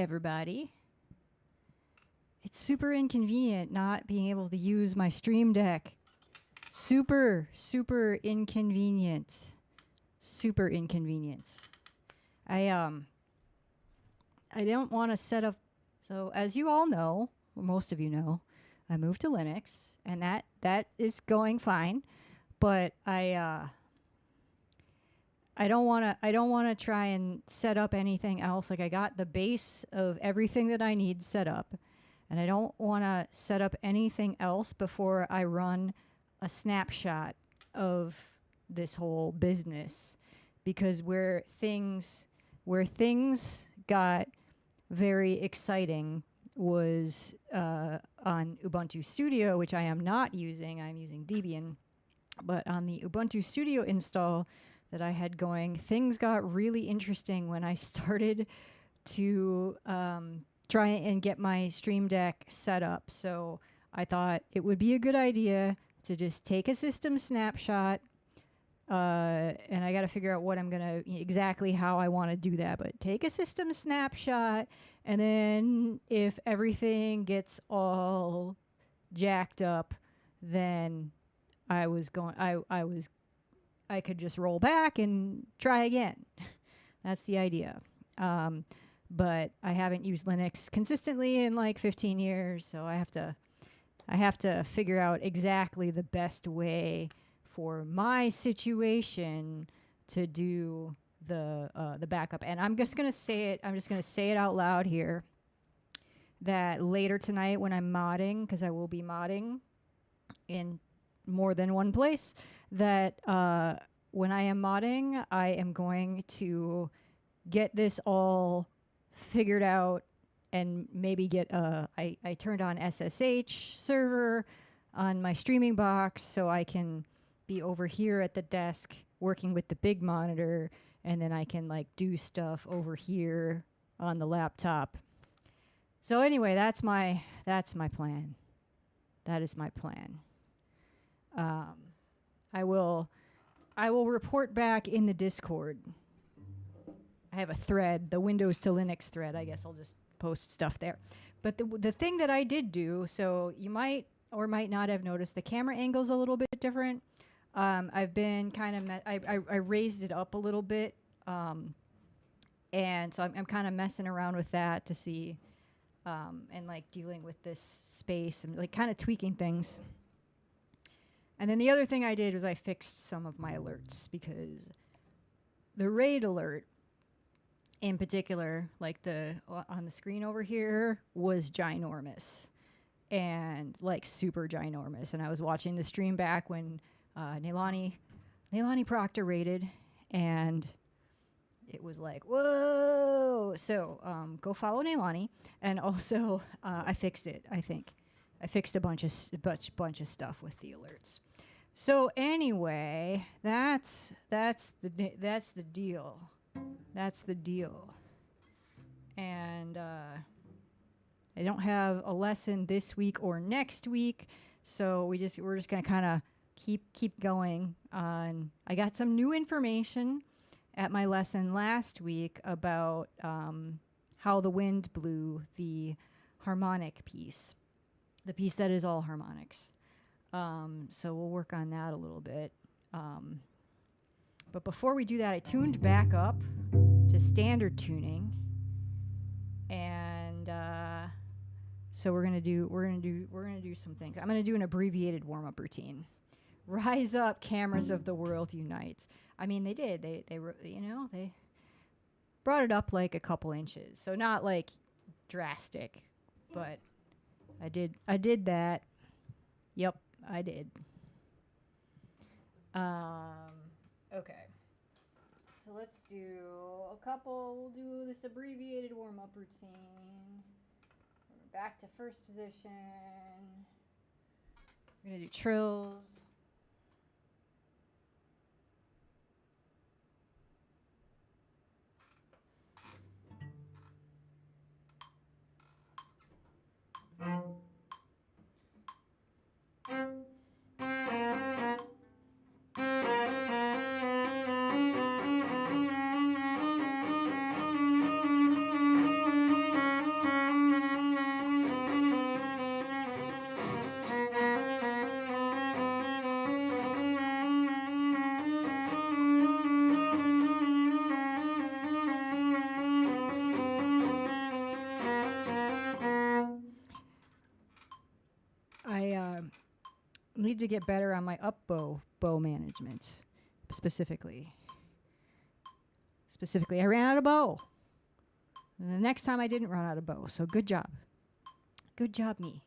everybody. It's super inconvenient not being able to use my Stream Deck. Super inconvenient. Super inconvenient. I don't want to set up. So as you all know, or most of you know, I moved to Linux, and that is going fine. But I don't want to try and set up anything else. Like, I got the base of everything that I need set up, and I don't want to set up anything else before I run a snapshot of this whole business, because where things got very exciting was on Ubuntu Studio, which I am not using. I'm using Debian. But on the Ubuntu Studio install that I had going, things got really interesting when I started to try and get my Stream Deck set up. So I thought it would be a good idea to just take a system snapshot, and I got to figure out what I'm going to, exactly how I want to do that. But take a system snapshot, and then if everything gets all jacked up, then I could just roll back and try again. That's the idea. But I haven't used Linux consistently in like 15 years, so I have to figure out exactly the best way for my situation to do the backup. And I'm just gonna say it. I'm just gonna say it out loud here. That later tonight when I'm modding, because I will be modding in more than one place, that when I am modding, I am going to get this all figured out and maybe get I turned on SSH server on my streaming box so I can be over here at the desk working with the big monitor, and then I can like do stuff over here on the laptop. So anyway, that's my plan. That is my plan. I will report back in the Discord. I have a thread, the Windows to Linux thread. I guess I'll just post stuff there. But the thing that I did do, so you might or might not have noticed, the camera angle's a little bit different. I've been kind of I raised it up a little bit, and so I'm kind of messing around with that to see, and like dealing with this space and like kind of tweaking things. And then the other thing I did was I fixed some of my alerts, because the RAID alert in particular, like the on the screen over here, was ginormous and like super ginormous. And I was watching the stream back when Neilani Proctor raided, and it was like, whoa. So go follow Neilani. And also I fixed it, I think. I fixed a bunch of stuff with the alerts. So anyway, that's the deal. That's the deal. And I don't have a lesson this week or next week, so we're just gonna kind of keep going on. I got some new information at my lesson last week about how the wind blew the harmonic piece. The piece that is all harmonics. So we'll work on that a little bit. But before we do that, I tuned back up to standard tuning, and so we're gonna do some things. I'm gonna do an abbreviated warm-up routine. Rise up, cameras of the world unite. I mean, they did. They brought it up like a couple inches, so not like drastic, but I did that. Yep, I did. Okay. So let's do a couple. We'll do this abbreviated warm-up routine. We're back to first position. We're gonna do trills. need to get better on my up bow management. Specifically, I ran out of bow. And the next time I didn't run out of bow. So good job. Good job, me.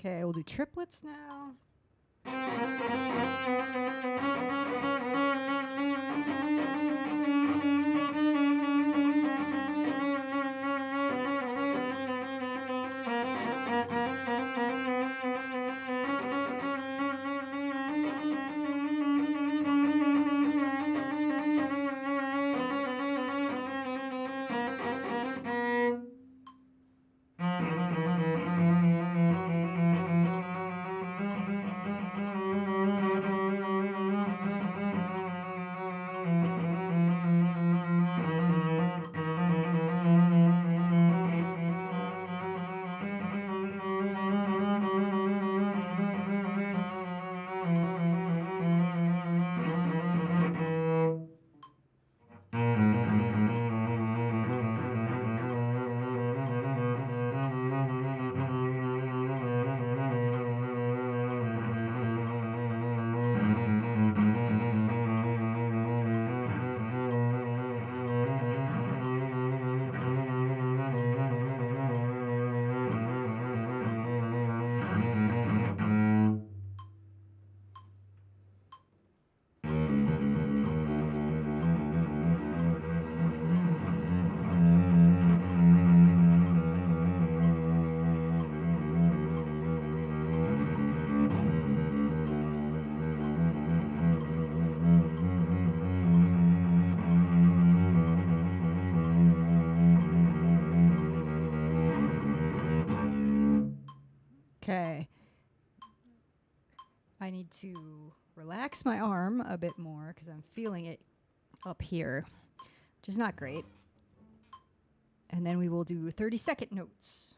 Okay, we'll do triplets now. Okay. I need to relax my arm a bit more because I'm feeling it up here, which is not great. And then we will do 30-second notes.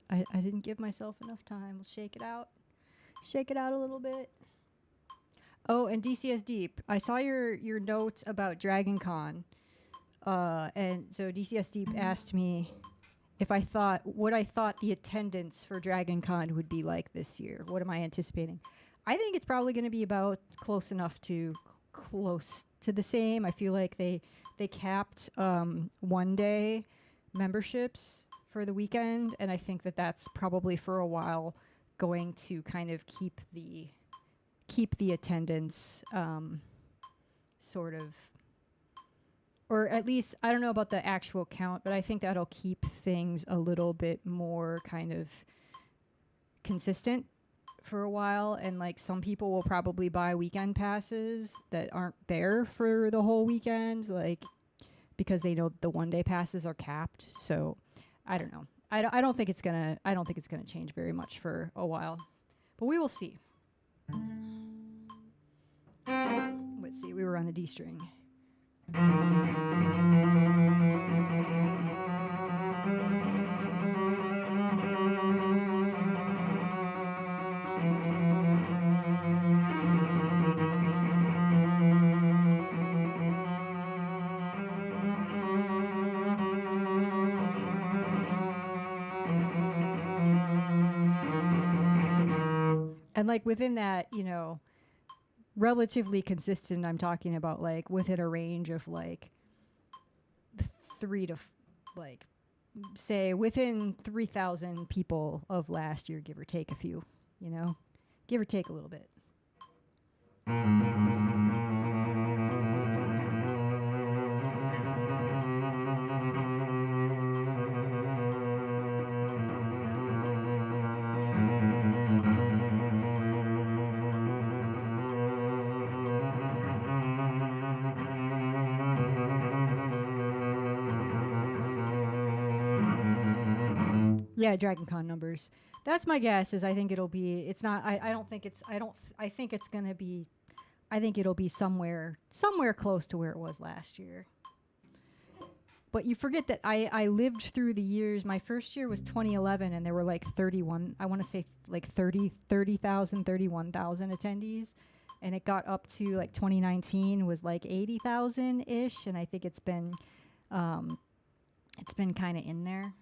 I didn't give myself enough time. We'll shake it out. Shake it out a little bit. Oh, and DCS Deep. I saw your notes about Dragon Con. And so DCS Deep asked me if I thought the attendance for Dragon Con would be like this year. What am I anticipating? I think it's probably going to be about close to the same. I feel like they capped 1 day memberships for the weekend, and I think that's probably for a while going to kind of keep the attendance sort of, or at least I don't know about the actual count, but I think that'll keep things a little bit more kind of consistent for a while. And like some people will probably buy weekend passes that aren't there for the whole weekend, like because they know the 1 day passes are capped. So I don't know. I don't think it's gonna change very much for a while, but we will see. Let's see. We were on the D string. And like within that, you know, relatively consistent, I'm talking about like within a range of like 3 to like say within 3,000 people of last year, give or take a few, you know, give or take a little bit. Yeah, Dragon Con numbers. That's my guess. Is I think it'll be. It's not. I don't think it's. I don't. I think it's gonna be. I think it'll be somewhere close to where it was last year. But you forget that I lived through the years. My first year was 2011, and there were like 31. I want to say like 30,000, 31,000 attendees, and it got up to like 2019 was like 80,000 ish, and I think it's been kind of in there.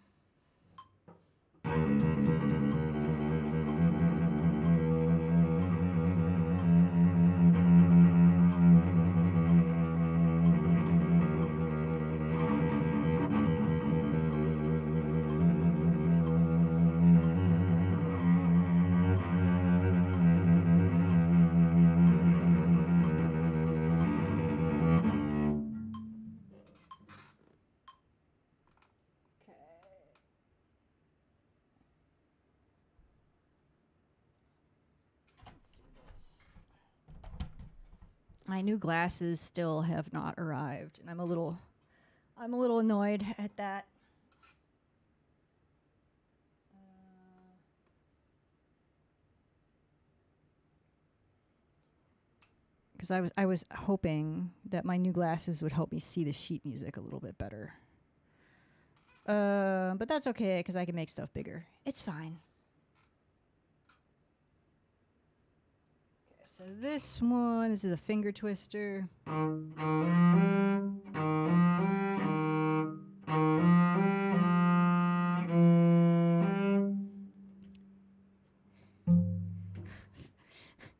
My new glasses still have not arrived, and I'm a little annoyed at that. Because I was hoping that my new glasses would help me see the sheet music a little bit better. But that's okay, because I can make stuff bigger. It's fine. So this one, this is a finger twister.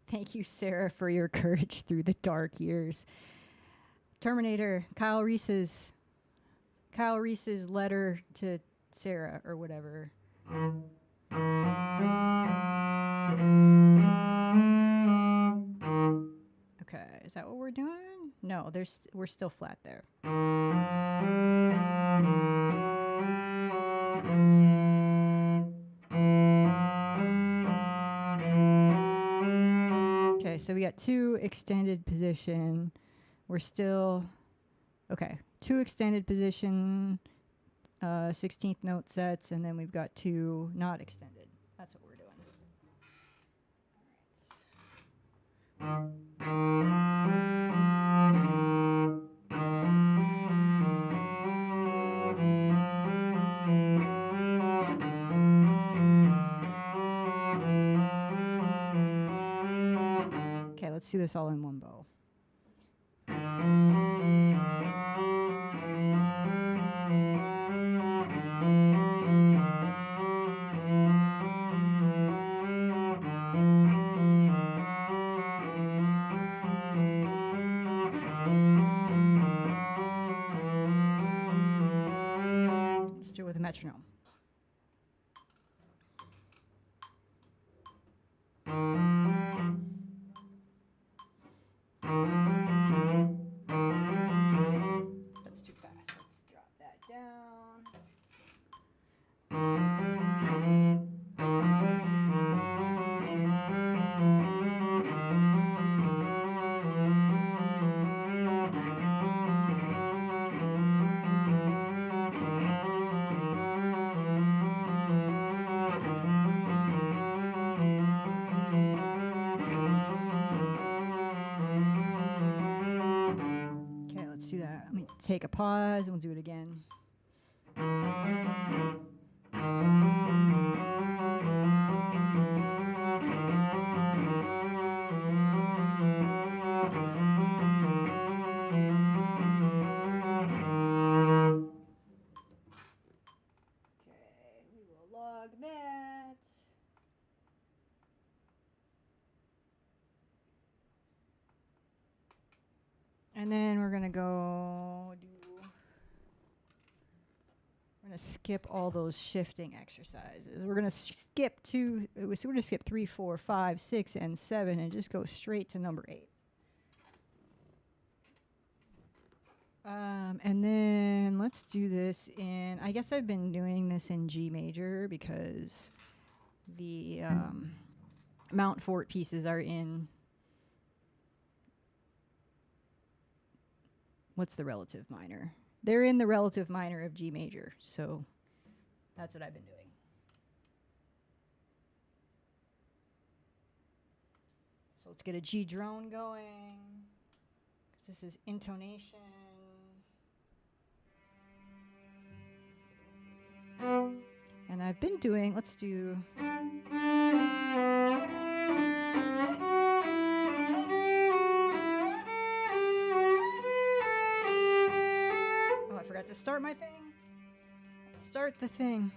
Thank you, Sarah, for your courage through the dark years. Terminator, Kyle Reese's letter to Sarah or whatever. Okay, is that what we're doing? No, we're still flat there. Okay, so we got 2 extended position. We're still, okay, 2 extended position, 16th note sets, and then we've got 2 not extended. That's what we're doing. All right. Okay, let's do this all in one bow. Let's do it with a metronome. That's too fast. Let's drop that down. Okay, let's do that. Let me take a pause and we'll do it again. Okay, we will log that. And then we're going to go we're going to skip all those shifting exercises. We're going to skip so we're going to skip 3, 4, 5, 6, and 7 and just go straight to number 8. And then let's do this in, I guess I've been doing this in G major because the Mountfort pieces are in, what's the relative minor? They're in the relative minor of G major, so that's what I've been doing. So let's get a G drone going, 'cause this is intonation. And I've been doing, let's do. Oh, I forgot to start my thing. Let's start the thing.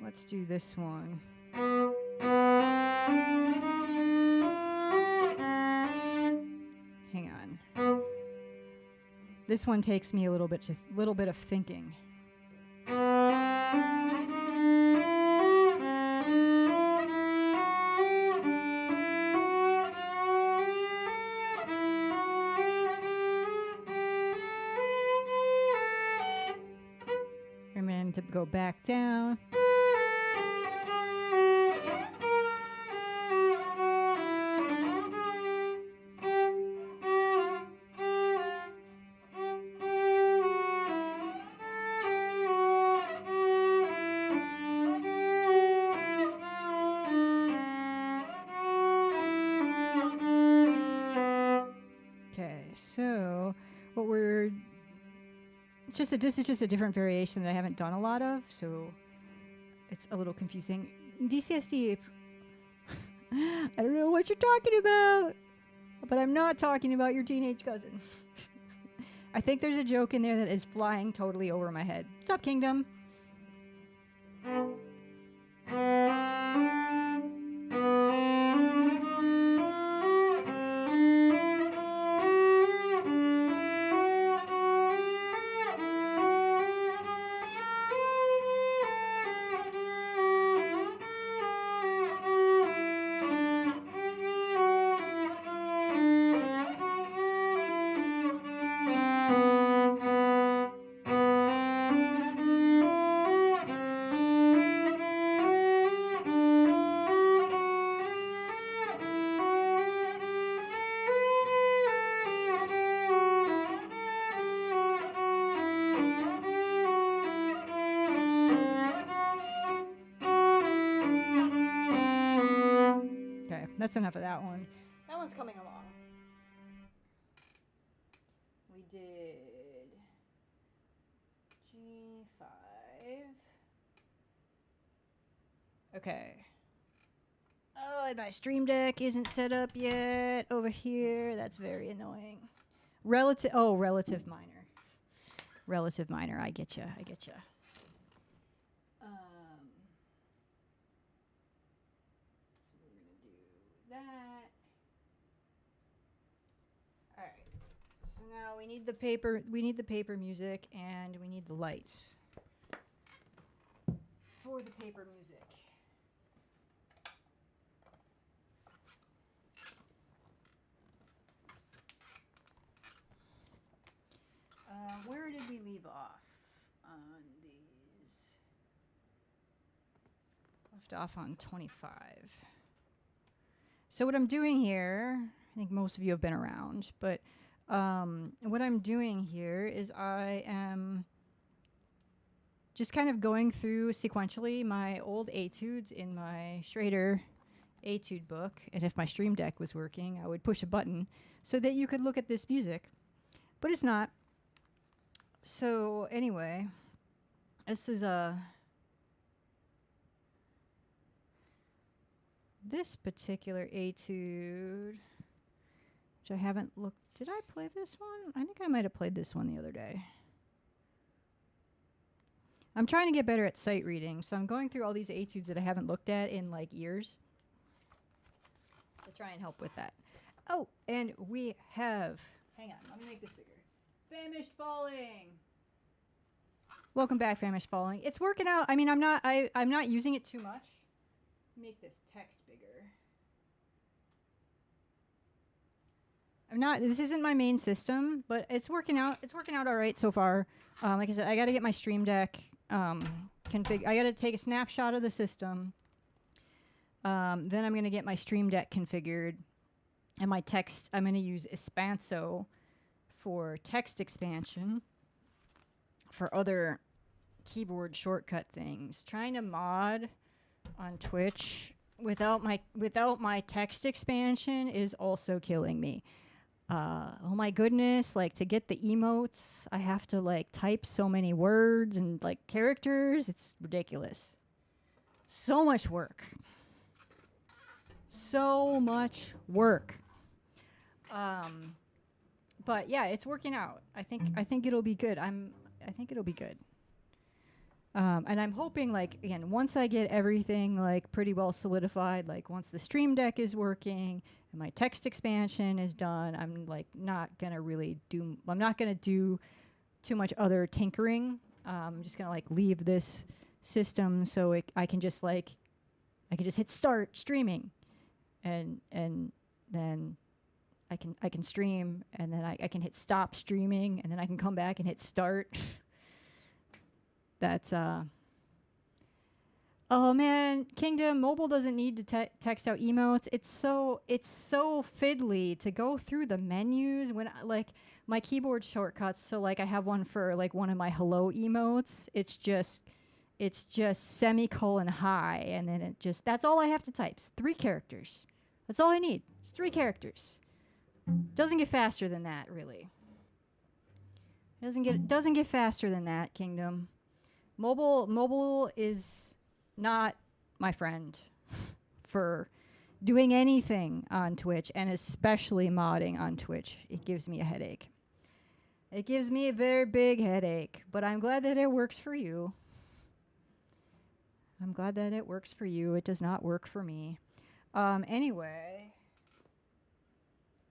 Let's do this one. Hang on. This one takes me a little bit of thinking. And to go back down. So what we're, this is just a different variation that I haven't done a lot of, so it's a little confusing. DCSD, I don't know what you're talking about, but I'm not talking about your teenage cousin. I think there's a joke in there that is flying totally over my head. What's up, Kingdom? That's enough of that one. That one's coming along. We did G5. Okay. Oh, and my Stream Deck isn't set up yet over here. That's very annoying. Relative minor. Relative minor. I get you. that. All right. So now we need the paper. We need the paper music, and we need the lights for the paper music. Where did we leave off on these? Left off on 25. So what I'm doing here, I think most of you have been around, but what I'm doing here is I am just kind of going through sequentially my old etudes in my Schrader etude book. And if my Stream Deck was working, I would push a button so that you could look at this music. But it's not. So anyway, this is this particular etude, which I haven't looked. Did I play this one? I think I might have played this one the other day. I'm trying to get better at sight reading, so I'm going through all these etudes that I haven't looked at in like years to try and help with that. Oh, and we have, hang on, let me make this bigger. Famished Falling. Welcome back, Famished Falling. It's working out. I mean, I'm not using it too much. Make this text bigger. This isn't my main system, but it's working out. It's working out all right so far. Like I said, I got to get my Stream Deck config. I got to take a snapshot of the system. Then I'm going to get my Stream Deck configured. And my text, I'm going to use Espanso for text expansion for other keyboard shortcut things. Trying to mod on Twitch without my text expansion is also killing me. Oh my goodness, like to get the emotes, I have to like type so many words and like characters. It's ridiculous. So much work. So much work. But yeah, it's working out. I think it'll be good. I think it'll be good. And I'm hoping, like, again, once I get everything like pretty well solidified, like once the Stream Deck is working and my text expansion is done, I'm like not gonna do too much other tinkering. I'm just gonna like leave this system so I can just hit start streaming, and then I can stream, and then I can hit stop streaming, and then I can come back and hit start. That's oh man, Kingdom Mobile doesn't need to text out emotes. It's so fiddly to go through the menus when like my keyboard shortcuts. So like I have one for like one of my hello emotes. It's just semicolon high, and then that's all I have to type. It's 3 characters. That's all I need. It's 3 characters. Doesn't get faster than that, really. Doesn't get faster than that, Kingdom. Mobile is not my friend for doing anything on Twitch, and especially modding on Twitch. It gives me a headache. It gives me a very big headache, but I'm glad that it works for you. I'm glad that it works for you. It does not work for me. Anyway.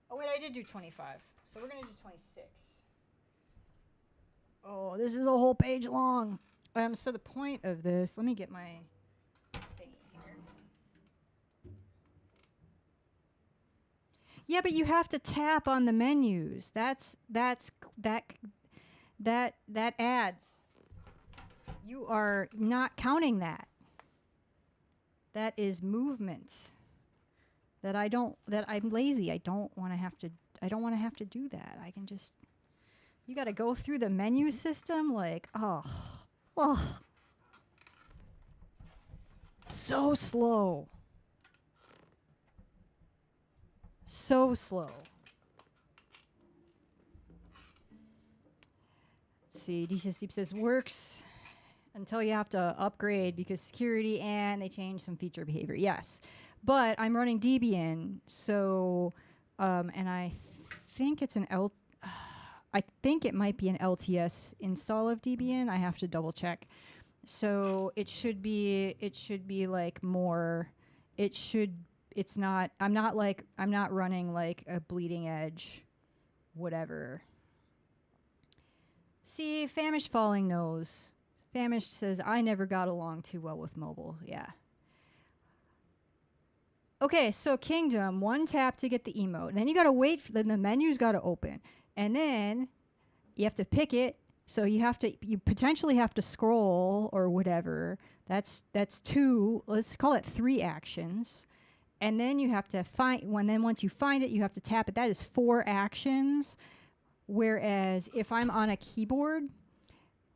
Oh, wait, I did do 25. So we're going to do 26. Oh, this is a whole page long. So the point of this, let me get my thing here. Yeah, but you have to tap on the menus. That adds. You are not counting that. That is movement. That I'm lazy. I don't want to have to do that. I can just, you got to go through the menu system like, oh, so slow. So slow. Let's see, DC Steep says works until you have to upgrade because security and they change some feature behavior. Yes. But I'm running Debian, so, and I think it's I think it might be an LTS install of Debian. I have to double check. So it should be like more, it should it's not, I'm not running like a bleeding edge, whatever. See, Famished Falling knows. Famished says, I never got along too well with mobile. Yeah. Okay, so Kingdom, 1 tap to get the emote. And then you got to wait, then the menu's got to open. And then you have to pick it. So you potentially have to scroll or whatever. That's 2, let's call it 3 actions. And then you have to once you find it, you have to tap it. That is 4 actions. Whereas if I'm on a keyboard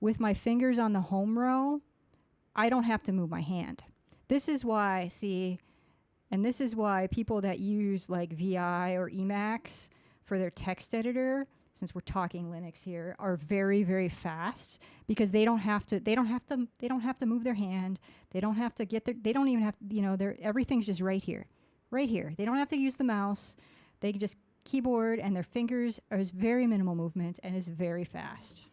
with my fingers on the home row, I don't have to move my hand. This is why, and this is why people that use like VI or Emacs for their text editor, since we're talking Linux here, are very, very fast, because they don't have to move their hand. They don't have to they don't even have, everything's just right here. Right here. They don't have to use the mouse. They can just keyboard, and their fingers is very minimal movement and is very fast.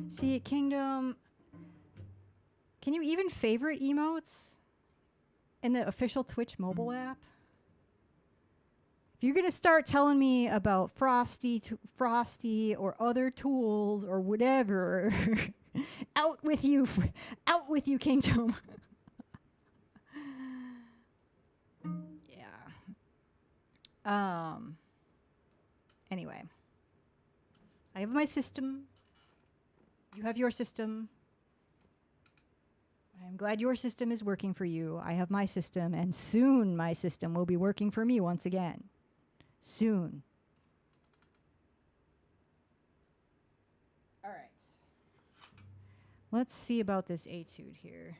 See, Kingdom, can you even favorite emotes in the official Twitch mobile app? If you're going to start telling me about Frosty or other tools or whatever, out with you, Kingdom. Anyway, I have my system. You have your system. I'm glad your system is working for you. I have my system, and soon my system will be working for me once again. Soon. All right. Let's see about this Etude here.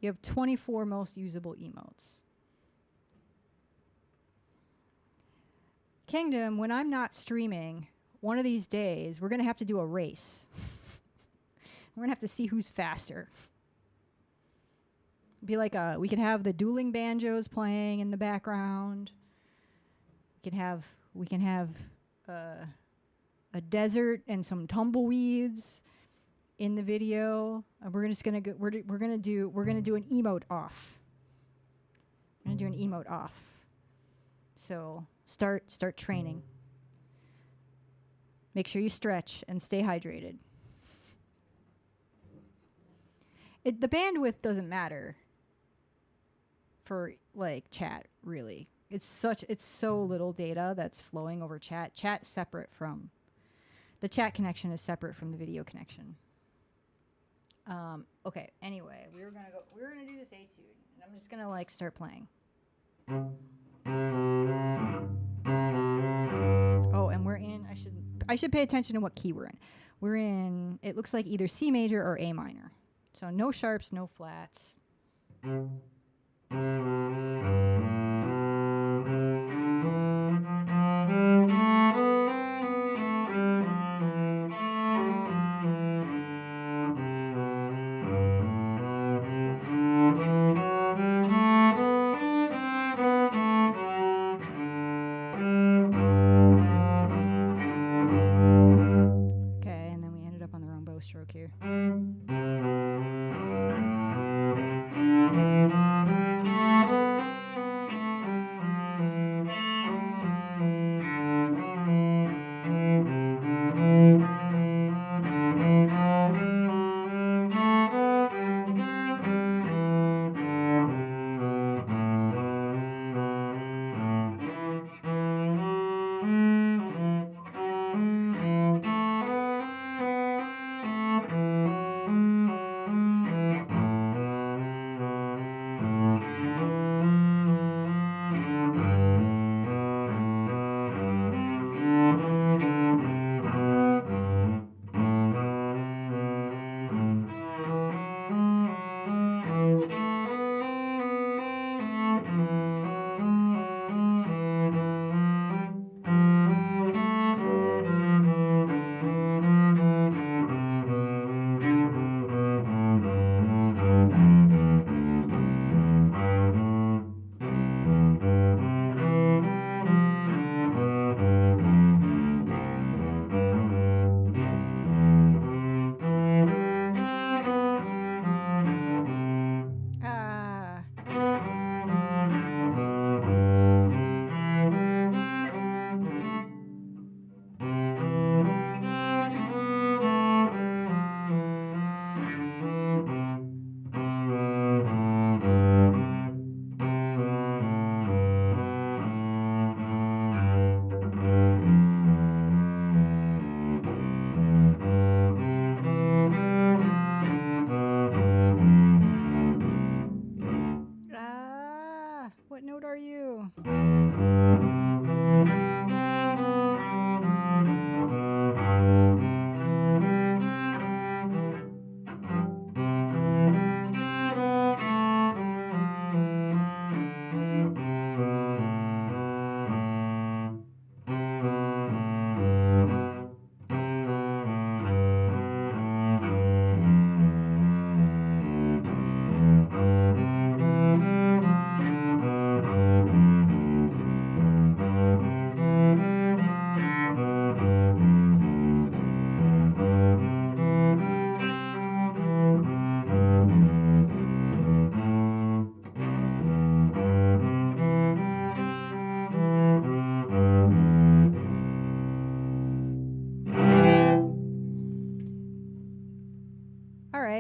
You have 24 most usable emotes. Kingdom, when I'm not streaming, one of these days, we're going to have to do a race. We're going to have to see who's faster. Be like we can have the dueling banjos playing in the background. We can have a desert and some tumbleweeds in the video. And we're just going to we're going to do an emote off. We're going to do an emote off. So start training. Make sure you stretch and stay hydrated. The bandwidth doesn't matter for like chat, really. It's so little data that's flowing over chat. Chat's separate from the chat connection is separate from the video connection. Okay, anyway, we're gonna do this Etude, and I'm just gonna like start playing. Oh, and we're in, I should pay attention to what key we're in. We're in, it looks like either C major or A minor. So no sharps, no flats. Stroke here.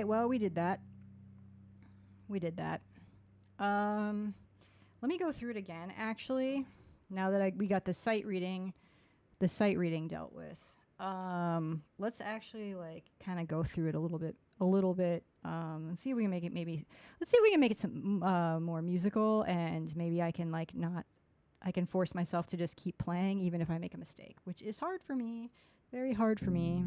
right, well, we did that. We did that. Let me go through it again, actually, now that we got the sight reading dealt with. Let's actually like kind of go through it a little bit, and see if we can make it let's see if we can make it some more musical, and maybe I can force myself to just keep playing even if I make a mistake, which is hard for me, very hard for me.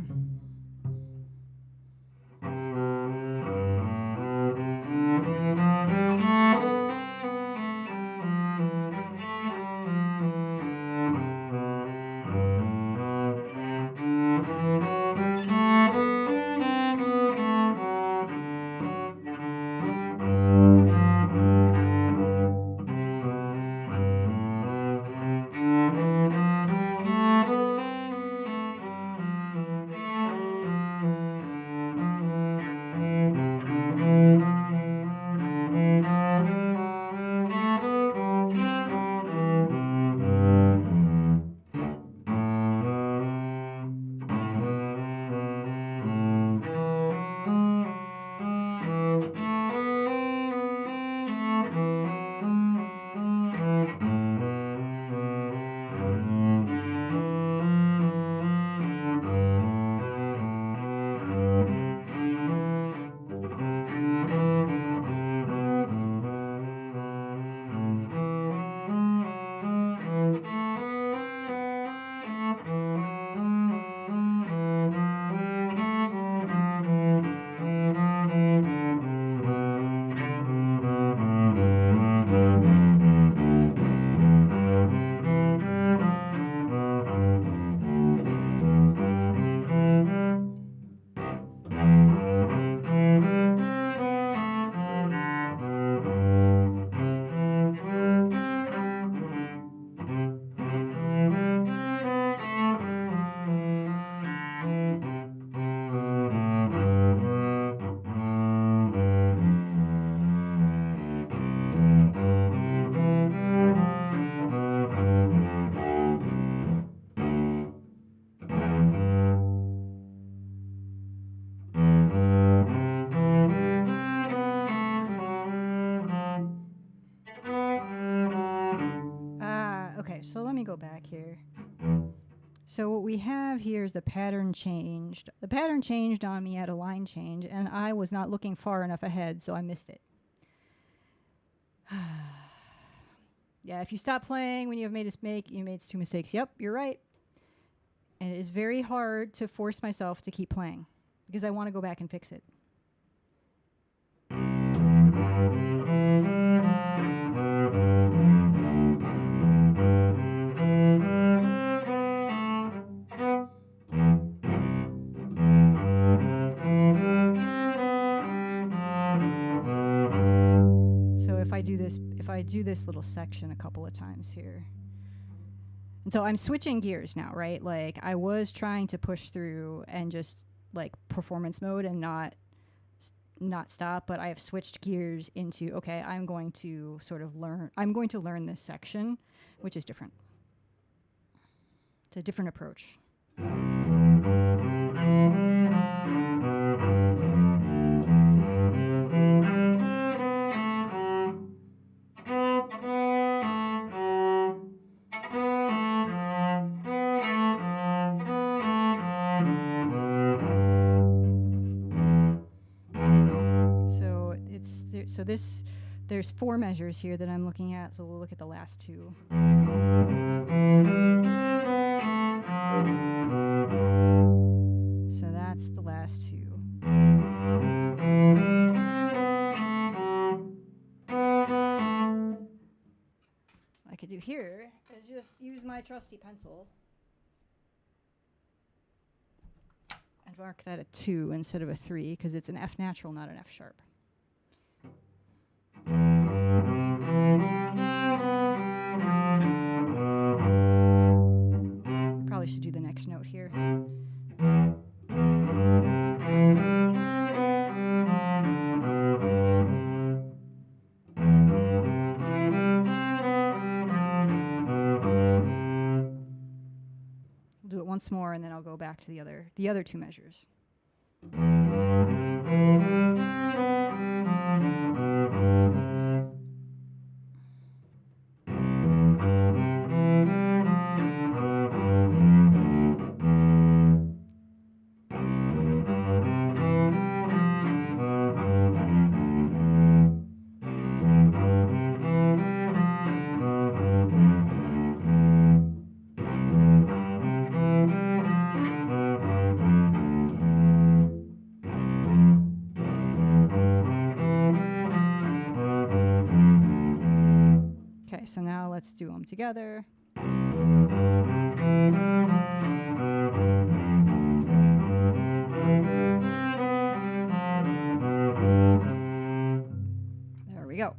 Okay, so let me go back here. So what we have here is the pattern changed. The pattern changed on me at a line change, and I was not looking far enough ahead, so I missed it. Yeah, if you stop playing when you have made a mistake, you made 2 mistakes. Yep, you're right. And it is very hard to force myself to keep playing because I want to go back and fix it. If I do this little section a couple of times here. And so I'm switching gears now, right? Like I was trying to push through and just like performance mode and not stop, but I have switched gears into, okay, I'm going to learn this section, which is different. It's a different approach. So there's 4 measures here that I'm looking at, so we'll look at the last 2. So that's the last 2. What I could do here is just use my trusty pencil and mark that a 2 instead of a 3 because it's an F natural, not an F sharp. Probably should do the next note here. We'll do it once more and then I'll go back to the other 2 measures. them together. There we go.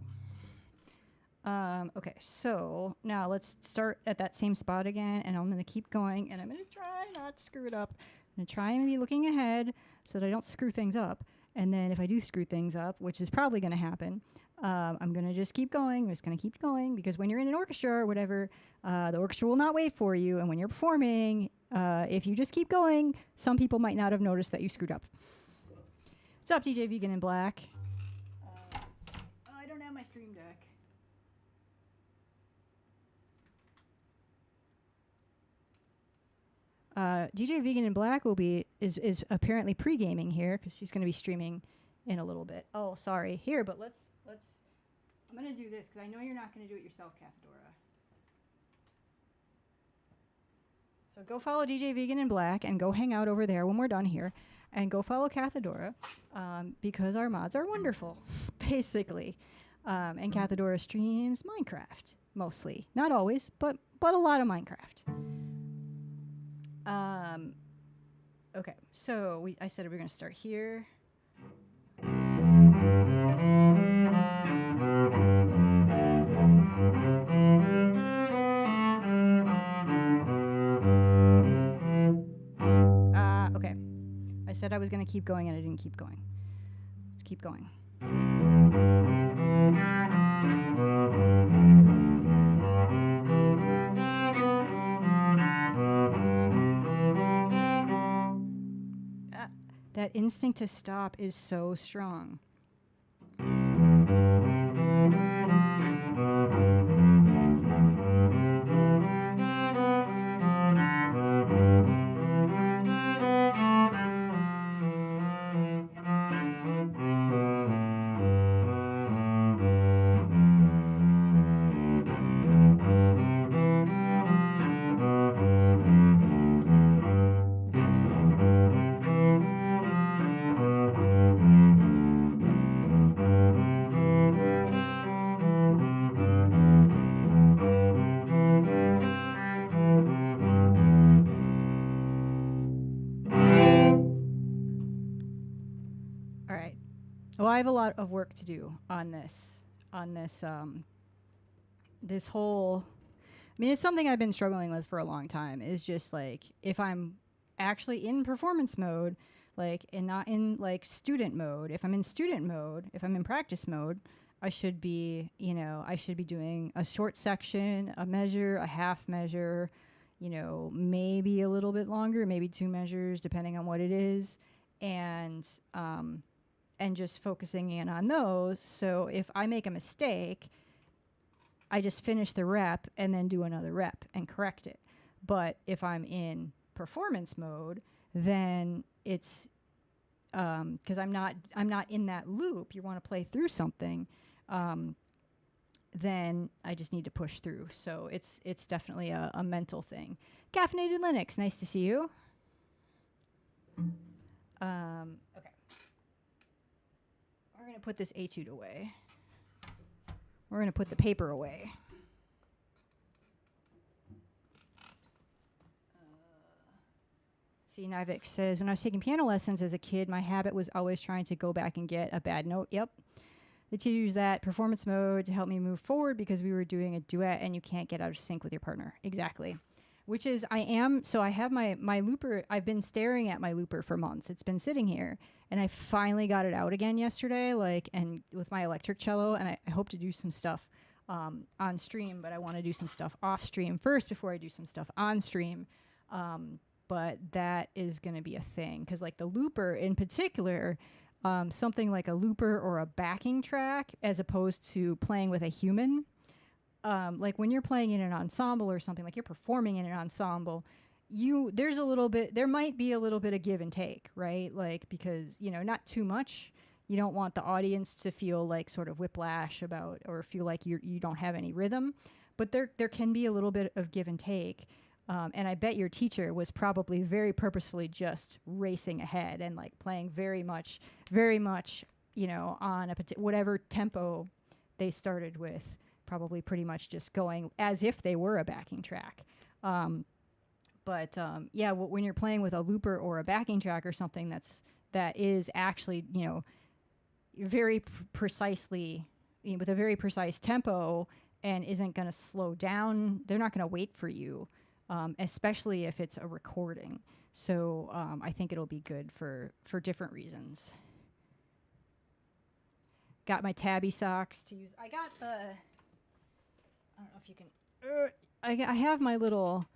Okay, so now let's start at that same spot again, and I'm going to keep going, and I'm going to try not to screw it up. I'm going to try and be looking ahead so that I don't screw things up. And then if I do screw things up, which is probably going to happen, I'm going to just keep going. I'm just going to keep going, because when you're in an orchestra or whatever, the orchestra will not wait for you. And when you're performing, if you just keep going, some people might not have noticed that you screwed up. What's up, DJ Vegan in Black? I don't have my stream deck. DJ Vegan in Black is apparently pre-gaming here, because she's going to be streaming in a little bit. Oh, sorry. Here, but let's. I'm going to do this because I know you're not going to do it yourself, Cathedora. So go follow DJ Vegan in Black and go hang out over there when we're done here, and go follow Cathedora, because our mods are wonderful, basically. And Cathedora streams Minecraft mostly, not always, but a lot of Minecraft. Okay, so I said we were going to start here. Okay. I said I was going to keep going, and I didn't keep going. Let's keep going. That instinct to stop is so strong. Well, I have a lot of work to do on this. This whole, I mean, it's something I've been struggling with for a long time. Is just like, if I'm actually in performance mode, like, and not in like student mode. If I'm in student mode, if I'm in practice mode, I should be doing a short section, a measure, a half measure, maybe a little bit longer, maybe 2 measures, depending on what it is, and just focusing in on those. So if I make a mistake, I just finish the rep and then do another rep and correct it. But if I'm in performance mode, then it's because I'm not in that loop. You want to play through something, then I just need to push through. So it's definitely a mental thing. Caffeinated Linux, nice to see you. Okay. We're going to put this Etude away. We're going to put the paper away. See, Nivik says, when I was taking piano lessons as a kid, my habit was always trying to go back and get a bad note. Yep. The teacher used that performance mode to help me move forward because we were doing a duet and you can't get out of sync with your partner. Exactly. Which is, I have my looper. I've been staring at my looper for months. It's been sitting here, and I finally got it out again yesterday, and with my electric cello, and I hope to do some stuff on stream, but I want to do some stuff off stream first before I do some stuff on stream. But that is going to be a thing, because like the looper in particular, something like a looper or a backing track, as opposed to playing with a human. Like when you're playing in an ensemble or something, like you're performing in an ensemble, there might be a little bit of give and take, right? Like, because, not too much. You don't want the audience to feel like sort of whiplash about, or feel like you don't have any rhythm, but there can be a little bit of give and take. And I bet your teacher was probably very purposefully just racing ahead and like playing very much, on whatever tempo they started with, probably pretty much just going as if they were a backing track. Yeah, when you're playing with a looper or a backing track or something that is actually, you know, very precisely, you know, with a very precise tempo and isn't going to slow down, they're not going to wait for you, especially if it's a recording. So I think it'll be good for different reasons. Got my tabby socks to use. I got the, I don't know if you can, I have my little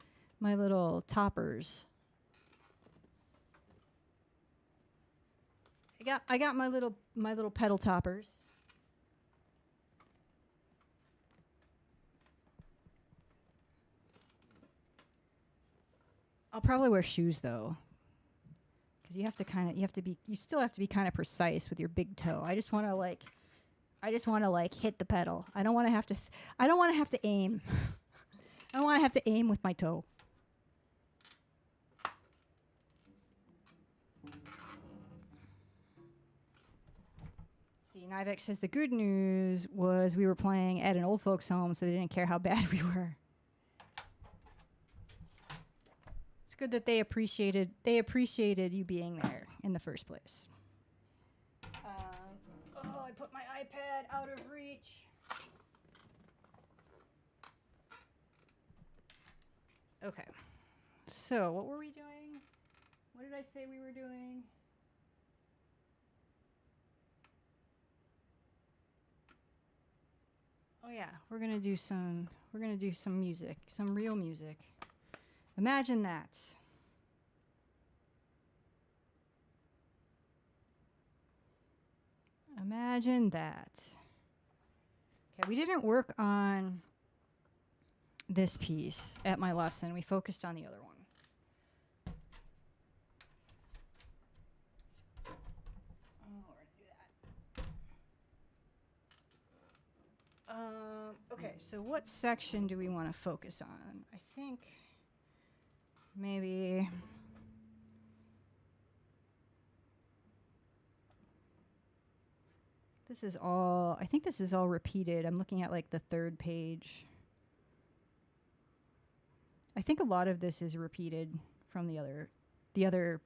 toppers. I got my little pedal toppers. I'll probably wear shoes though, because you still have to be kind of precise with your big toe. I just want to like hit the pedal. I don't want to have to aim. I don't want to have to aim with my toe. See, Nivek says the good news was we were playing at an old folks home, so they didn't care how bad we were. It's good that they appreciated you being there in the first place. I put my iPad out of reach. Okay. So, what were we doing? What did I say we were doing? Oh yeah, we're gonna do some music, some real music. Imagine that. Imagine that. Okay, we didn't work on this piece at my lesson. We focused on the other one. Oh, we're gonna do that. Okay, so what section do we want to focus on? I think maybe I think this is all repeated. I'm looking at like the third page. I think a lot of this is repeated from the other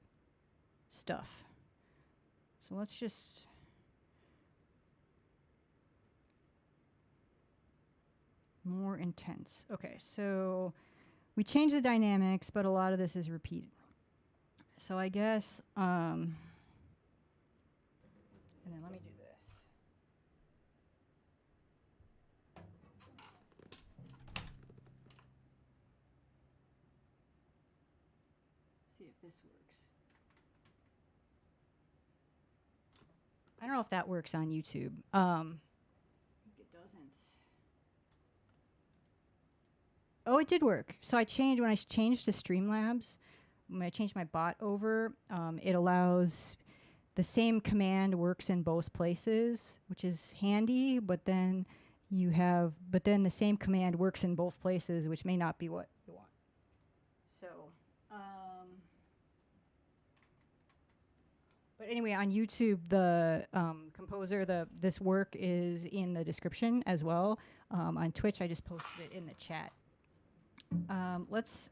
stuff. So let's just more intense. Okay, so we changed the dynamics, but a lot of this is repeated. So I guess, and then let me do this. See if this works. I don't know if that works on YouTube. I think it doesn't. Oh, it did work. So when I changed to Streamlabs, when I changed my bot over, it allows the same command works in both places, which is handy, but then the same command works in both places, which may not be what you want. So, but anyway, on YouTube, the composer, this work is in the description as well. On Twitch, I just posted it in the chat. Let's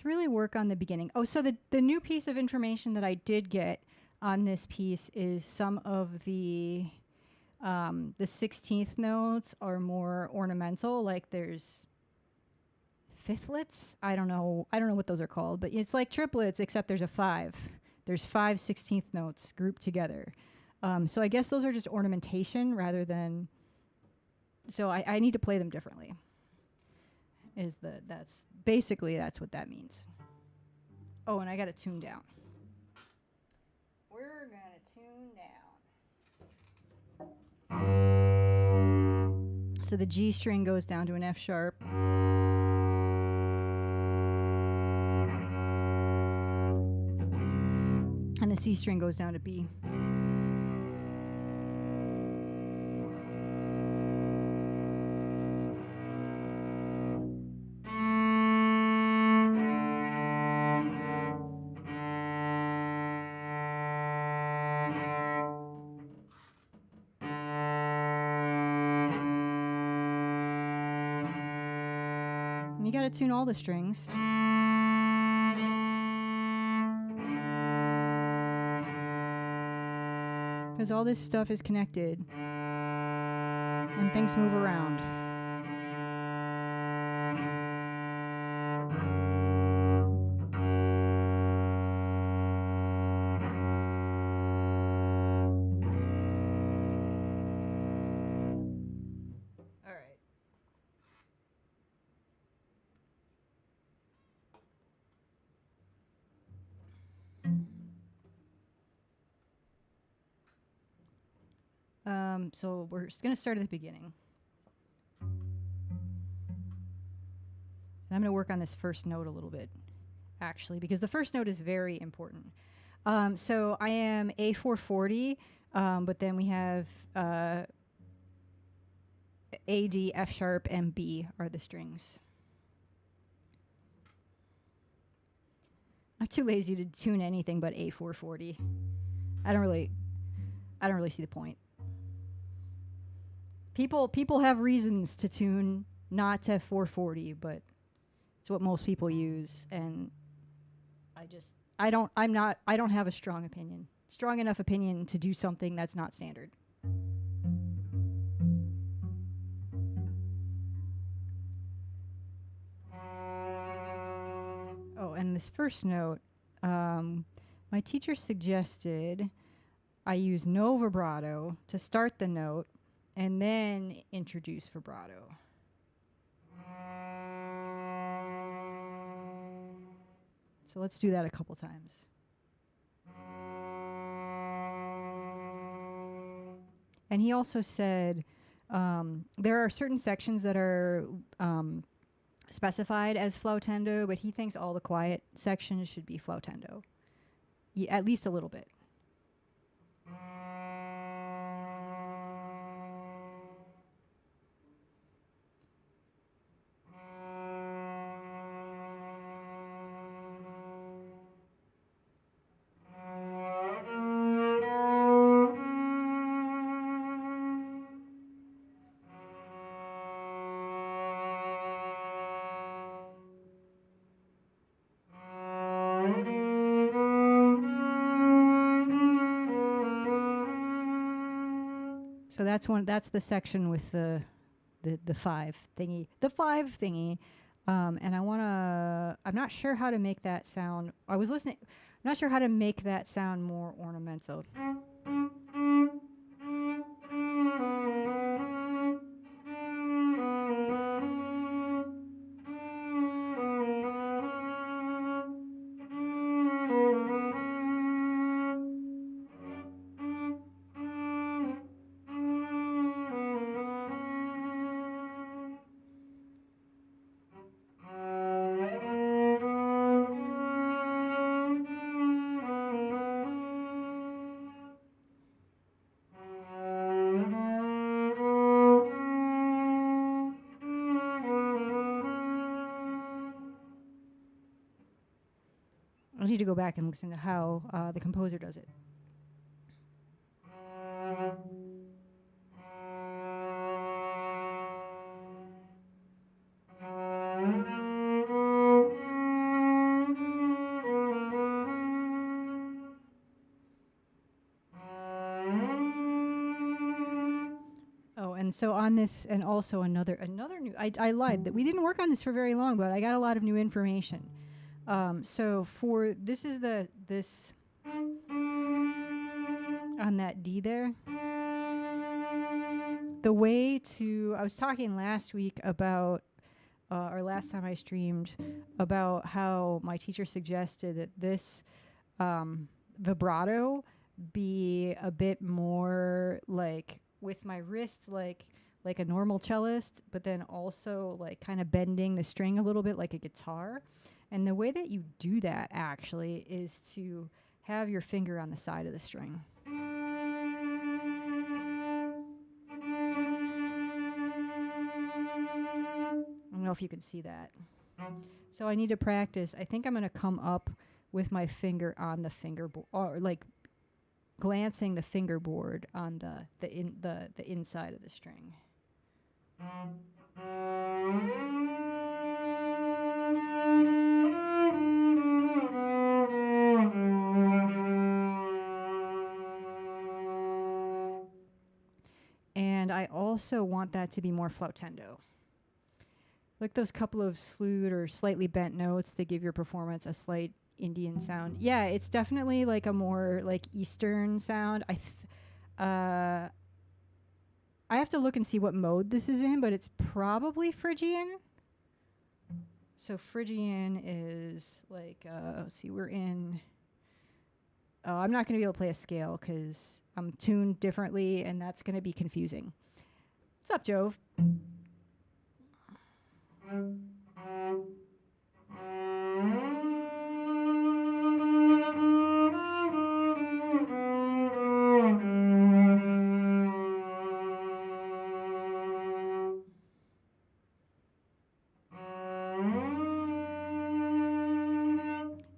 really work on the beginning. Oh, so the new piece of information that I did get on this piece is some of the 16th notes are more ornamental. Like there's fifthlets. I don't know what those are called, but it's like triplets, except there's a 5. There's 5 16th notes grouped together. So I guess those are just ornamentation rather than. So I need to play them differently. That's what that means. Oh, and I got to tune down. We're gonna tune down. So the G string goes down to an F sharp. And the C string goes down to B. got to tune all the strings. Because all this stuff is connected. And things move around. So we're going to start at the beginning. And I'm going to work on this first note a little bit, actually, because the first note is very important. So I am A440, but then we have A, D, F sharp, and B are the strings. I'm too lazy to tune anything but A440. I don't really see the point. People have reasons to tune not to 440, but it's what most people use, and I don't have a strong enough opinion to do something that's not standard. Oh, and this first note, my teacher suggested I use no vibrato to start the note and then introduce vibrato. So let's do that a couple times. And he also said there are certain sections that are specified as flautendo, but he thinks all the quiet sections should be flautendo, at least a little bit. So that's the section with the five thingy. The five thingy. And I'm not sure how to make that sound. I'm not sure how to make that sound more ornamental. I need to go back and listen to how the composer does it. Oh, and so on this, and also another new. I lied that we didn't work on this for very long, but I got a lot of new information. So for this on that D there. The way to, I was talking last week about, or last time I streamed, about how my teacher suggested that this vibrato be a bit more like with my wrist, like a normal cellist, but then also like kind of bending the string a little bit like a guitar. And the way that you do that actually is to have your finger on the side of the string. I don't know if you can see that. So I need to practice. I think I'm going to come up with my finger on the fingerboard, or like glancing the fingerboard on the inside of the string. also want that to be more flautendo. Like those couple of slewed or slightly bent notes that give your performance a slight Indian sound. Yeah, it's definitely like a more like Eastern sound. I have to look and see what mode this is in, but it's probably Phrygian. So Phrygian is like, let's see, we're in. Oh, I'm not going to be able to play a scale because I'm tuned differently, and that's going to be confusing. What's up, Jove?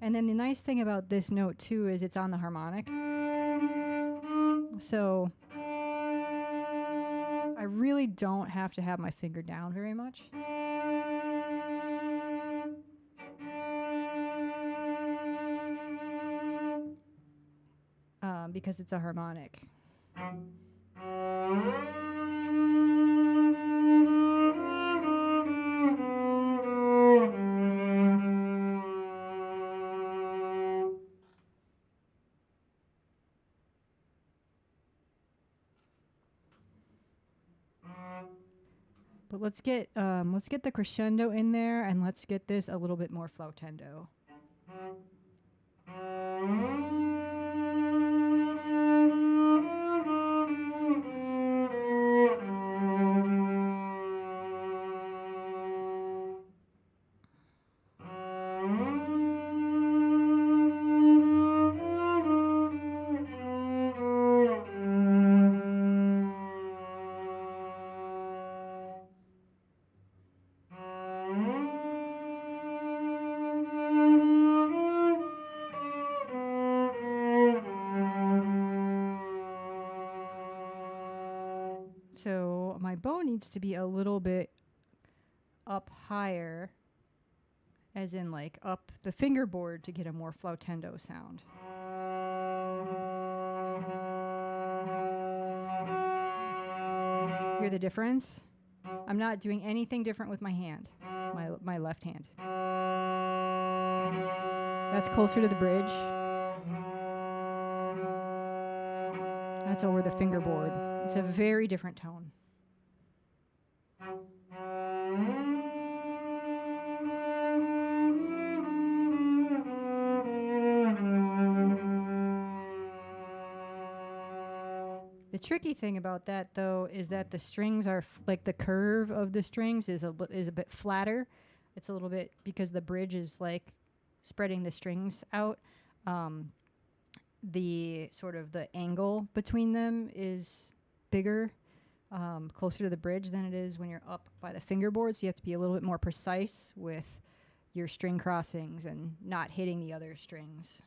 And then the nice thing about this note too is it's on the harmonic. So I really don't have to have my finger down very much. Because it's a harmonic. But let's get the crescendo in there, and let's get this a little bit more flautendo. So my bow needs to be a little bit up higher, as in like up the fingerboard to get a more flautendo sound. Hear the difference? I'm not doing anything different with my hand, my left hand. That's closer to the bridge. That's over the fingerboard. It's a very different tone. The tricky thing about that, though, is that the strings are like the curve of the strings is a bit flatter. It's a little bit because the bridge is like spreading the strings out. The sort of the angle between them is bigger, closer to the bridge than it is when you're up by the fingerboard. So you have to be a little bit more precise with your string crossings and not hitting the other strings.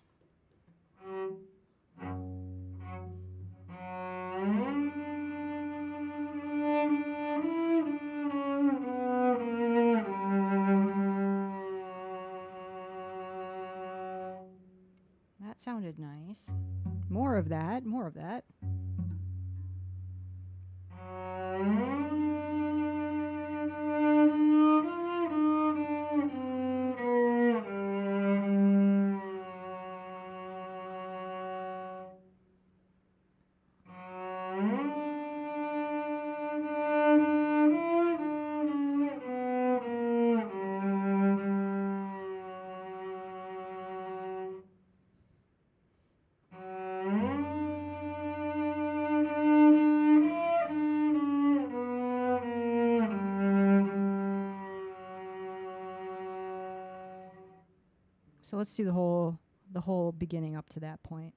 That sounded nice. More of that, more of that. So let's do the whole beginning up to that point.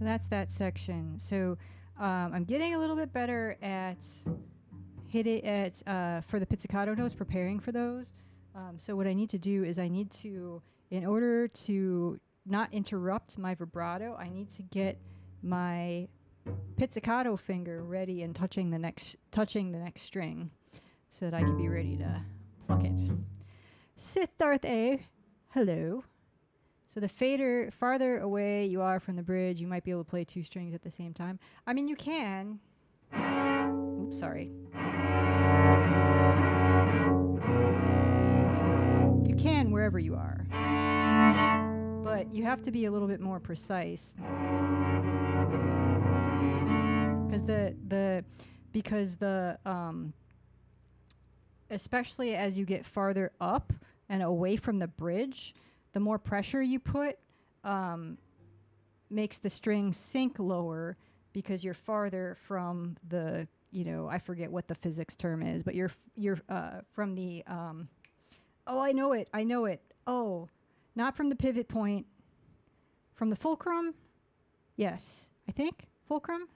So that's that section. So I'm getting a little bit better at for the pizzicato notes, preparing for those. So what I need to do is I need to, in order to not interrupt my vibrato, I need to get my pizzicato finger ready and touching the next string, so that I can be ready to pluck it. Siddharth A, hello. So the farther away you are from the bridge, you might be able to play 2 strings at the same time. I mean, you can. Oops, sorry. You can wherever you are. But you have to be a little bit more precise. Because especially as you get farther up and away from the bridge, the more pressure you put makes the string sink lower, because you're farther from the, I forget what the physics term is, but you're from the, oh, I know it. Oh, not from the pivot point, from the fulcrum. Yes, I think fulcrum.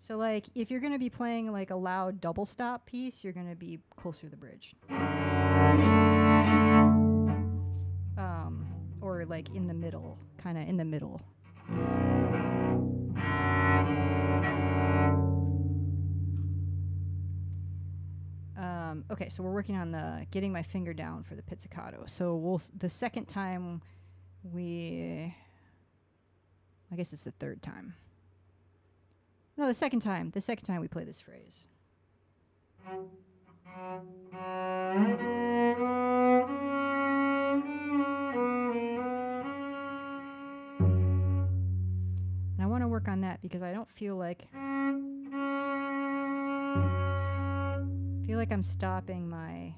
So like if you're going to be playing like a loud double stop piece, you're going to be closer to the bridge. Or like in the middle, kind of in the middle. Okay, so we're working on getting my finger down for the pizzicato. So the second time I guess it's the third time. No, the second time we play this phrase. And I want to work on that because I don't feel like I'm stopping my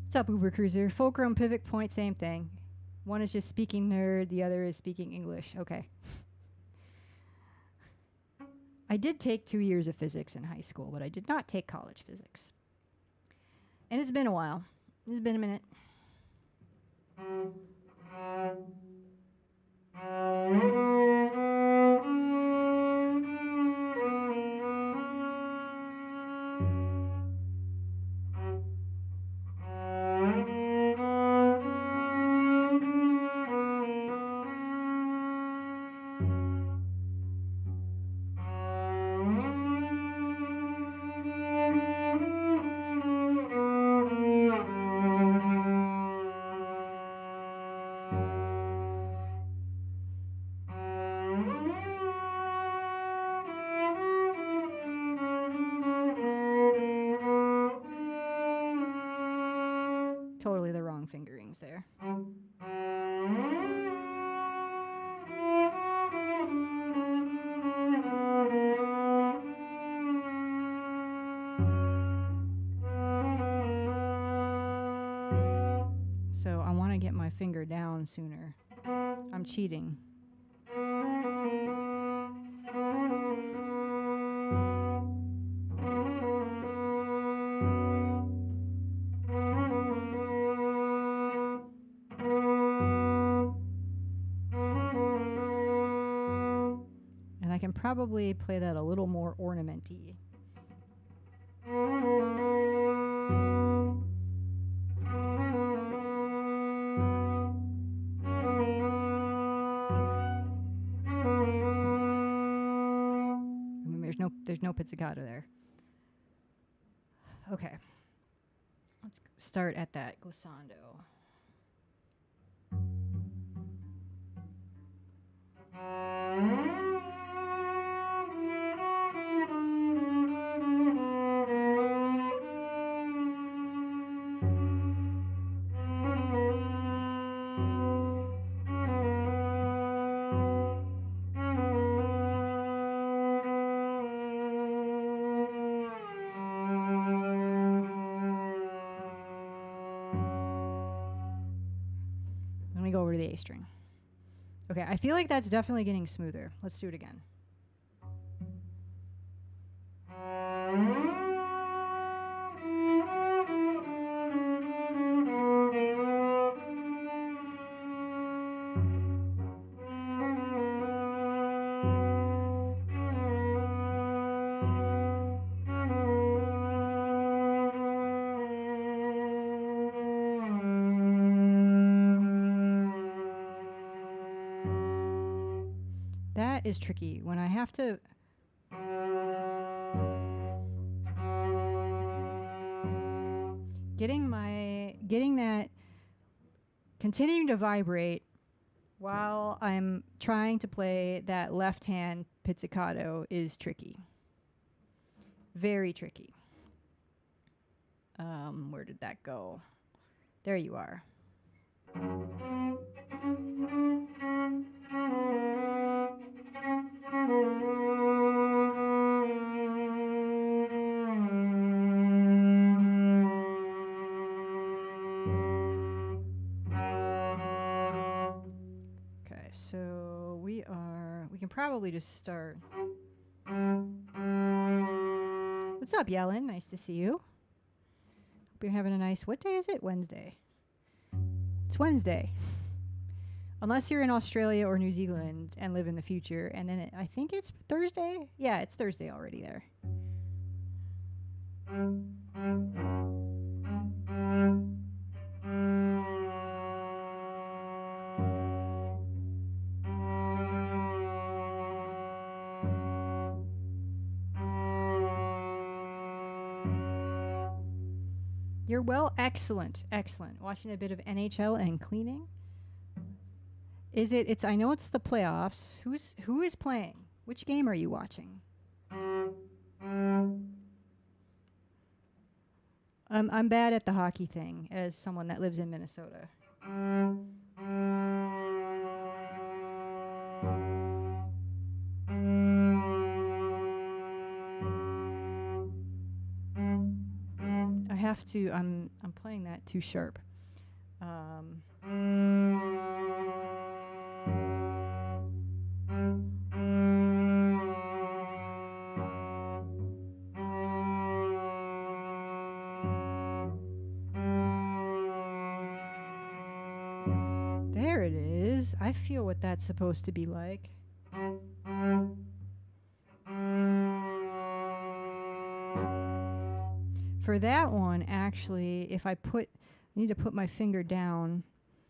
What's up, Uber Cruiser? Fulcrum, pivot point, same thing. One is just speaking nerd, the other is speaking English. Okay. I did take 2 years of physics in high school, but I did not take college physics. And it's been a while. It's been a minute. Totally the wrong fingerings there. So I want to get my finger down sooner. I'm cheating. And I can probably play that a little more ornamenty. There's no pizzicato there. Okay. Let's start at that glissando. Let me go over to the A string. Okay, I feel like that's definitely getting smoother. Let's do it again. That is tricky when I have to. Getting that continuing to vibrate while I'm trying to play that left hand pizzicato is tricky. Very tricky. Where did that go? There you are. Okay, so we can probably just start. What's up, Helen? Nice to see you. Hope you're having a nice, what day is it? Wednesday. It's Wednesday. Unless you're in Australia or New Zealand and live in the future. And then I think it's Thursday. Yeah, it's Thursday already there. You're well, excellent, excellent. Watching a bit of NHL and cleaning. It's I know it's the playoffs. Who is playing? Which game are you watching? I'm bad at the hockey thing as someone that lives in Minnesota. I have to. I'm playing that too sharp. There it is. I feel what that's supposed to be like. For that one, actually, if I need to put my finger down.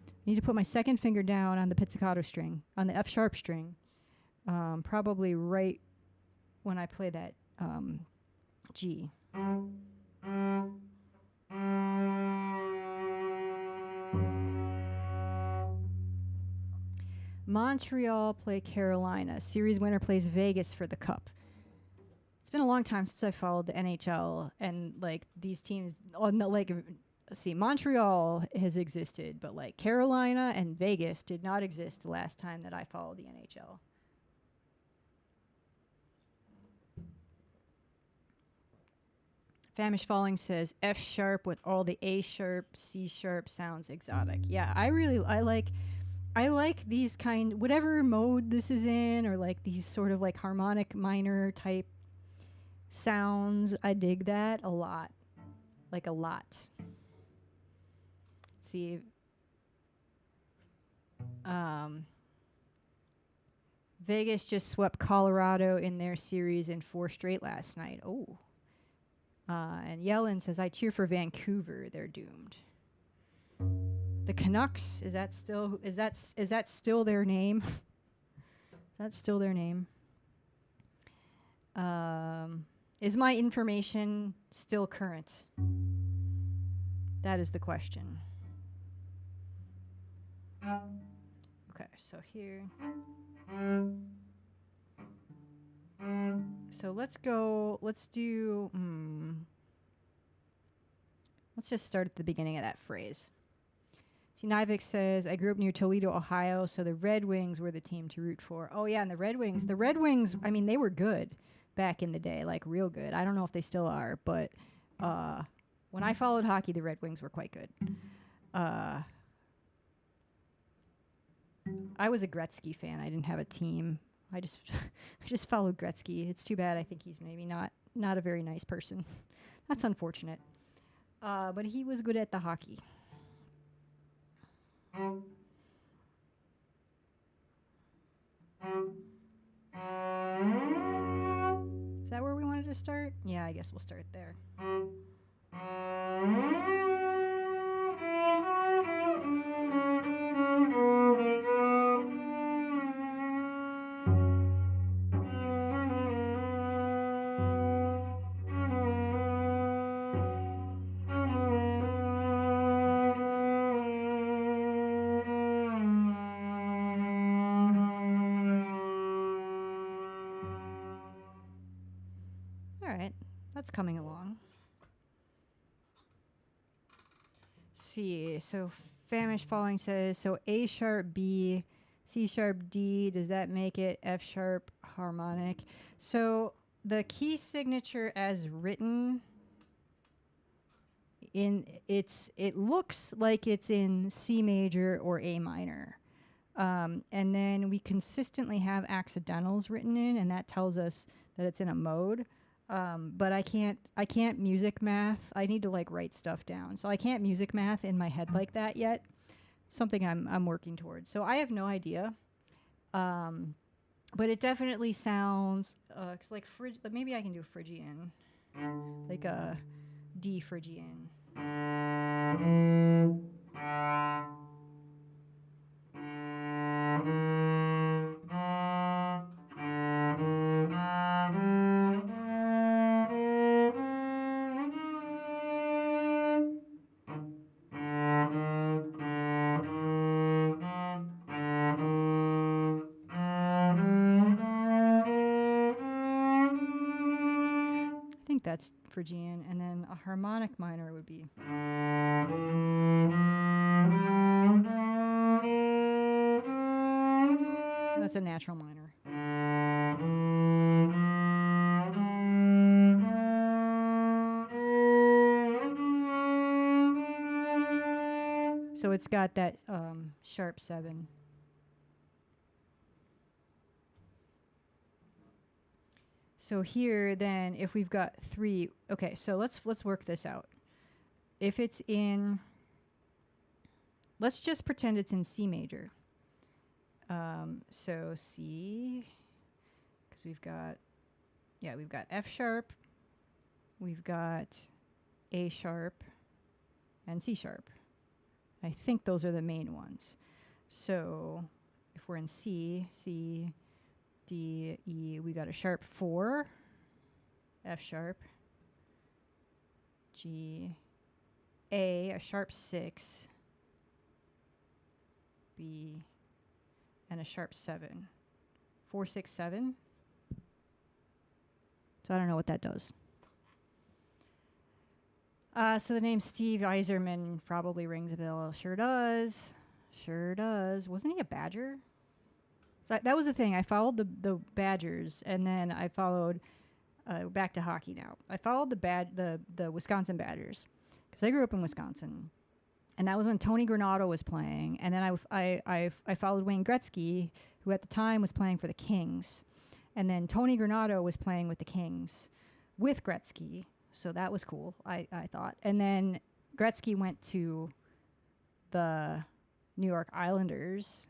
I need to put my second finger down on the pizzicato string, on the F sharp string, probably right when I play that G. Montreal play Carolina. Series winner plays Vegas for the cup. It's been a long time since I followed the NHL, and like these teams, see, Montreal has existed, but like Carolina and Vegas did not exist the last time that I followed the NHL. Famish Falling says F sharp with all the A sharp, C sharp sounds exotic. Yeah, I like these whatever mode this is in, or like these sort of like harmonic minor type sounds. I dig that a lot. Like a lot. See, Vegas just swept Colorado in their series in 4 straight last night. Oh. And Yellen says, I cheer for Vancouver. They're doomed. The Canucks, is that still their name? Is that still their name? Is my information still current? That is the question. Okay, so here. So let's just start at the beginning of that phrase. See, Nivik says, I grew up near Toledo, Ohio, so the Red Wings were the team to root for. Oh, yeah, and the Red Wings, I mean, they were good back in the day, like real good. I don't know if they still are, but when I followed hockey, the Red Wings were quite good. I was a Gretzky fan. I didn't have a team. I just followed Gretzky. It's too bad. I think he's maybe not not a very nice person. That's unfortunate. But he was good at the hockey. Is that where we wanted to start? Yeah, I guess we'll start there. All right, that's coming along. See, so Famish Falling says, so A sharp B, C sharp D, does that make it F sharp harmonic? So the key signature as written it looks like it's in C major or A minor. And then we consistently have accidentals written in, and that tells us that it's in a mode. But I can't music math. I need to like write stuff down. So I can't music math in my head like that yet. Something I'm working towards. So I have no idea. But it definitely sounds, 'cause like maybe I can do Phrygian, like a D Phrygian. I think that's Phrygian, and then a harmonic minor would be. That's a natural minor. So it's got that sharp 7. So here, then, if we've got 3, okay, so let's work this out. If it's in, let's just pretend it's in C major. So C, because we've got F sharp, we've got A sharp, and C sharp. I think those are the main ones. So if we're in C, D, E, we got a sharp 4, F sharp, G, A, a sharp 6, B, and a sharp 7. 4, 6, 7. So I don't know what that does. So the name Steve Eiserman probably rings a bell. Sure does. Sure does. Wasn't he a Badger? So that was the thing. I followed the Badgers, and then I followed back to hockey now. I followed the Wisconsin Badgers because I grew up in Wisconsin, and that was when Tony Granato was playing. And then I followed Wayne Gretzky, who at the time was playing for the Kings, and then Tony Granato was playing with the Kings with Gretzky. So that was cool, I thought. And then Gretzky went to the New York Islanders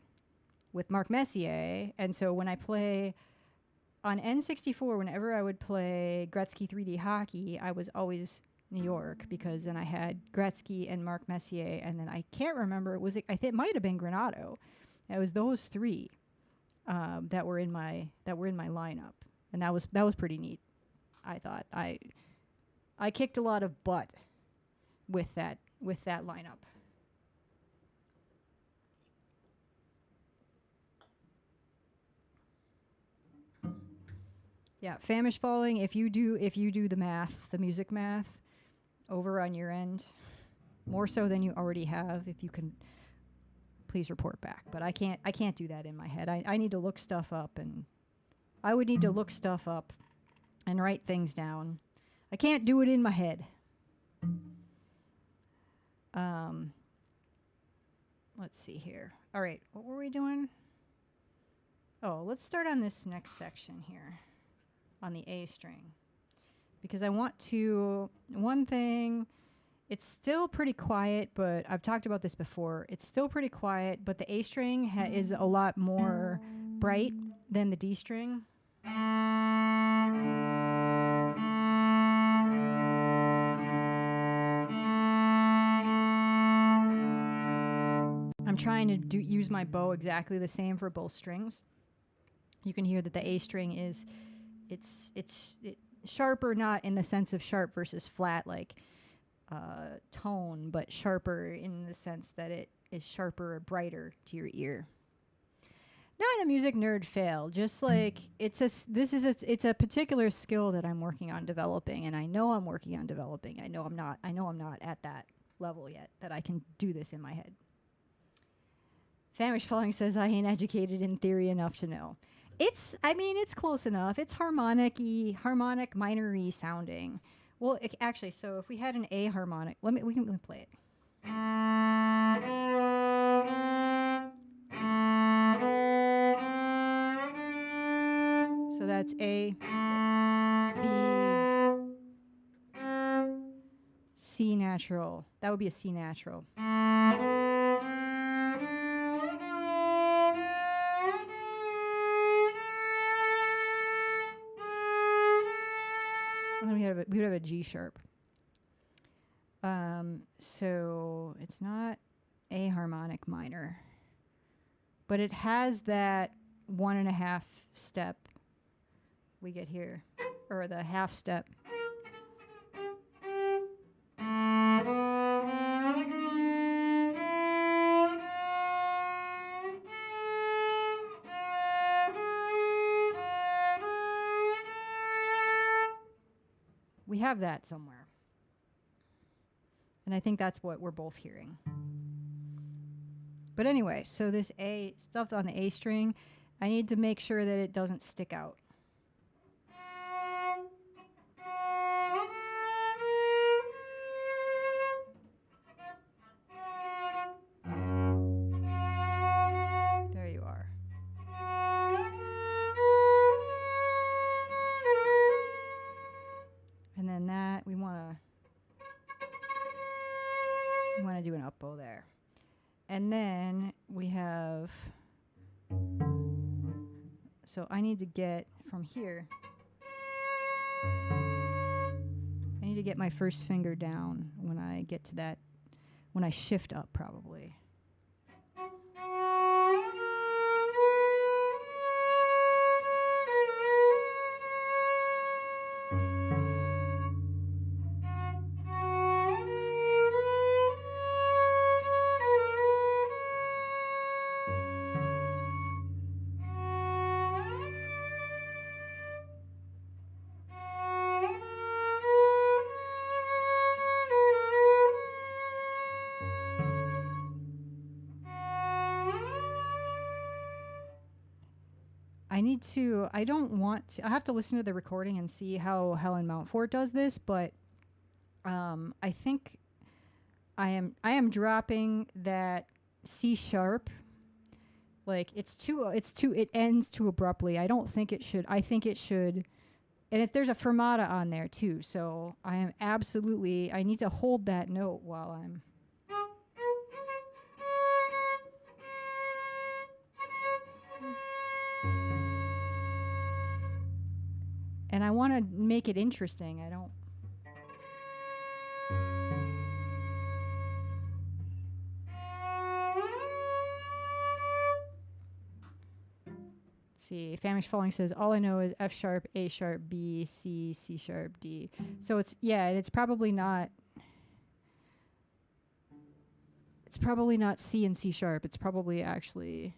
with Mark Messier. And so when I play on N64, whenever I would play Gretzky 3D hockey, I was always New York, because then I had Gretzky and Mark Messier, and then I can't remember, it might have been Granato. It was those 3 that were in my lineup. And that was pretty neat, I thought. I kicked a lot of butt with that lineup. Yeah, Famish Falling, if you do the math, the music math over on your end, more so than you already have, if you can please report back. But I can't do that in my head. I need to look stuff up, and I would need to look stuff up and write things down. I can't do it in my head. Let's see here. All right, what were we doing? Oh, let's start on this next section here, on the A string. because I want to, one thing, it's still pretty quiet, but I've talked about this before. It's still pretty quiet, but the A string is a lot more bright than the D string. I'm trying to use my bow exactly the same for both strings. You can hear that the A string is, it's sharper, not in the sense of sharp versus flat, like tone, but sharper in the sense that it is sharper or brighter to your ear. Not a music nerd fail, just like it's a particular skill that I'm working on developing, and I know I'm working on developing. I know I'm not at that level yet that I can do this in my head. Famish Falling says I ain't educated in theory enough to know. It's close enough. It's harmonic minor-y sounding. Well, actually, so if we had an A harmonic, let me play it. So that's A, B, C natural. That would be a C natural. And then we would have a G sharp. So it's not A harmonic minor, but it has that 1.5 step we get here, or the half step. We have that somewhere. And I think that's what we're both hearing. But anyway, so this A stuff on the A string, I need to make sure that it doesn't stick out. There you are. And then that we want to do an up bow there. And then we have, so I need to get from here, I need to get my first finger down when I get to that, when I shift up probably. I don't want to, I have to listen to the recording and see how Helen Mountfort does this, but I think I am dropping that C sharp. Like it ends too abruptly. I don't think it should. I think it should, and if there's a fermata on there too, so I need to hold that note while I'm. And I want to make it interesting. I don't. See, Famish Falling says, all I know is F sharp, A sharp, B, C, C sharp, D. So it's probably not C and C sharp. It's probably actually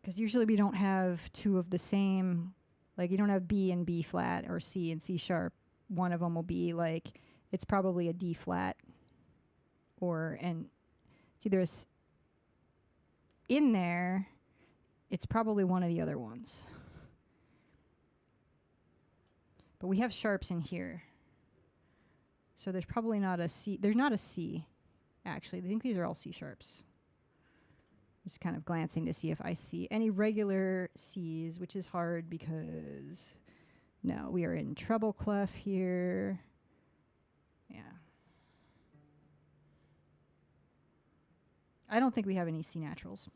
because usually we don't have two of the same, like you don't have B and B flat or C and C sharp. One of them will be like, it's probably a D flat, and it's either in there, it's probably one of the other ones. But we have sharps in here. So there's probably not a C. There's not a C, actually. I think these are all C sharps. Just kind of glancing to see if I see any regular C's, which is hard because no, we are in treble clef here. Yeah. I don't think we have any C naturals.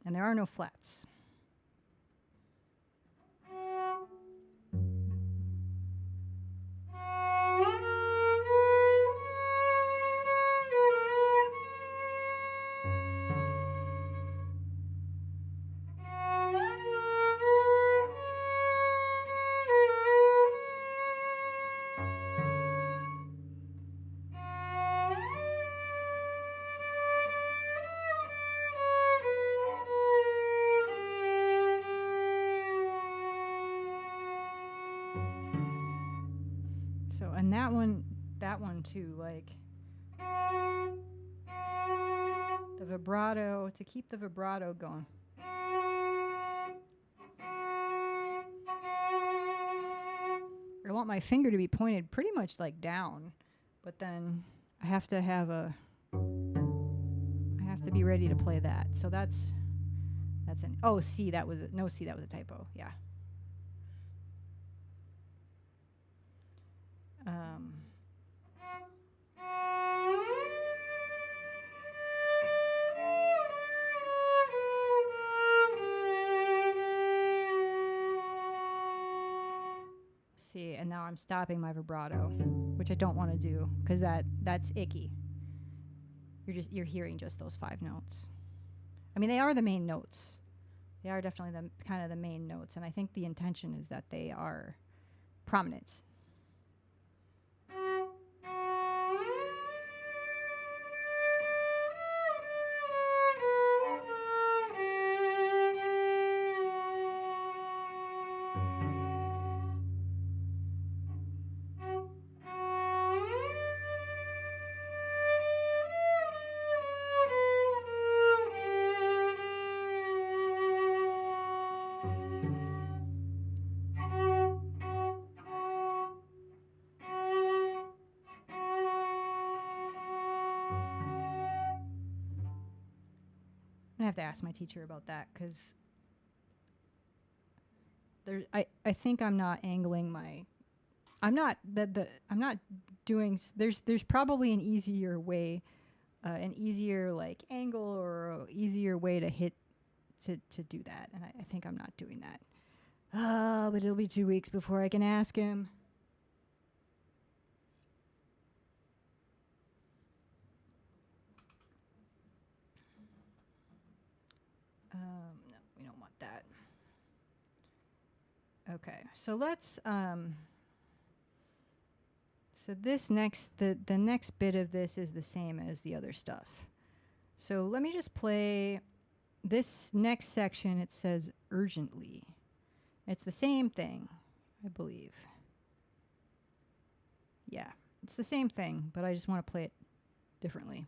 And there are no flats. So, and that one too, like the vibrato, to keep the vibrato going. I want my finger to be pointed pretty much like down, but then I have to be ready to play that. So that's an, oh, C, that was a typo. Yeah. See, and now I'm stopping my vibrato, which I don't want to do because that's icky. You're hearing just those 5 notes. I mean, they are the main notes. They are definitely kind of the main notes, and I think the intention is that they are prominent. I have to ask my teacher about that because I think I'm not angling my, I'm not doing, there's probably an easier way, an easier like angle or a easier way to hit to do that, and I think I'm not doing that. But it'll be 2 weeks before I can ask him. No, we don't want that. Okay, so let's, so this next, the next bit of this is the same as the other stuff. So let me just play this next section. It says urgently. It's the same thing, I believe. Yeah, it's the same thing, but I just want to play it differently.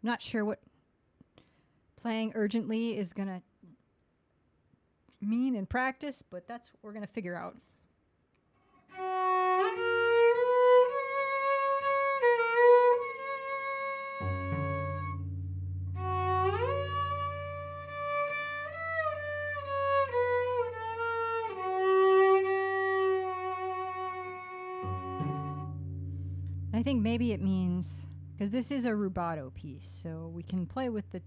I'm not sure what playing urgently is going to mean in practice, but that's what we're going to figure out. I think maybe it means, because this is a rubato piece, so we can play with the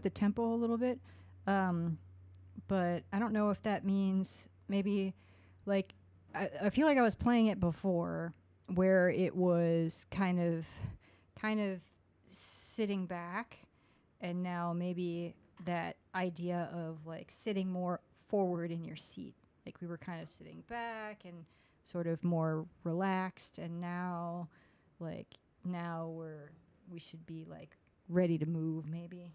tempo a little bit, but I don't know if that means maybe, like, I feel like I was playing it before where it was kind of sitting back, and now maybe that idea of like sitting more forward in your seat, like we were kind of sitting back and sort of more relaxed, and now we should be like ready to move maybe.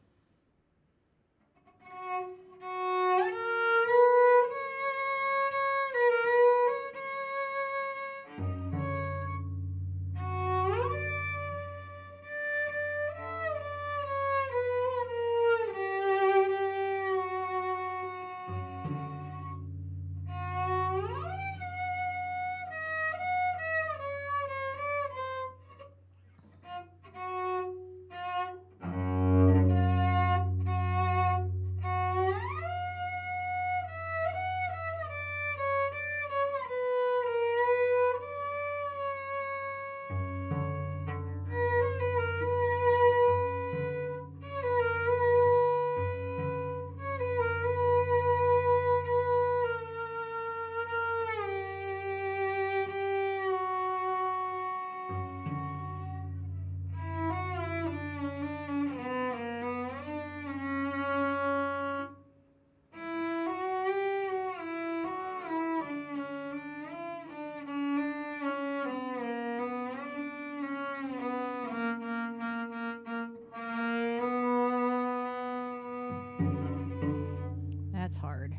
that's hard.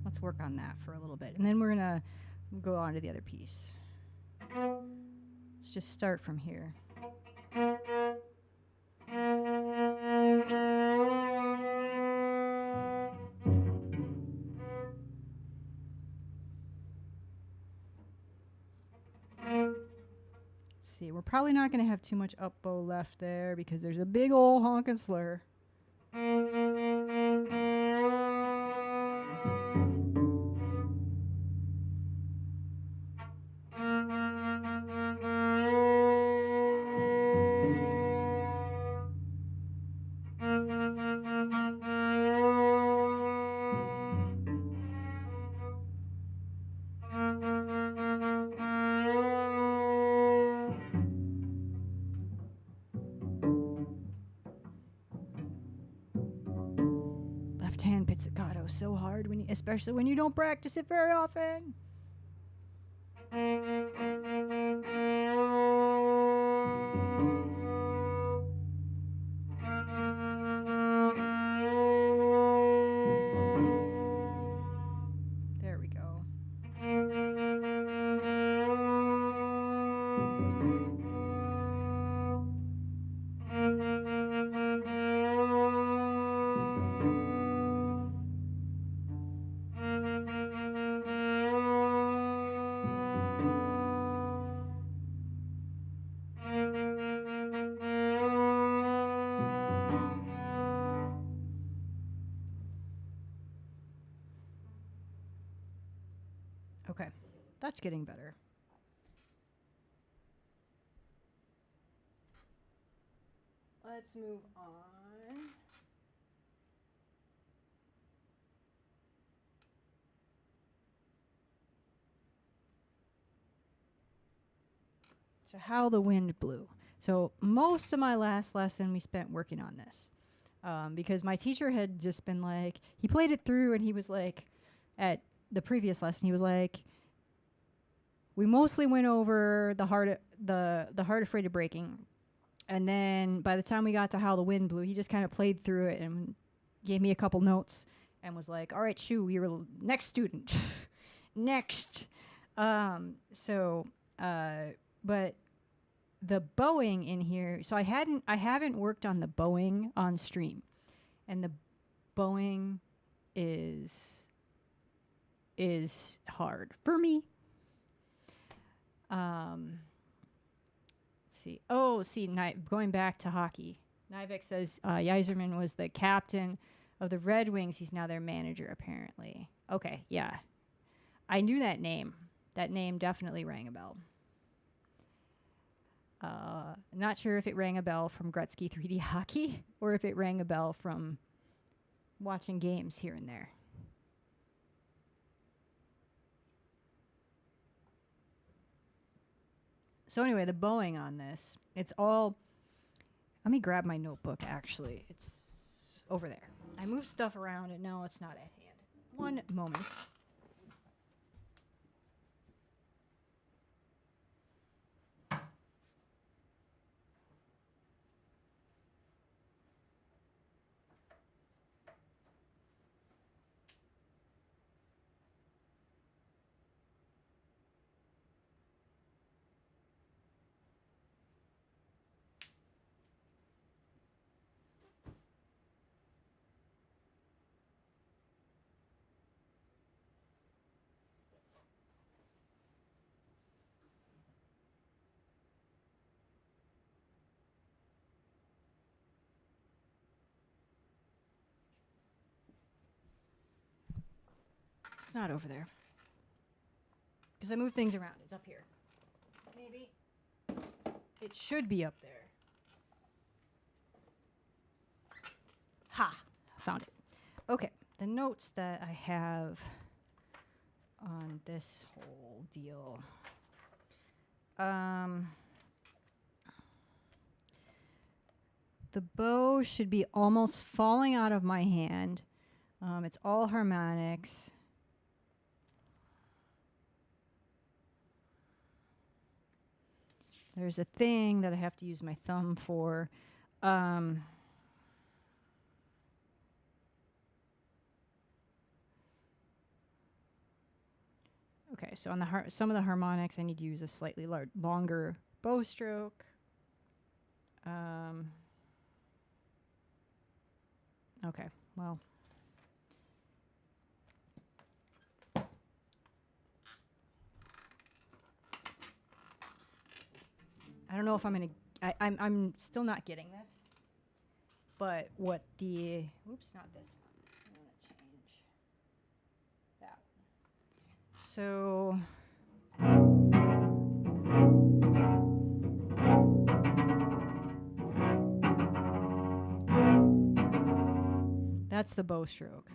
Let's work on that for a little bit. And then we're going to go on to the other piece. Let's just start from here. See, we're probably not going to have too much up bow left there because there's a big old honkin' slur. Left-hand pizzicato so hard when especially when you don't practice it very often. There we go. Okay, that's getting better. Let's move on. To How the Wind Blew. So most of my last lesson we spent working on this. Because my teacher had just been like, he played it through and he was like, at the previous lesson, he was like, we mostly went over the heart afraid of breaking. And then by the time we got to How the Wind Blew, he just kind of played through it and gave me a couple notes and was like, all right, shoo, you're next student. Next. But the bowing in here, so I haven't worked on the bowing on stream. And the bowing is hard for me. Let's see. Oh, see, going back to hockey. Nivek says Yzerman was the captain of the Red Wings. He's now their manager, apparently. Okay, yeah. I knew that name. That name definitely rang a bell. Not sure if it rang a bell from Gretzky 3D hockey or if it rang a bell from watching games here and there. So anyway, the bowing on this, it's all, let me grab my notebook actually. It's over there. I moved stuff around and now it's not at hand. One moment. It's not over there. Because I moved things around. It's up here. Maybe. It should be up there. Ha! Found it. Okay. The notes that I have on this whole deal. The bow should be almost falling out of my hand. It's all harmonics. There's a thing that I have to use my thumb for. Okay, so on the some of the harmonics, I need to use a slightly longer bow stroke. Okay, well. I don't know if I'm gonna. I'm still not getting this, but what the? Oops, not this one. I'm gonna change that. So. That's the bow stroke.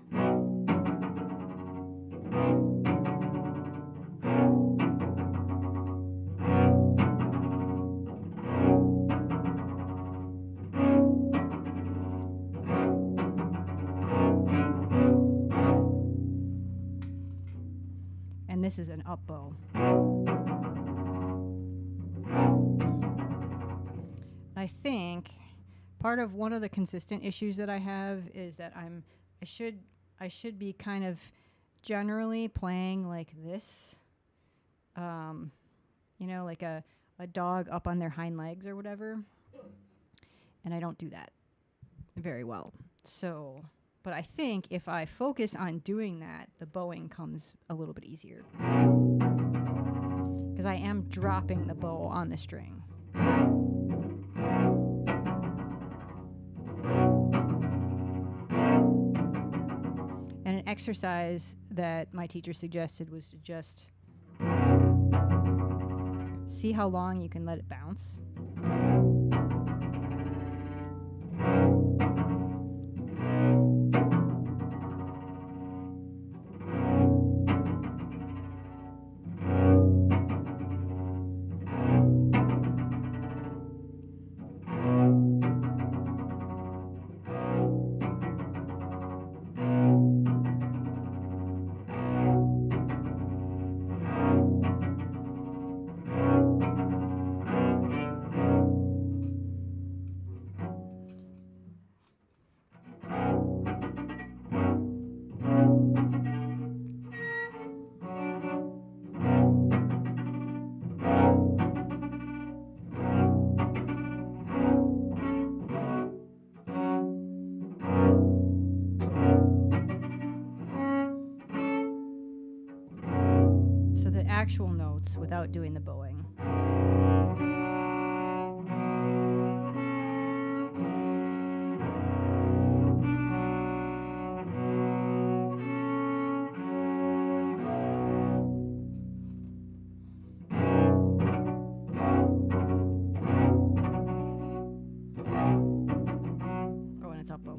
And this is an up bow. I think part of one of the consistent issues that I have is that I should be kind of generally playing like this. You know, like a dog up on their hind legs or whatever. And I don't do that very well. So, but I think if I focus on doing that, the bowing comes a little bit easier. Because I am dropping the bow on the string. And an exercise that my teacher suggested was to just see how long you can let it bounce. Actual notes without doing the bowing. Oh, and it's up bow.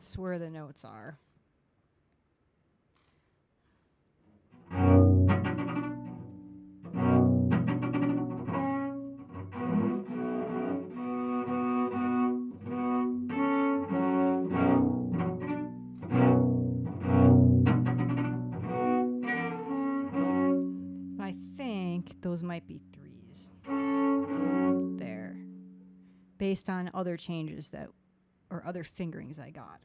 that's where the notes are. I think those might be threes there, based on other changes that, or other fingerings I got.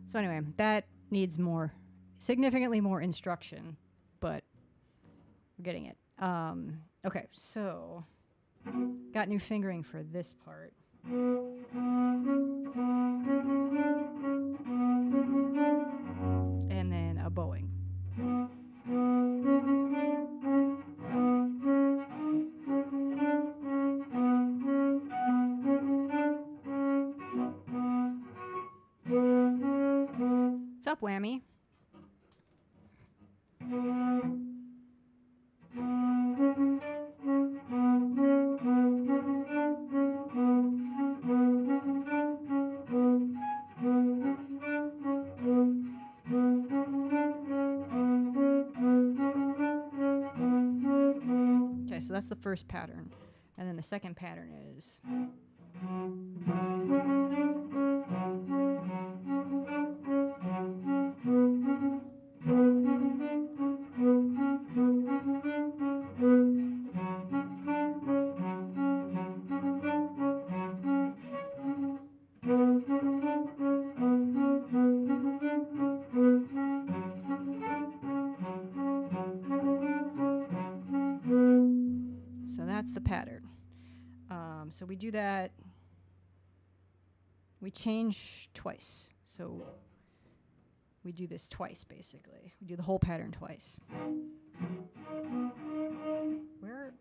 So anyway, that needs significantly more instruction, but we're getting it. Okay, so got new fingering for this part. And then a bowing. What's up, Whammy? Okay, so that's the first pattern. And then the second pattern is... So that's the pattern. So we do that. We change twice. So we do this twice, basically. We do the whole pattern twice. Where?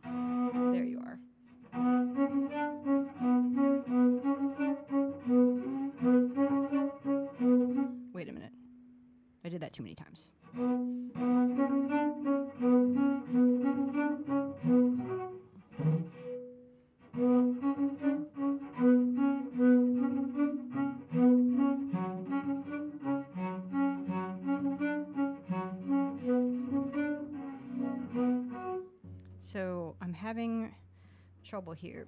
There you are. Wait a minute. I did that too many times. So I'm having trouble here.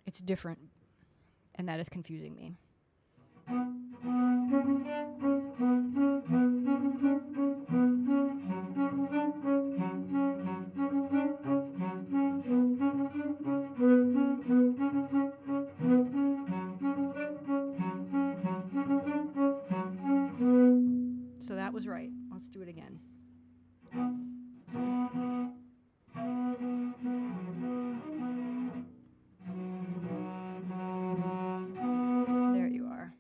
It's different, and that is confusing me. So that was right. Let's do it again. There you are.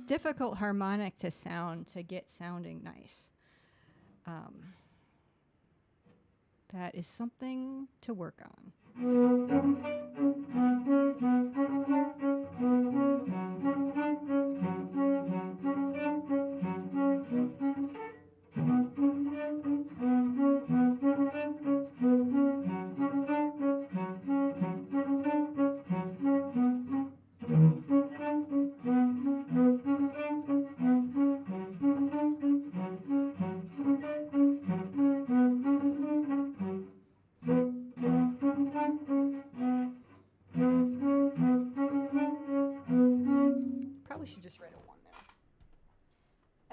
Difficult harmonic to get sounding nice. That is something to work on. should just write a 1 there.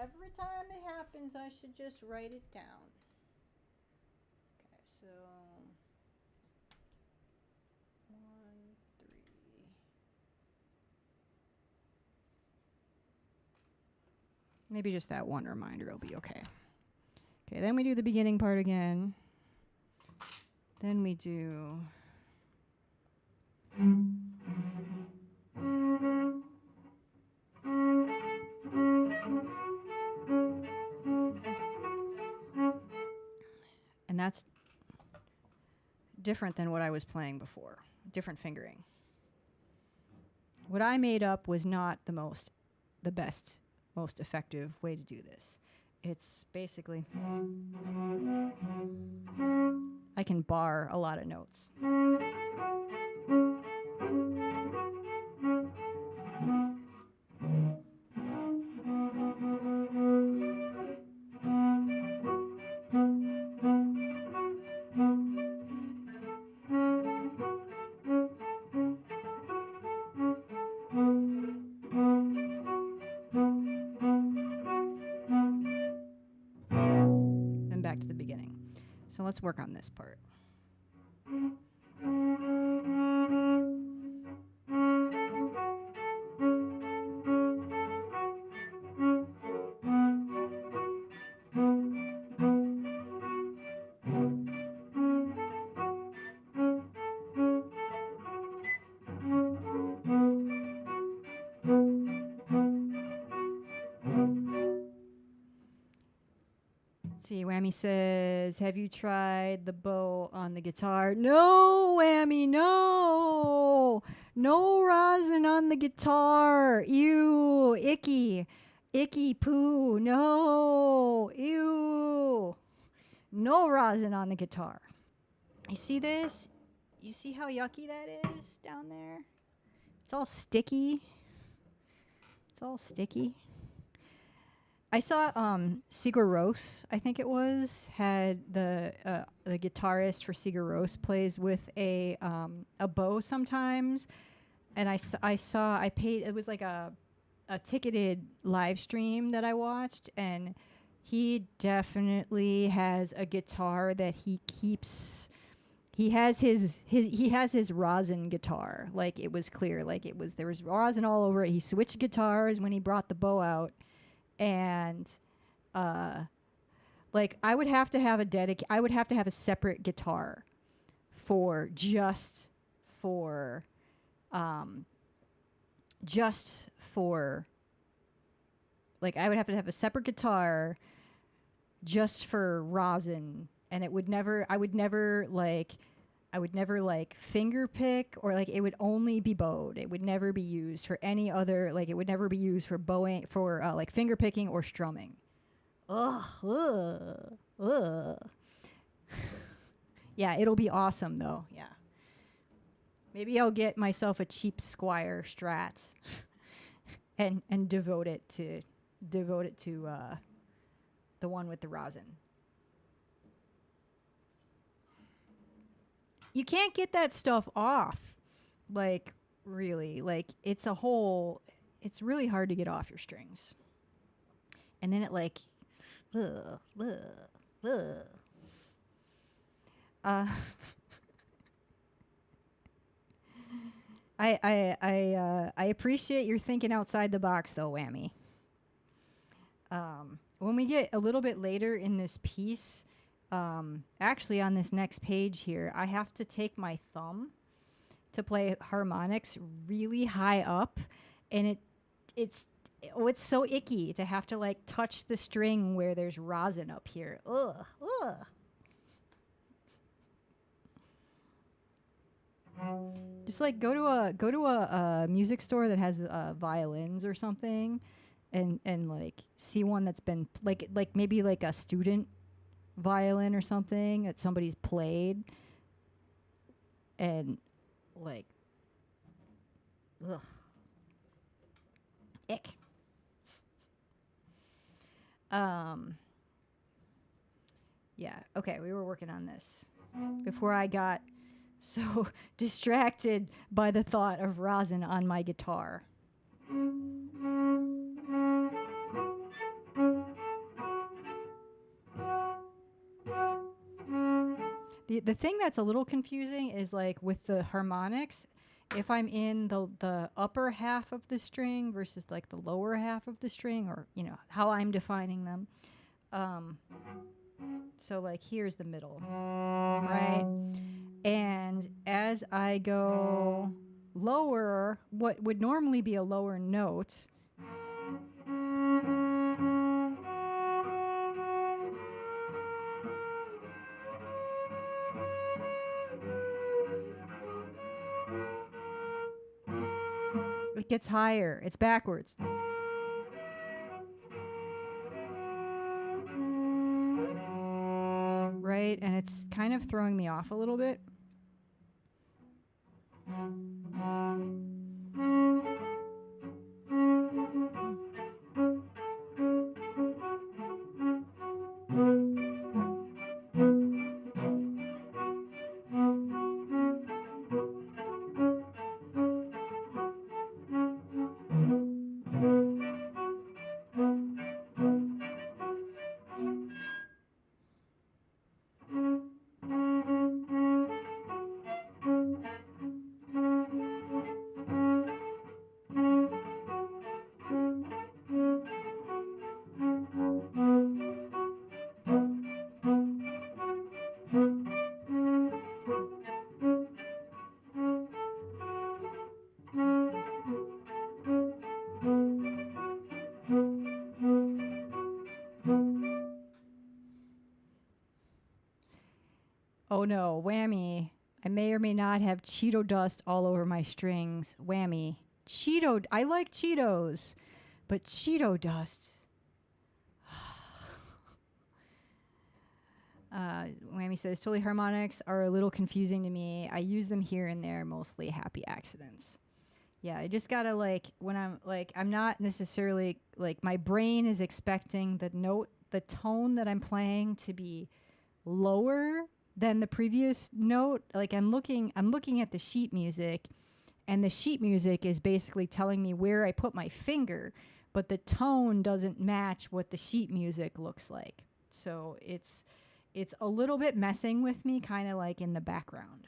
Every time it happens, I should just write it down. Okay, so 1, 3. Maybe just that one reminder will be okay. Okay, then we do the beginning part again. Then we do... And that's different than what I was playing before. Different fingering. What I made up was not the best, most effective way to do this. It's basically, I can bar a lot of notes. Back to the beginning. So let's work on this part. See, Whammy says, have you tried the bow on the guitar? No, Whammy, no. No rosin on the guitar. Ew, icky. Icky poo. No. Ew. No rosin on the guitar. You see this? You see how yucky that is down there? It's all sticky. It's all sticky. I saw Sigur Rós, I think it was, had the guitarist for Sigur Rós plays with a bow sometimes, and I paid, it was like a ticketed live stream that I watched, and he definitely has a guitar that he keeps. He has his rosin guitar, like it was clear, like there was rosin all over it. He switched guitars when he brought the bow out. And like I would have to have a separate guitar for like I would have to have a separate guitar just for rosin, and I would never finger pick, or like it would only be bowed. It would never be used for any other, like it would never be used for bowing, for like finger picking or strumming. Ugh. Yeah, it'll be awesome though. Yeah. Maybe I'll get myself a cheap Squire Strat and devote it to the one with the rosin. You can't get that stuff off, like, really. Like, it's really hard to get off your strings. And then it, like, I appreciate your thinking outside the box, though, Whammy. When we get a little bit later in this piece, actually on this next page here, I have to take my thumb to play harmonics really high up, and it's so icky to have to like touch the string where there's rosin up here. Ugh. Just like go to a music store that has violins or something, and like see one that's been like maybe like a student violin or something that somebody's played, and like, ugh, ick. Yeah, okay, we were working on this before I got so distracted by the thought of rosin on my guitar. the thing that's a little confusing is like with the harmonics, if I'm in the upper half of the string versus like the lower half of the string, or you know how I'm defining them. So like here's the middle, right? And as I go lower, what would normally be a lower note, it gets higher. It's backwards. Right? And it's kind of throwing me off a little bit. Oh no, whammy. I may or may not have Cheeto dust all over my strings. Whammy. I like Cheetos, but Cheeto dust. Whammy says, totally harmonics are a little confusing to me. I use them here and there, mostly happy accidents. Yeah, I just gotta like, when I'm like, I'm not necessarily, like my brain is expecting the tone that I'm playing to be lower than the previous note. Like I'm looking at the sheet music, and the sheet music is basically telling me where I put my finger, but the tone doesn't match what the sheet music looks like. So it's a little bit messing with me, kind of like in the background.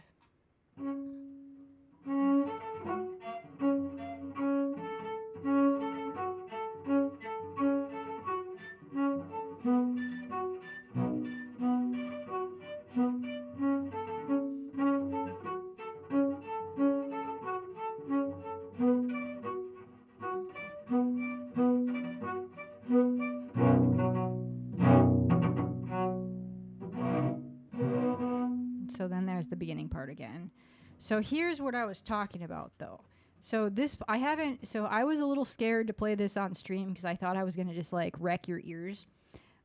So then there's the beginning part again. So here's what I was talking about though. So I was a little scared to play this on stream because I thought I was going to just like wreck your ears.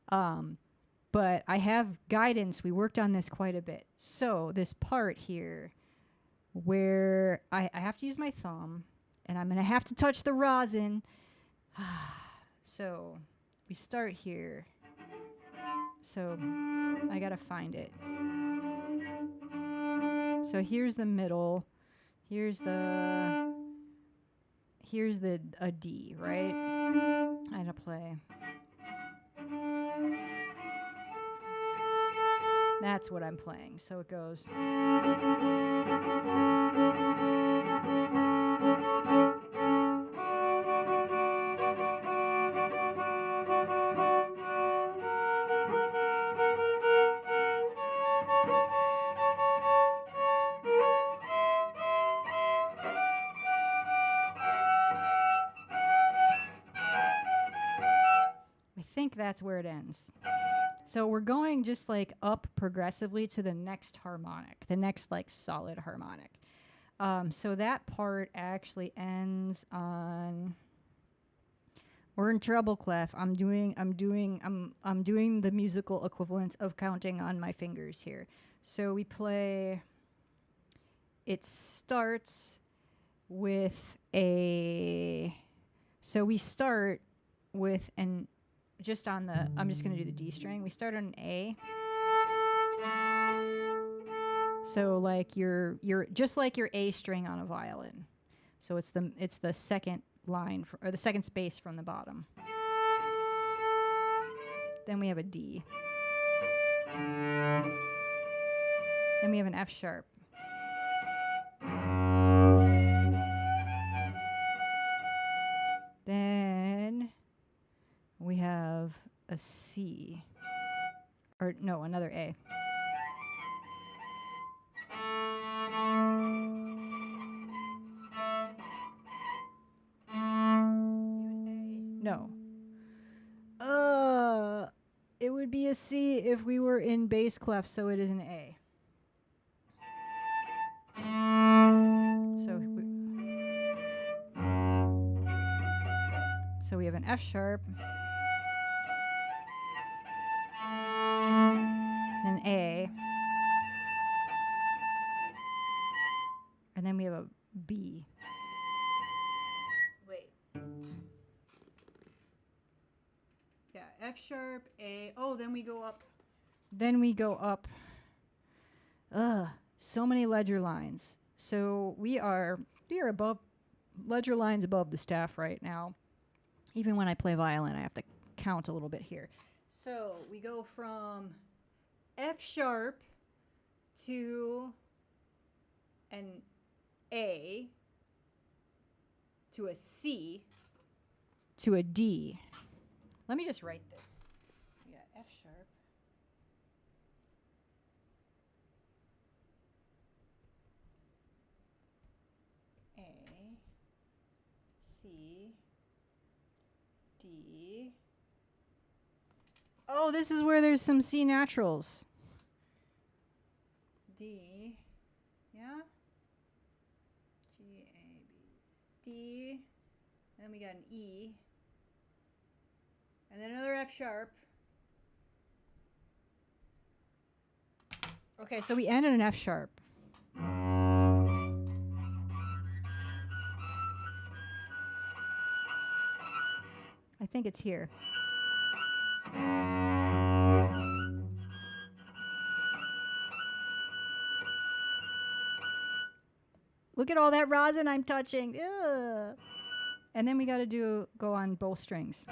But I have guidance. We worked on this quite a bit. So this part here where I have to use my thumb and I'm going to have to touch the rosin. So we start here. So I got to find it. So here's the middle. Here's a D, right? I gotta play. That's what I'm playing. So it goes. I think that's where it ends. So we're going just like up progressively to the next harmonic, the next like solid harmonic. So that part actually ends on. We're in treble clef. I'm doing the musical equivalent of counting on my fingers here. So we play. It starts with a. So we start with an. Just on the, I'm just going to do the D string. We start on an A. So like you're just like your A string on a violin. So it's the second line or the second space from the bottom. Then we have a D. Then we have an F sharp. Then we have a C. Or no, another A. No. It would be a C if we were in bass clef, so it is an A. So we have an F sharp, an A, and then we have a B. Wait. Yeah, F sharp, A. Oh, then we go up. Then we go up. So many ledger lines. So we are above ledger lines above the staff right now. Even when I play violin, I have to count a little bit here. So we go from F sharp to an A to a C to a D. Let me just write this. We got F sharp. A, C, D. Oh, this is where there's some C naturals. D, yeah? G, A, B, D. Then we got an E. And then another F sharp. Okay, so we end at an F sharp. I think it's here. Look at all that rosin I'm touching. Ugh. And then we got to go on both strings.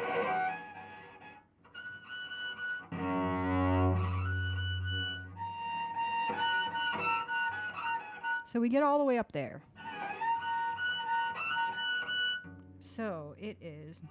So we get all the way up there. So it is.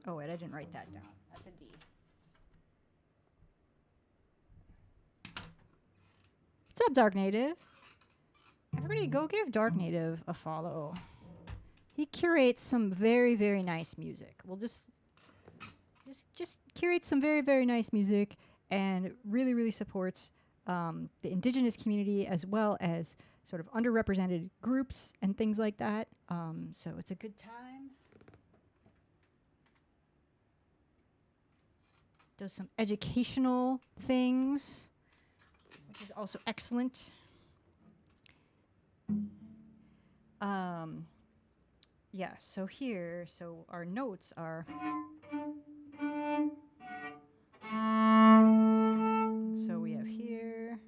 Oh, wait, I didn't write that down. That's a D. What's up, Dark Native? Everybody go give Dark Native a follow. He curates some very, very nice music. We'll just curate some very, very nice music and really, really supports the indigenous community as well as sort of underrepresented groups and things like that. So it's a good time. Does some educational things, which is also excellent. Yeah, so here, so our notes are. So we have here.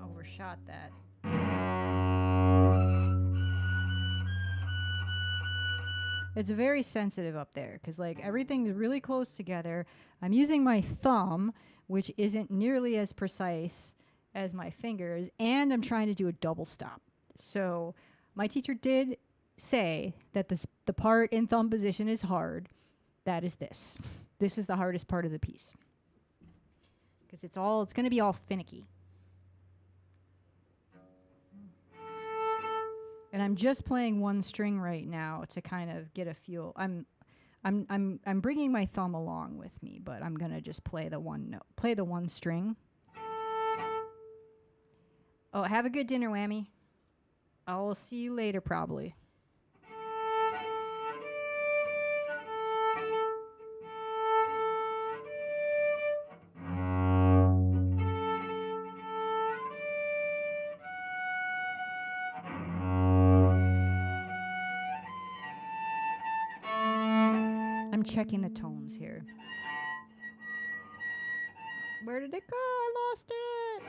Overshot that. It's very sensitive up there because like everything's really close together. I'm using my thumb, which isn't nearly as precise as my fingers, and I'm trying to do a double stop. So my teacher did say that the part in thumb position is hard. That is this. This is the hardest part of the piece because it's going to be all finicky. And I'm just playing one string right now to kind of get a feel. I'm bringing my thumb along with me, but I'm gonna just play the one note, play the one string. Oh, have a good dinner, Whammy. I'll see you later, probably. I'm checking the tones here. Where did it go? I lost it.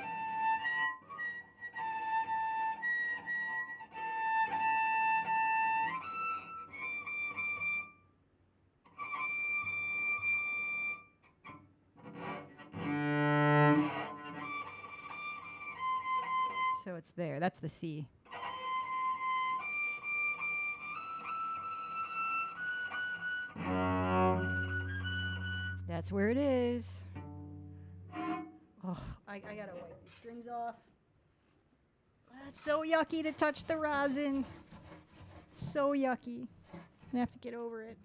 So it's there. That's the C. That's where it is. Ugh, I gotta wipe the strings off. It's so yucky to touch the rosin. So yucky. I have to get over it.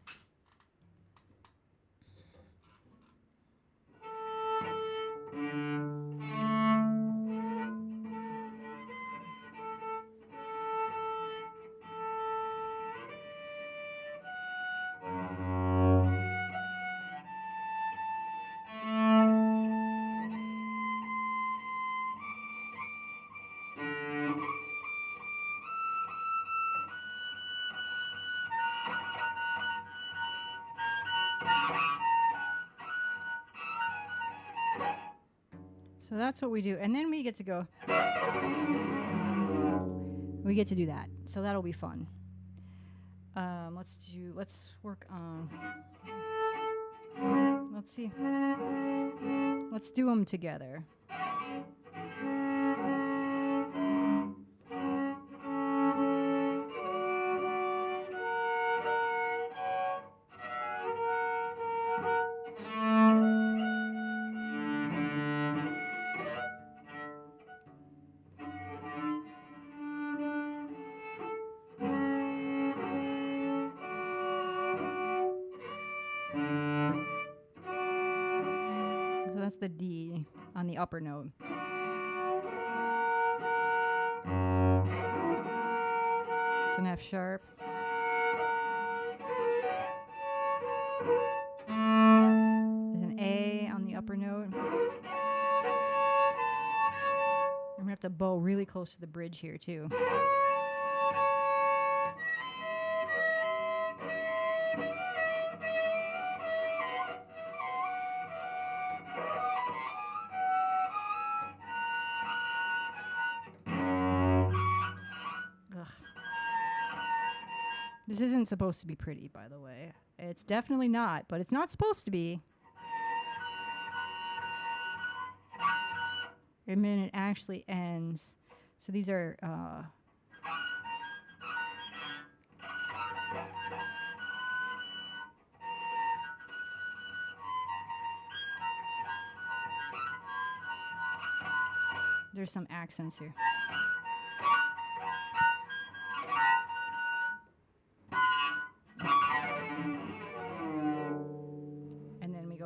So that's what we do. And then we get to go. We get to do that. So that'll be fun. Let's work on, let's see. Let's do them together. That's the D on the upper note. It's an F sharp. There's an A on the upper note. I'm gonna have to bow really close to the bridge here too. This isn't supposed to be pretty, by the way. It's definitely not, but it's not supposed to be. And then it actually ends. So these are... there's some accents here.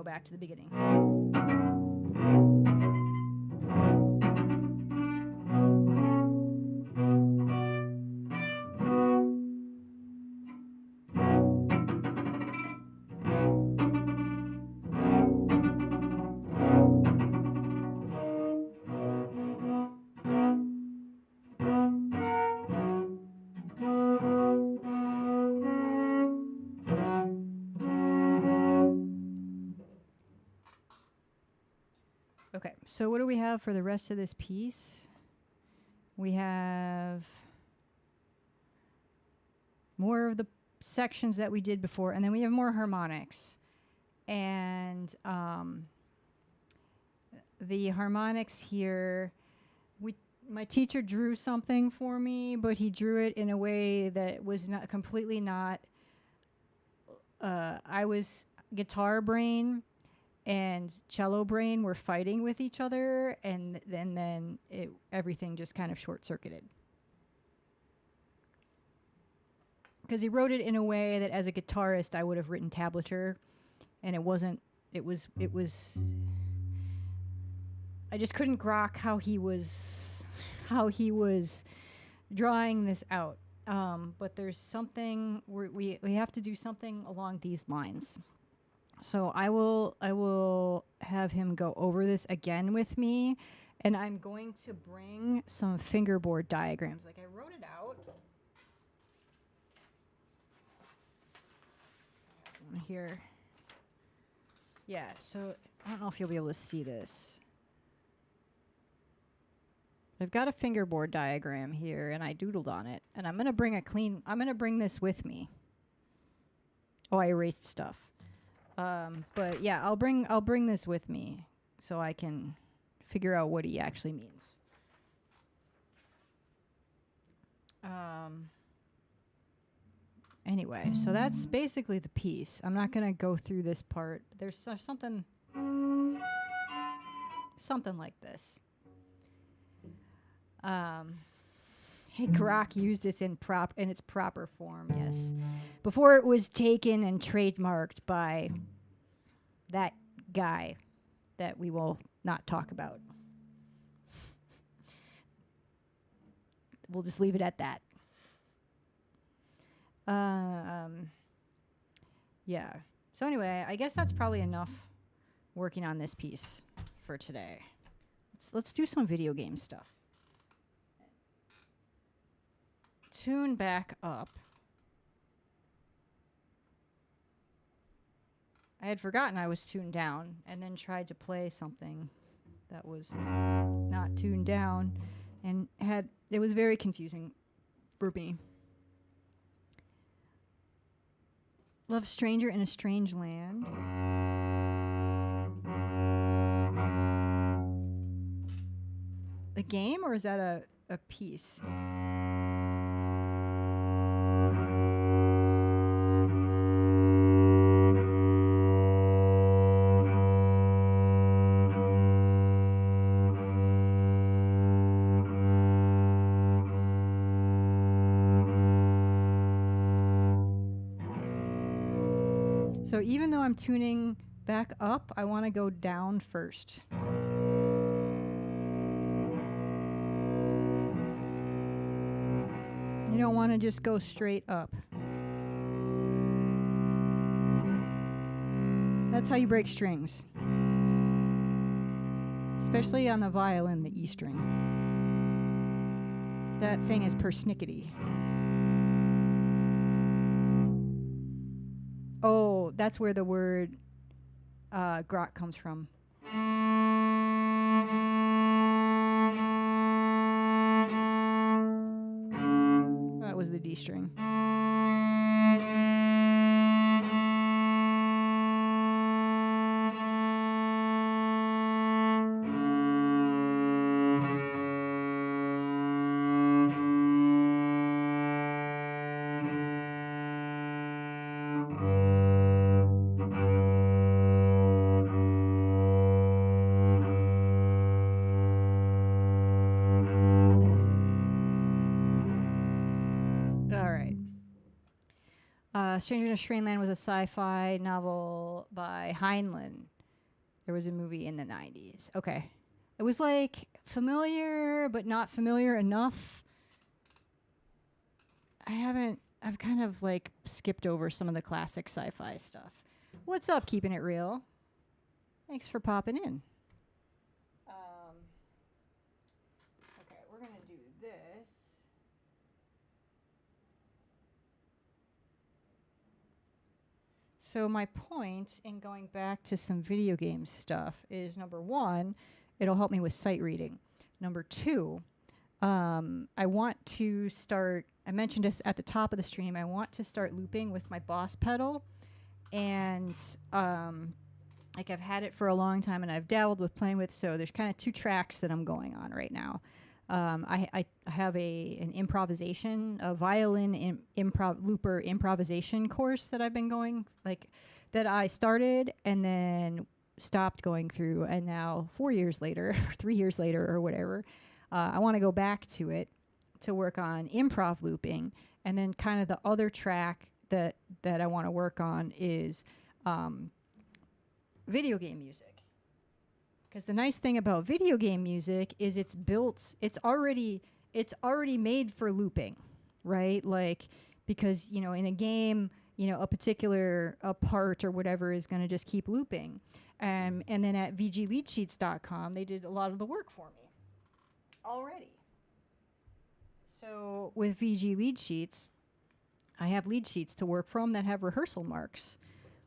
Back to the beginning. Okay, so what do we have for the rest of this piece? We have more of the sections that we did before, and then we have more harmonics. And the harmonics here, my teacher drew something for me, but he drew it in a way that was not completely not, I was guitar brain and cello brain were fighting with each other, and then everything just kind of short-circuited. because he wrote it in a way that as a guitarist I would have written tablature, and it wasn't. It was. I just couldn't grok how he was drawing this out. But there's something we have to do something along these lines. So I will have him go over this again with me, and I'm going to bring some fingerboard diagrams. Like I wrote it out. Here. Yeah, so I don't know if you'll be able to see this. I've got a fingerboard diagram here, and I doodled on it, and I'm gonna bring this with me. Oh, I erased stuff. But yeah, I'll bring this with me so I can figure out what he actually means. Anyway, so that's basically the piece. I'm not gonna go through this part. There's something like this. Hey, Grok used it in its proper form, yes. Before it was taken and trademarked by that guy that we will not talk about. We'll just leave it at that. Yeah. So anyway, I guess that's probably enough working on this piece for today. Let's do some video game stuff. Tune back up. I had forgotten I was tuned down and then tried to play something that was not tuned down, and it was very confusing for me. Love Stranger in a Strange Land. The game, or is that a piece? So even though I'm tuning back up, I want to go down first. You don't want to just go straight up. That's how you break strings. Especially on the violin, the E string. That thing is persnickety. Oh, that's where the word grok comes from. That was the D string. Stranger in a Strange Land was a sci-fi novel by Heinlein. There was a movie in the 90s. Okay. It was like familiar, but not familiar enough. I've kind of like skipped over some of the classic sci-fi stuff. What's up, keeping it real? Thanks for popping in. Okay, we're going to do this. So my point in going back to some video game stuff is, number one, it'll help me with sight reading. Number two, I want to start, I mentioned this at the top of the stream, I want to start looping with my Boss pedal. And like I've had it for a long time and I've dabbled with playing with, so there's kind of two tracks that I'm going on right now. I have an improvisation, a violin looper improvisation course that I've been going, like that I started and then stopped going through, and now 4 years later, 3 years later, or whatever, I want to go back to it to work on improv looping. And then kind of the other track that I want to work on is video game music. Because the nice thing about video game music is it's already made for looping, right? Like, because, you know, in a game, you know, a particular part or whatever is going to just keep looping. And then at VGLeadSheets.com, they did a lot of the work for me already. So with VG lead sheets, I have lead sheets to work from that have rehearsal marks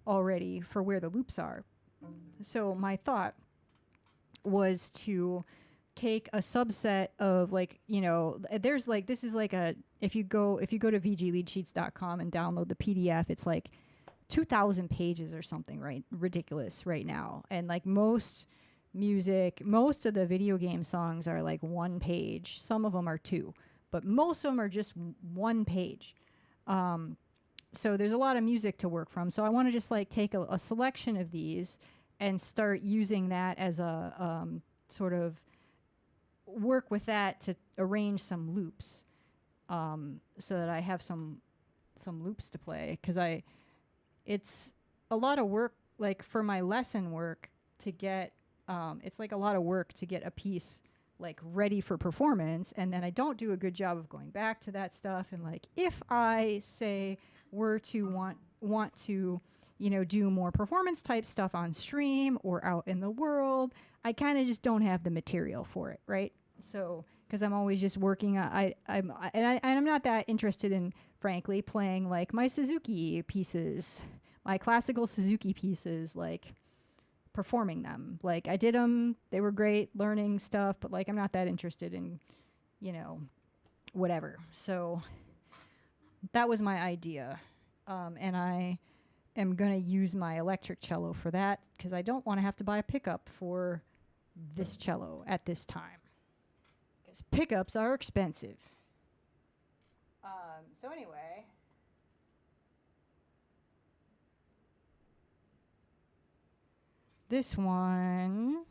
already for where the loops are. So my thought was to take a subset of, like, you know, there's like, this is like a, if you go to VGLeadSheets.com and download the PDF, it's like 2,000 pages or something, right? Ridiculous right now. And like most of the video game songs are like 1 page. Some of them are 2, but most of them are just 1 page. So there's a lot of music to work from. So I want to just like take a selection of these and start using that as a sort of work with that to arrange some loops, so that I have some loops to play. Because it's a lot of work, like for my lesson work, to get it's like a lot of work to get a piece like ready for performance, and then I don't do a good job of going back to that stuff. And like, if I say were to want to, you know, do more performance type stuff on stream or out in the world, I kind of just don't have the material for it, right? So, because I'm always just working on, I'm not that interested in, frankly, playing like my Suzuki pieces, my classical Suzuki pieces, like performing them. Like, I did them, they were great, learning stuff, but like I'm not that interested in, you know, whatever. So that was my idea, and I am going to use my electric cello for that, because I don't want to have to buy a pickup for this cello at this time, because pickups are expensive. So anyway, this one,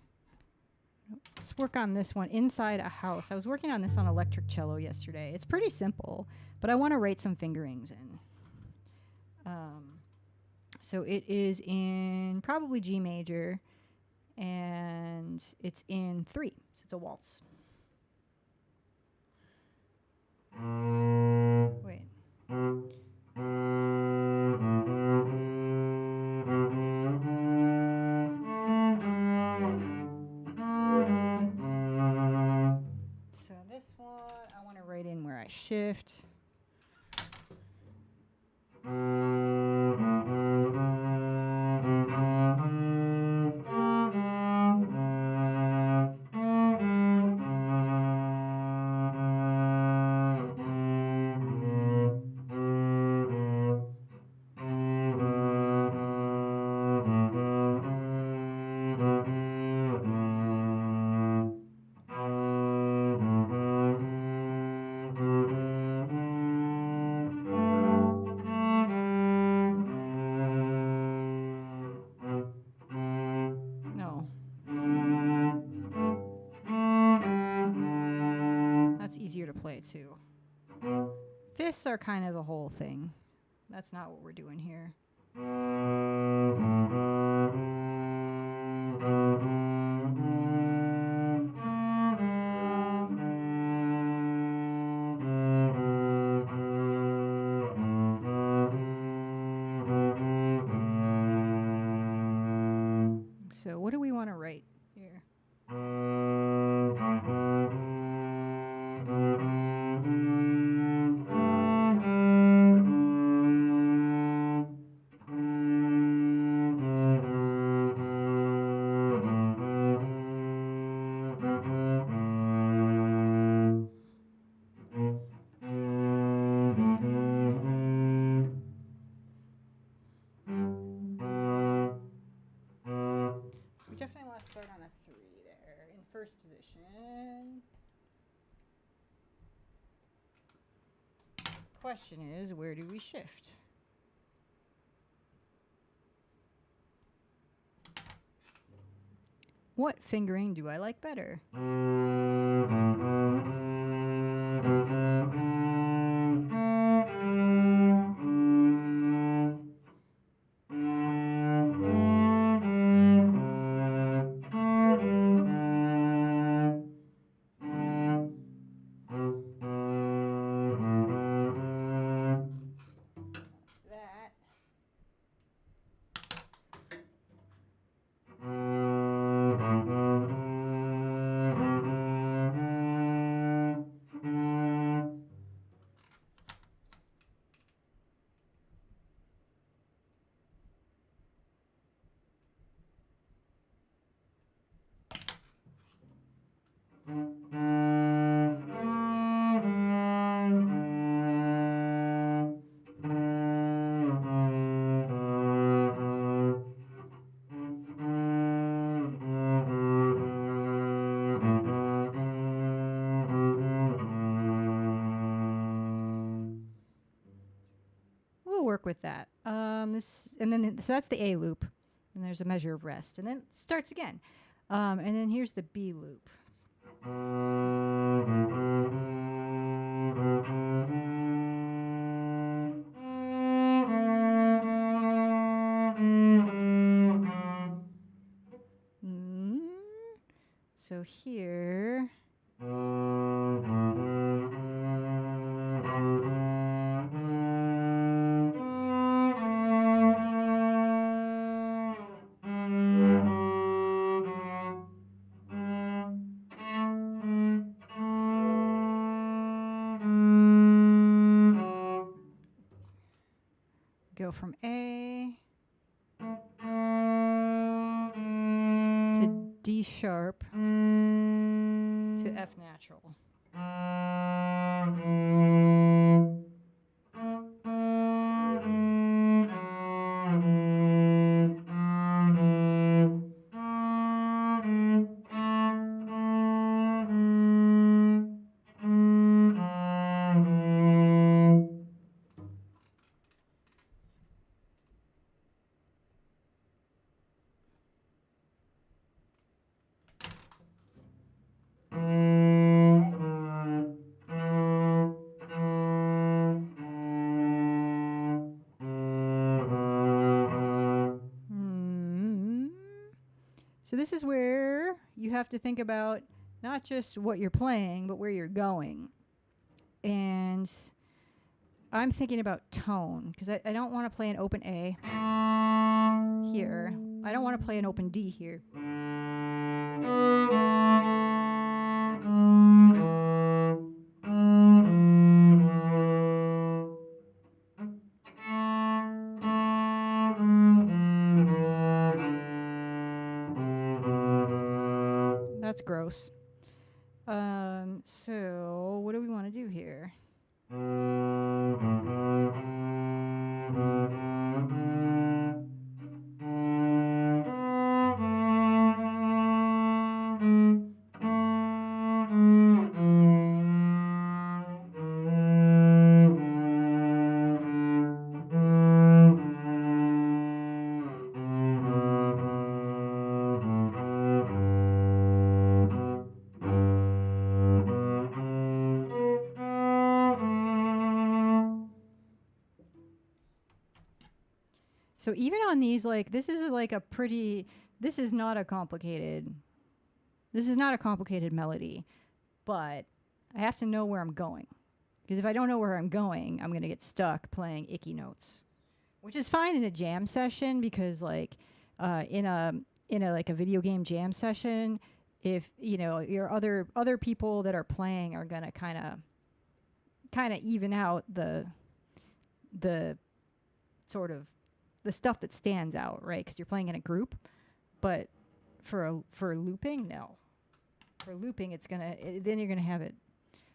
let's work on this one inside a house. I was working on this on electric cello yesterday. It's pretty simple, but I want to write some fingerings in. So it is in probably G major, and it's in 3, so it's a waltz. Wait. So this one, I want to write in where I shift. No. That's easier to play too. Fifths are kind of the whole thing. That's not what we're doing here. So what do we want to write here? We definitely want to start on a 3 there in first position. Question is, where do we shift? What fingering do I like better? with that. So that's the A loop, and there's a measure of rest, and then it starts again. And then here's the B loop. So here. Go from A to D sharp to F natural. So this is where you have to think about not just what you're playing, but where you're going. And I'm thinking about tone, because I don't want to play an open A here. I don't want to play an open D here. That's gross. So what do we want to do here? So even on these, like, this is like a pretty, this is not a complicated melody, but I have to know where I'm going. Because if I don't know where I'm going, I'm going to get stuck playing icky notes, which is fine in a jam session, because like in a like a video game jam session, if you know your other people that are playing are going to kind of even out the sort of the stuff that stands out, right? Because you're playing in a group. But for looping, no. For looping, it's gonna then you're gonna have it.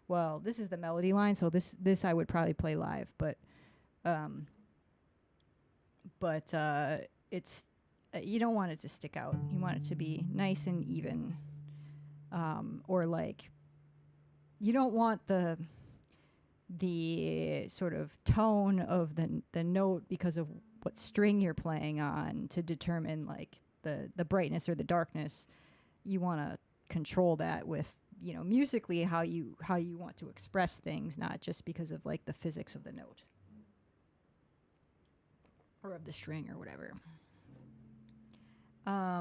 Well, this is the melody line, so this I would probably play live, but it's you don't want it to stick out. You want it to be nice and even, or like you don't want the sort of tone of the note because of what string you're playing on to determine like the brightness or the darkness. You want to control that with, you know, musically how you want to express things, not just because of like the physics of the note or of the string or whatever.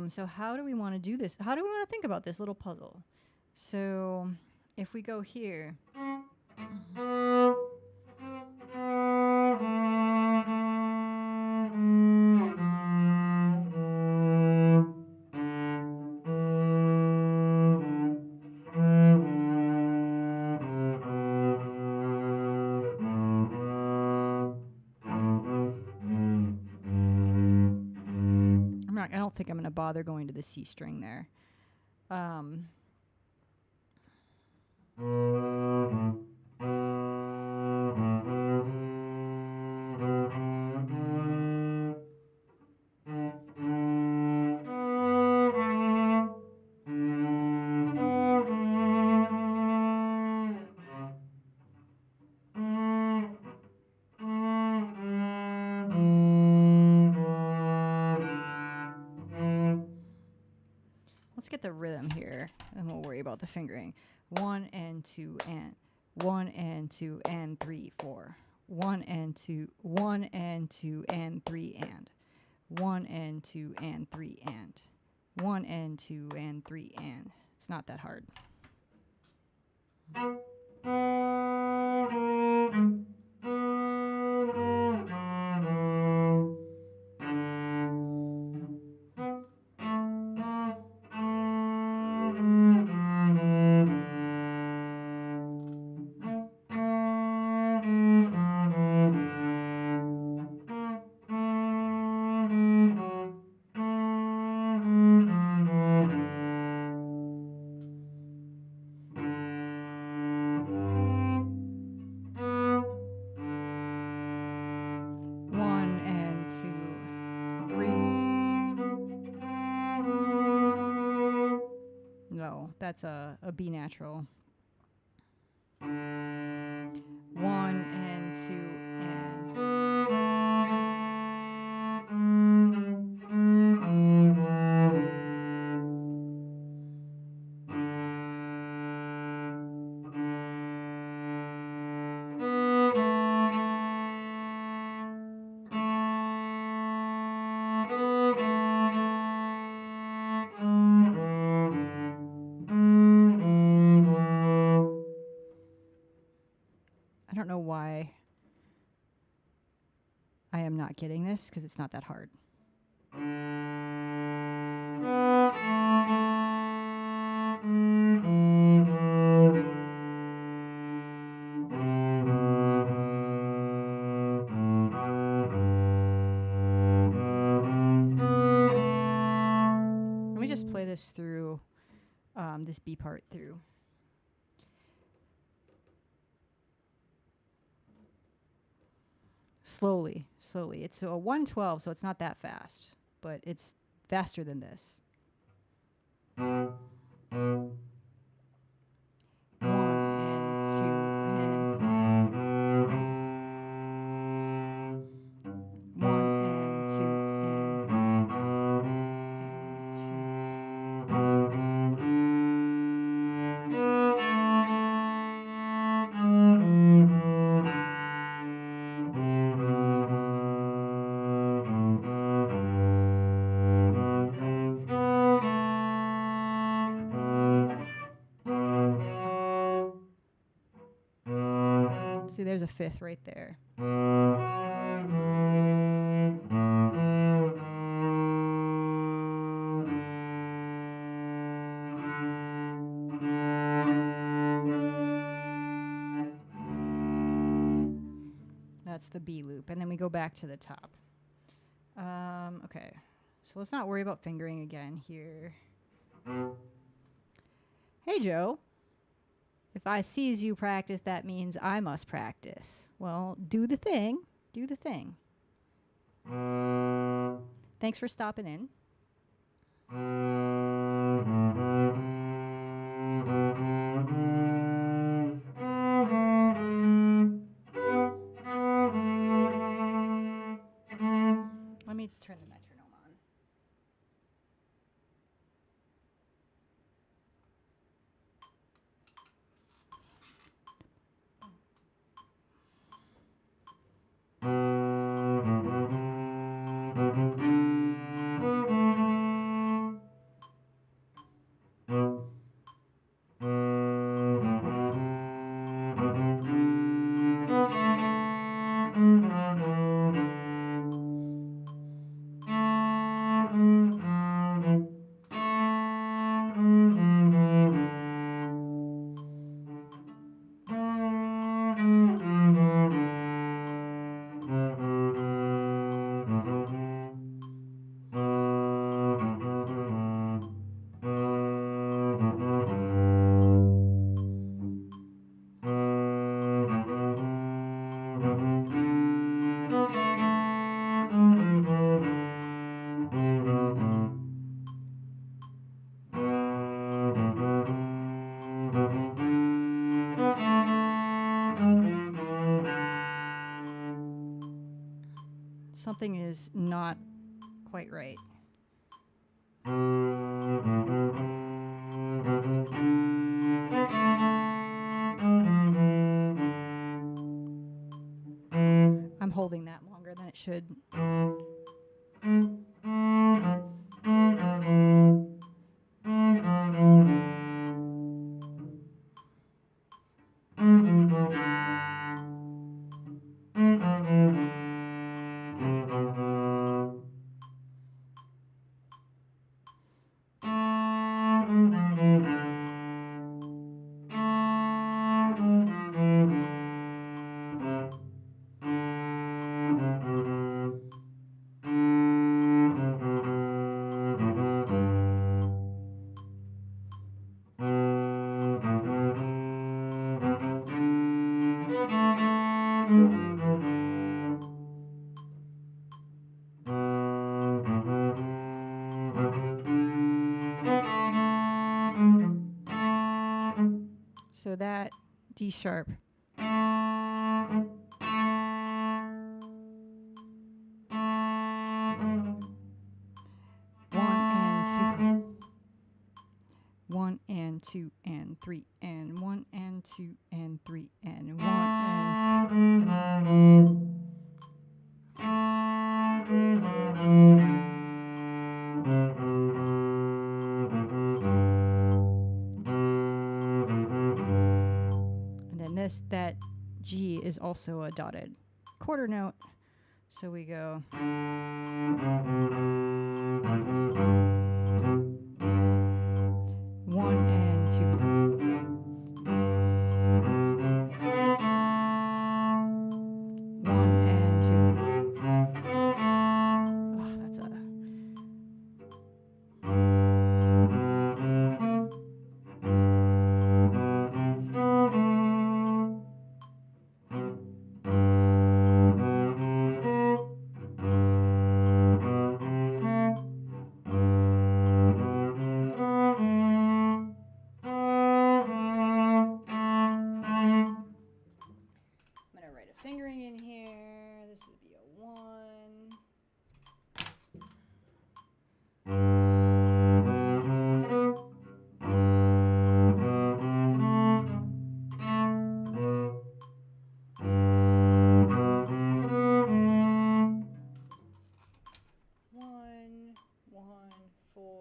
So how do we want to do this? How do we want to think about this little puzzle? So if we go here. I don't think I'm going to bother going to the C string there. get the rhythm here, and we'll worry about the fingering. 1 and 2 and 1 and 2 and 3, 4. 1 and 2, 1 and 2 and 3 and 1 and 2 and 3 and 1 and 2 and 3 and. It's not that hard. That's a B natural. 1 and 2 and. I don't know why I am not getting this, because it's not that hard. Let me just play this through, this B part through. Slowly, slowly. It's a 112, so it's not that fast, but it's faster than this. 1 and 2 and 1 and 2 See, there's a fifth right there. That's the B loop. And then we go back to the top. Okay. So let's not worry about fingering again here. Hey, Joe. If I sees you practice, that means I must practice. Well, do the thing. Do the thing. Thanks for stopping in. Let me turn the metronome on. Something is not quite right. it should. So that D sharp. One and two and three and one and two and three and one and two. And then that G is also a dotted quarter note. So we go. One and two. One and two. Oh, that's a. Fingering in here. This would be a 1. One, 4.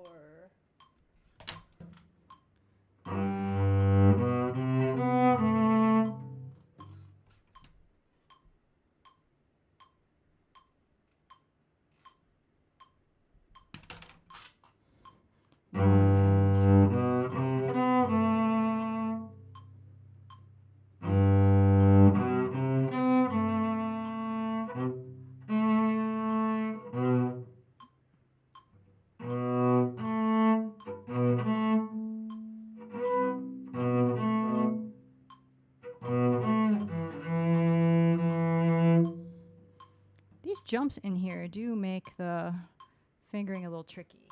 These jumps in here do make the fingering a little tricky.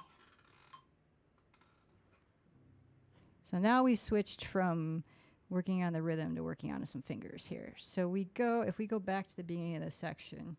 So now we switched from working on the rhythm to working on some fingers here. So if we go back to the beginning of the section.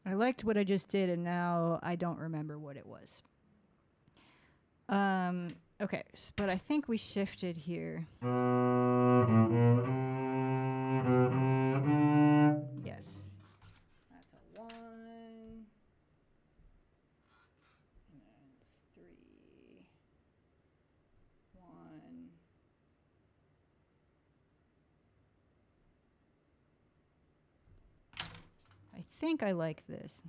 I liked what I just did, and now I don't remember what it was. Okay, but I think we shifted here. Yes. That's a 1. And that's 3. 1. I think I like this.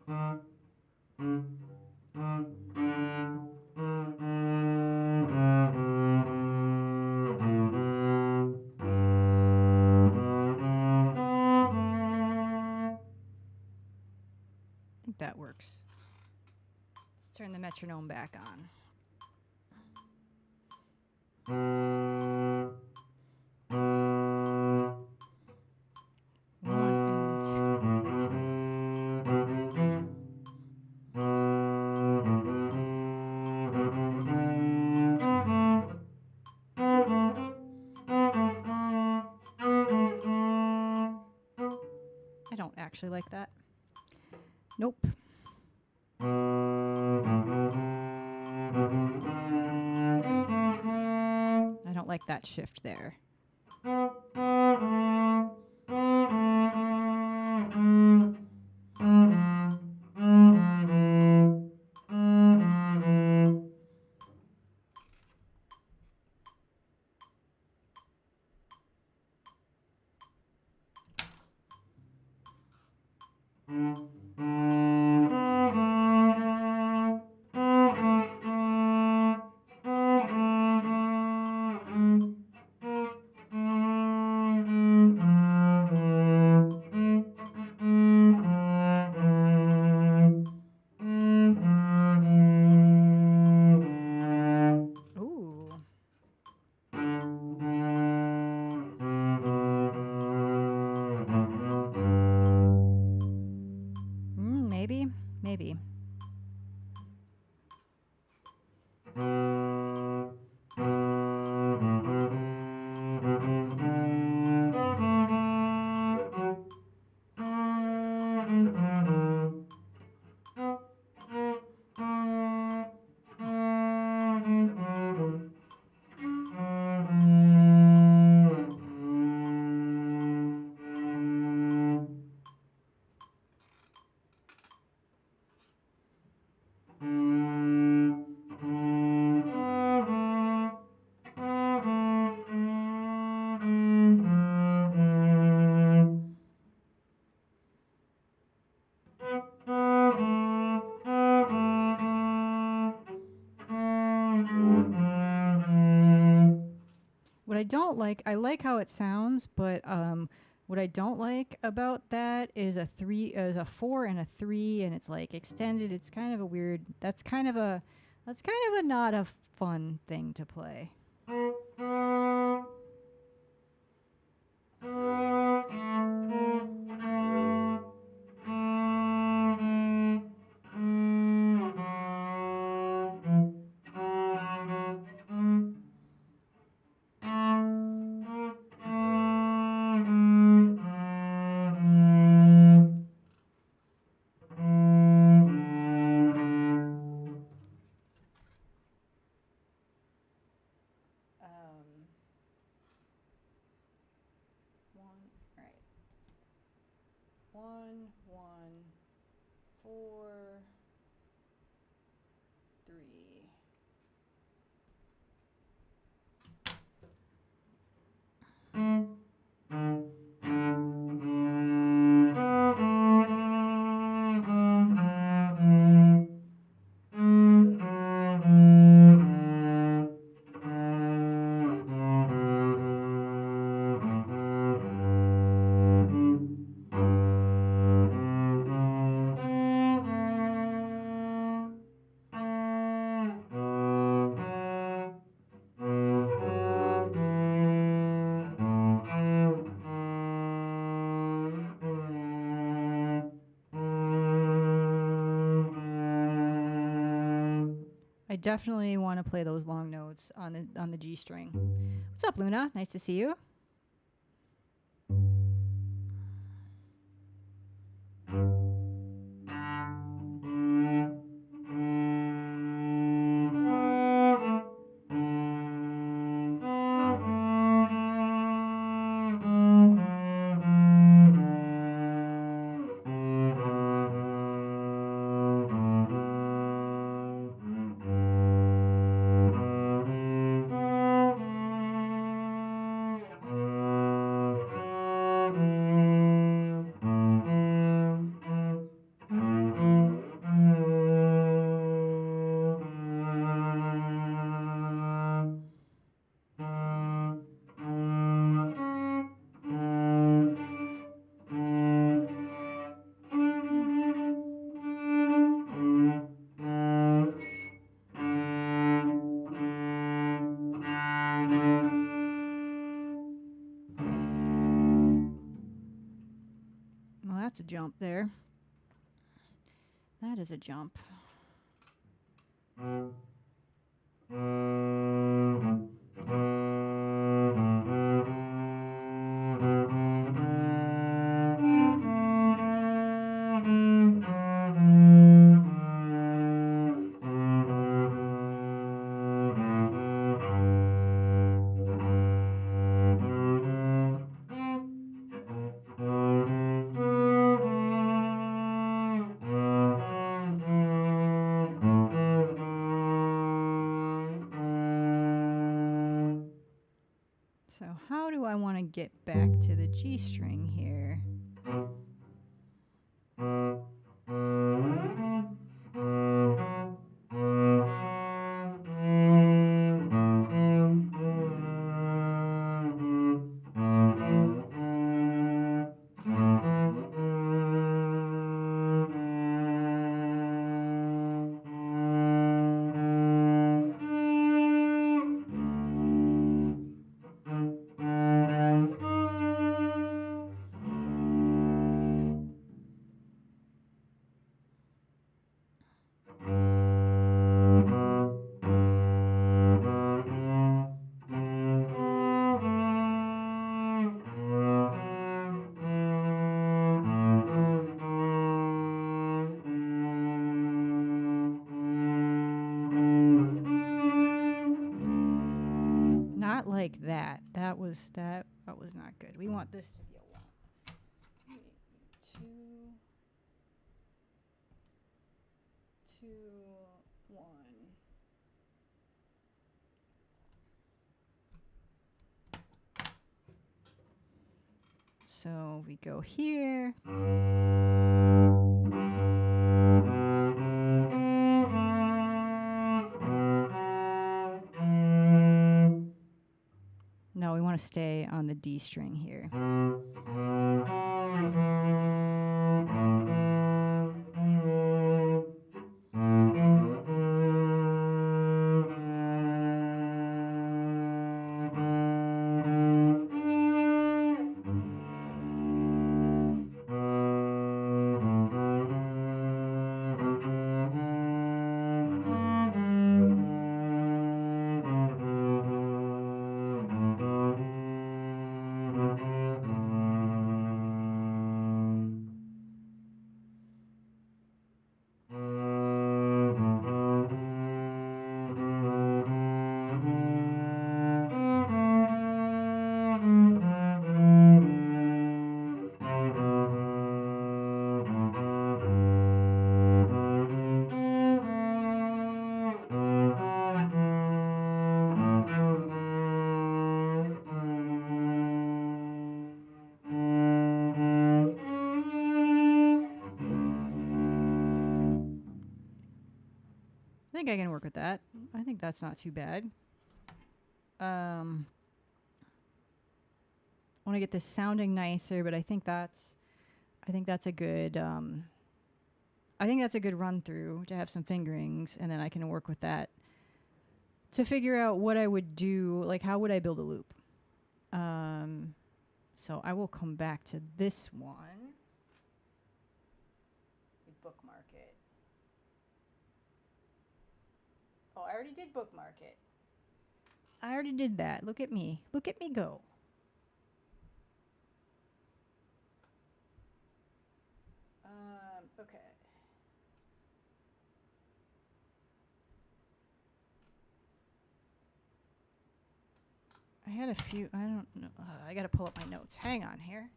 I think that works. Let's turn the metronome back on. I don't actually like that. Nope. I don't like that shift there. Maybe. What I don't like, I like how it sounds, but what I don't like about that is a 4 and a 3, and it's like extended. It's kind of a weird. That's kind of a not a fun thing to play. One, 4, 3. I definitely want to play those long notes on the G string. What's up, Luna? Nice to see you. that's a jump there. That is a jump. So how do I want to get back to the G string here? Not like that. That was not good. We want this to be a 1. 2, 2, 1. So we go here. No, we want to stay on the D string here. I think I can work with that. I think that's not too bad. I want to get this sounding nicer, but I think that's a good run through to have some fingerings, and then I can work with that to figure out what I would do, like how would I build a loop. So I will come back to this one. Bookmark it. Oh, I already did bookmark it. I already did that. Look at me. Look at me go. Okay. I had a few, I don't know. I got to pull up my notes. Hang on here.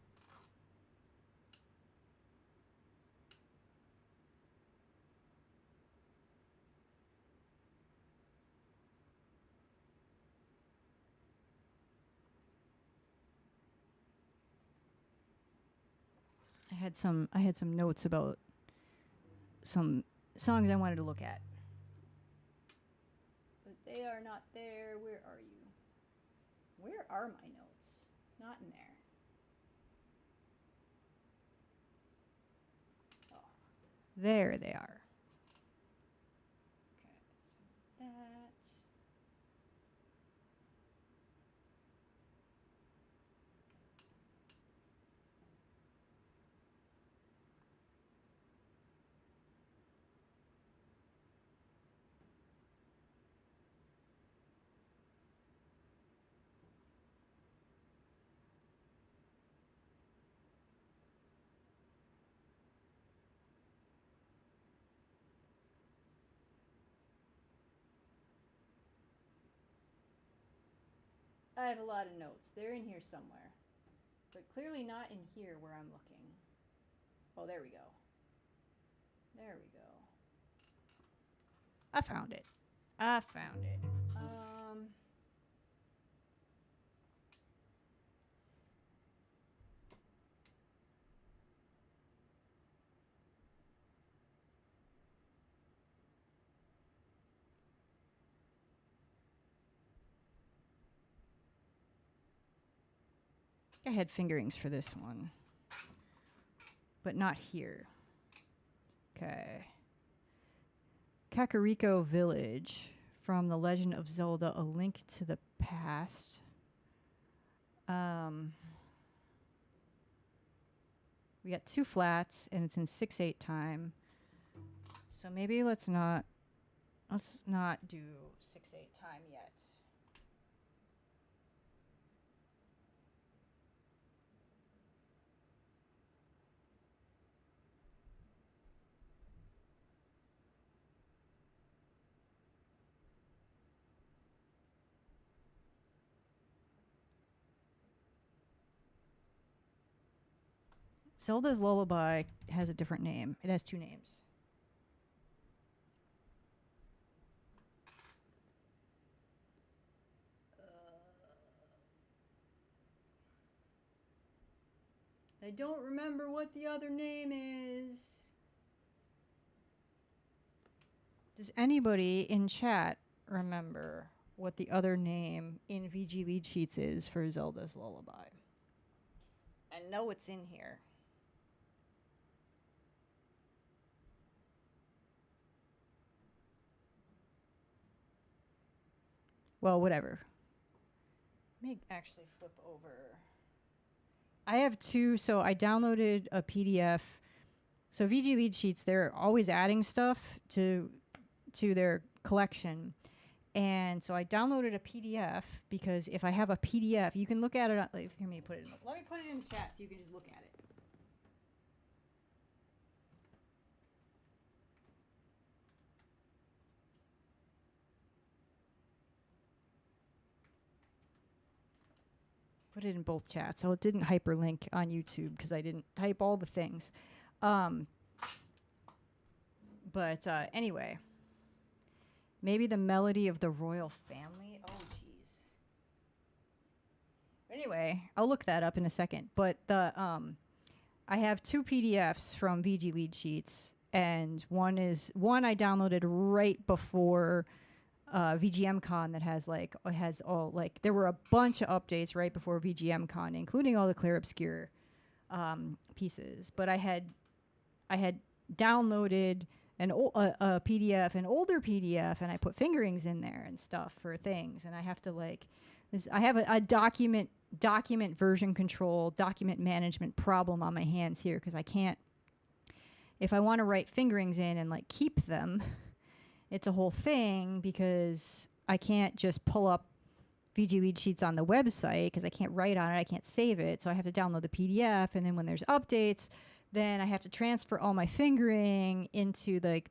I had some notes about some songs I wanted to look at. But they are not there. Where are you? Where are my notes? Not in there. Oh. There they are. Okay. So that. I have a lot of notes. They're in here somewhere. But clearly not in here where I'm looking. Oh, there we go. There we go. I found it. I found it. I had fingerings for this one, but not here. Okay. Kakariko Village from The Legend of Zelda: A Link to the Past. We got 2 flats and it's in 6/8 time. So maybe let's not do 6/8 time yet. Zelda's Lullaby has a different name. It has 2 names. I don't remember what the other name is. Does anybody in chat remember what the other name in VG lead sheets is for Zelda's Lullaby? I know it's in here. Well, whatever. Let me actually flip over. I have 2, so I downloaded a PDF. So VG lead sheets, they're always adding stuff to their collection. And so I downloaded a PDF because if I have a PDF, you can look at it. Let me put it in the chat so you can just look at it. Put it in both chats. So it didn't hyperlink on YouTube because I didn't type all the things. But anyway, maybe the melody of the royal family. Oh, jeez. Anyway, I'll look that up in a second. But the I have 2 PDFs from VG lead sheets, and one I downloaded right before VGM Con that has all there were a bunch of updates right before VGM Con, including all the Clair Obscure pieces. But I had downloaded a PDF, an older PDF, and I put fingerings in there and stuff for things. And I have to I have a document version control, document management problem on my hands here because I can't. If I want to write fingerings in and keep them. It's a whole thing because I can't just pull up VG lead sheets on the website because I can't write on it. I can't save it. So I have to download the PDF. And then when there's updates, then I have to transfer all my fingering into the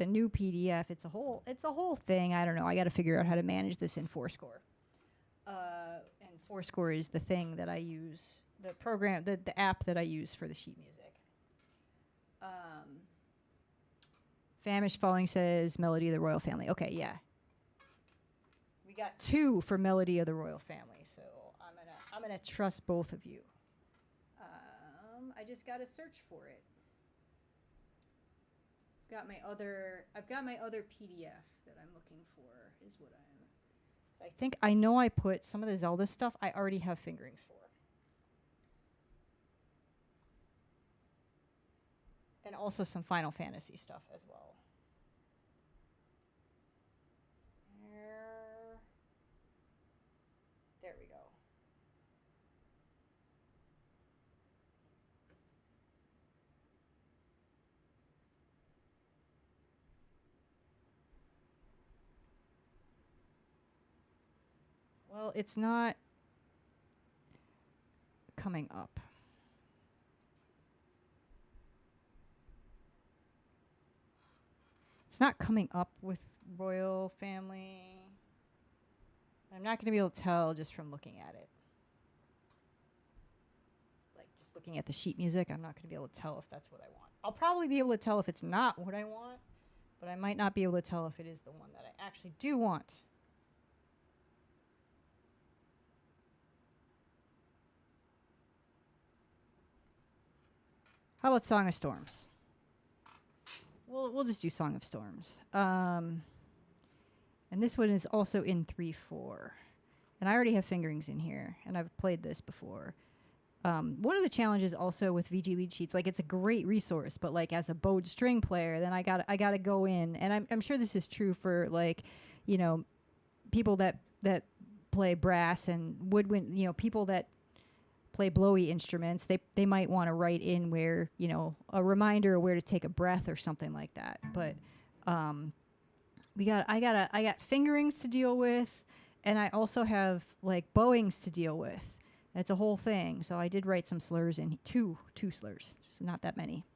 new PDF. It's a whole thing. I don't know. I got to figure out how to manage this in Fourscore. And Fourscore is the thing that I use, the program, the app that I use for the sheet music. Famish Falling says Melody of the Royal Family. Okay, yeah. We got 2 for Melody of the Royal Family, so I'm gonna trust both of you. I just gotta search for it. I've got my other PDF that I'm looking for. Is what I'm. So I know I put some of the Zelda stuff. I already have fingerings for. And also some Final Fantasy stuff as well. There we go. Well, it's not coming up. It's not coming up with Royal Family. I'm not going to be able to tell just from looking at it. Like just looking at the sheet music, I'm not going to be able to tell if that's what I want. I'll probably be able to tell if it's not what I want, but I might not be able to tell if it is the one that I actually do want. How about Song of Storms? We'll just do Song of Storms. And this one is also in 3/4. And I already have fingerings in here, and I've played this before. One of the challenges also with VG lead sheets, like it's a great resource, but like as a bowed string player, then I gotta go in, and I'm sure this is true for like, you know, people that play brass and woodwind, you know, people that play blowy instruments, they might want to write in where, you know, a reminder of where to take a breath or something like that. But I got fingerings to deal with, and I also have like bowings to deal with. It's a whole thing. So I did write some slurs in two slurs, just not that many.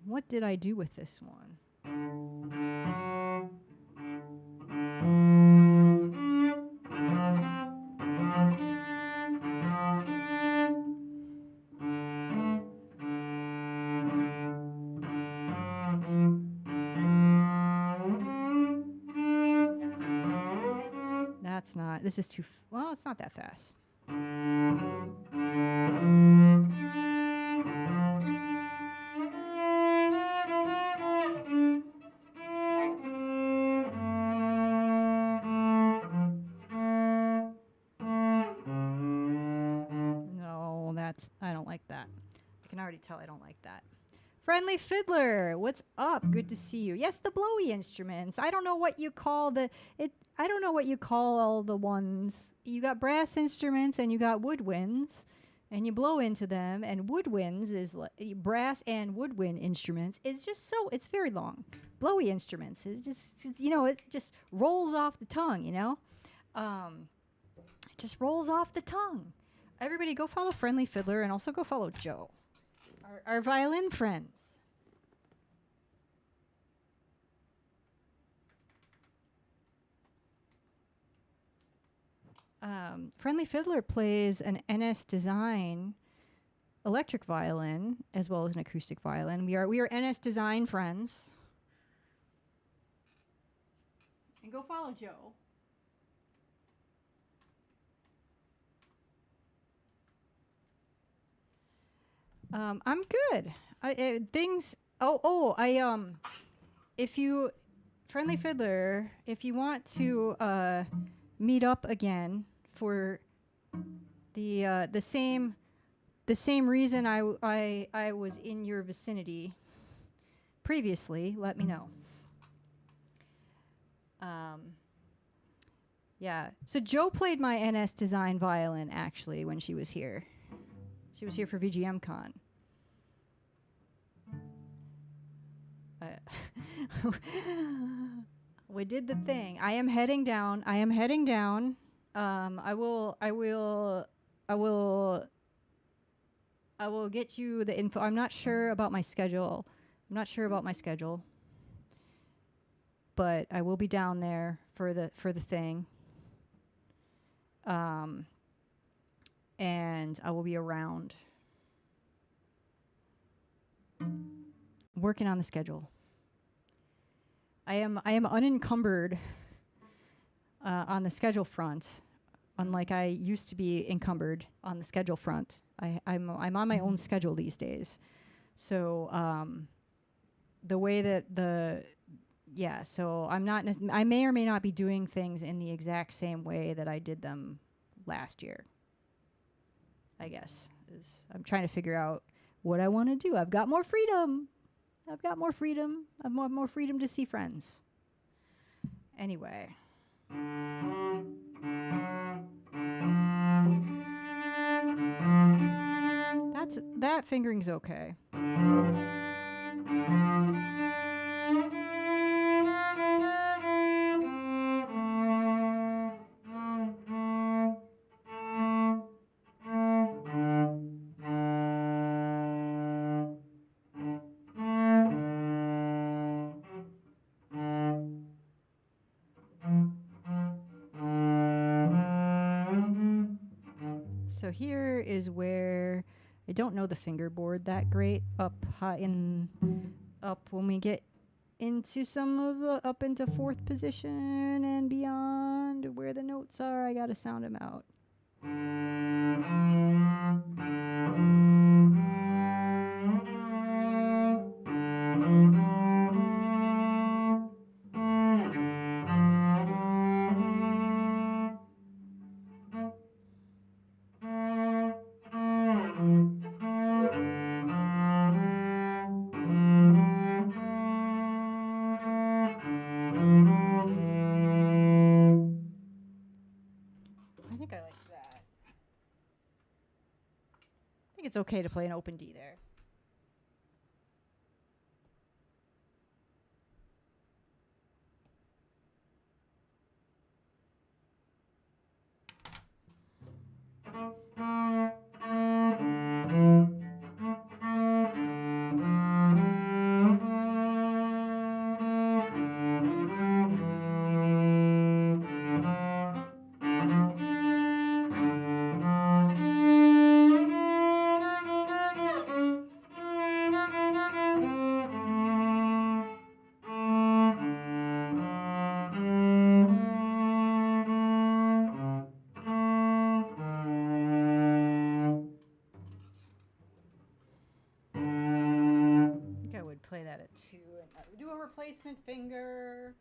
What did I do with this one? That's not, this is too, well, it's not that fast. No, that's, I don't like that. I can already tell I don't like that. Friendly Fiddler, what's up? Good to see you. Yes, the blowy instruments. I don't know what you call I don't know what you call all the ones. You got brass instruments and you got woodwinds, and you blow into them. And woodwinds is brass and woodwind instruments is just so, it's very long. Blowy instruments is just, you know, it just rolls off the tongue, you know? It just rolls off the tongue. Everybody go follow Friendly Fiddler, and also go follow Joe. Our violin friends. Friendly Fiddler plays an NS Design electric violin as well as an acoustic violin. We are NS Design friends. And go follow Joe. I'm good. If you, Friendly Fiddler, if you want to meet up again for the same reason I was in your vicinity previously, let me know. Yeah. So Joe played my NS Design violin actually when she was here. She was here for VGM Con. We did the thing. I am heading down. I will get you the info. I'm not sure about my schedule. But I will be down there for the thing. And I will be around. Working on the schedule. I am unencumbered on the schedule front, unlike I used to be encumbered on the schedule front. I'm on my own schedule these days. So the way that so I'm not I may or may not be doing things in the exact same way that I did them last year. I guess I'm trying to figure out what I want to do. I've got more freedom. I've more freedom to see friends. Anyway. That fingering's okay. So here is where I don't know the fingerboard that great. Up when we get into some of the up into fourth position and beyond where the notes are, I gotta sound them out. I think I like that. I think it's okay to play an open D there. Play that at 2 and do a replacement finger.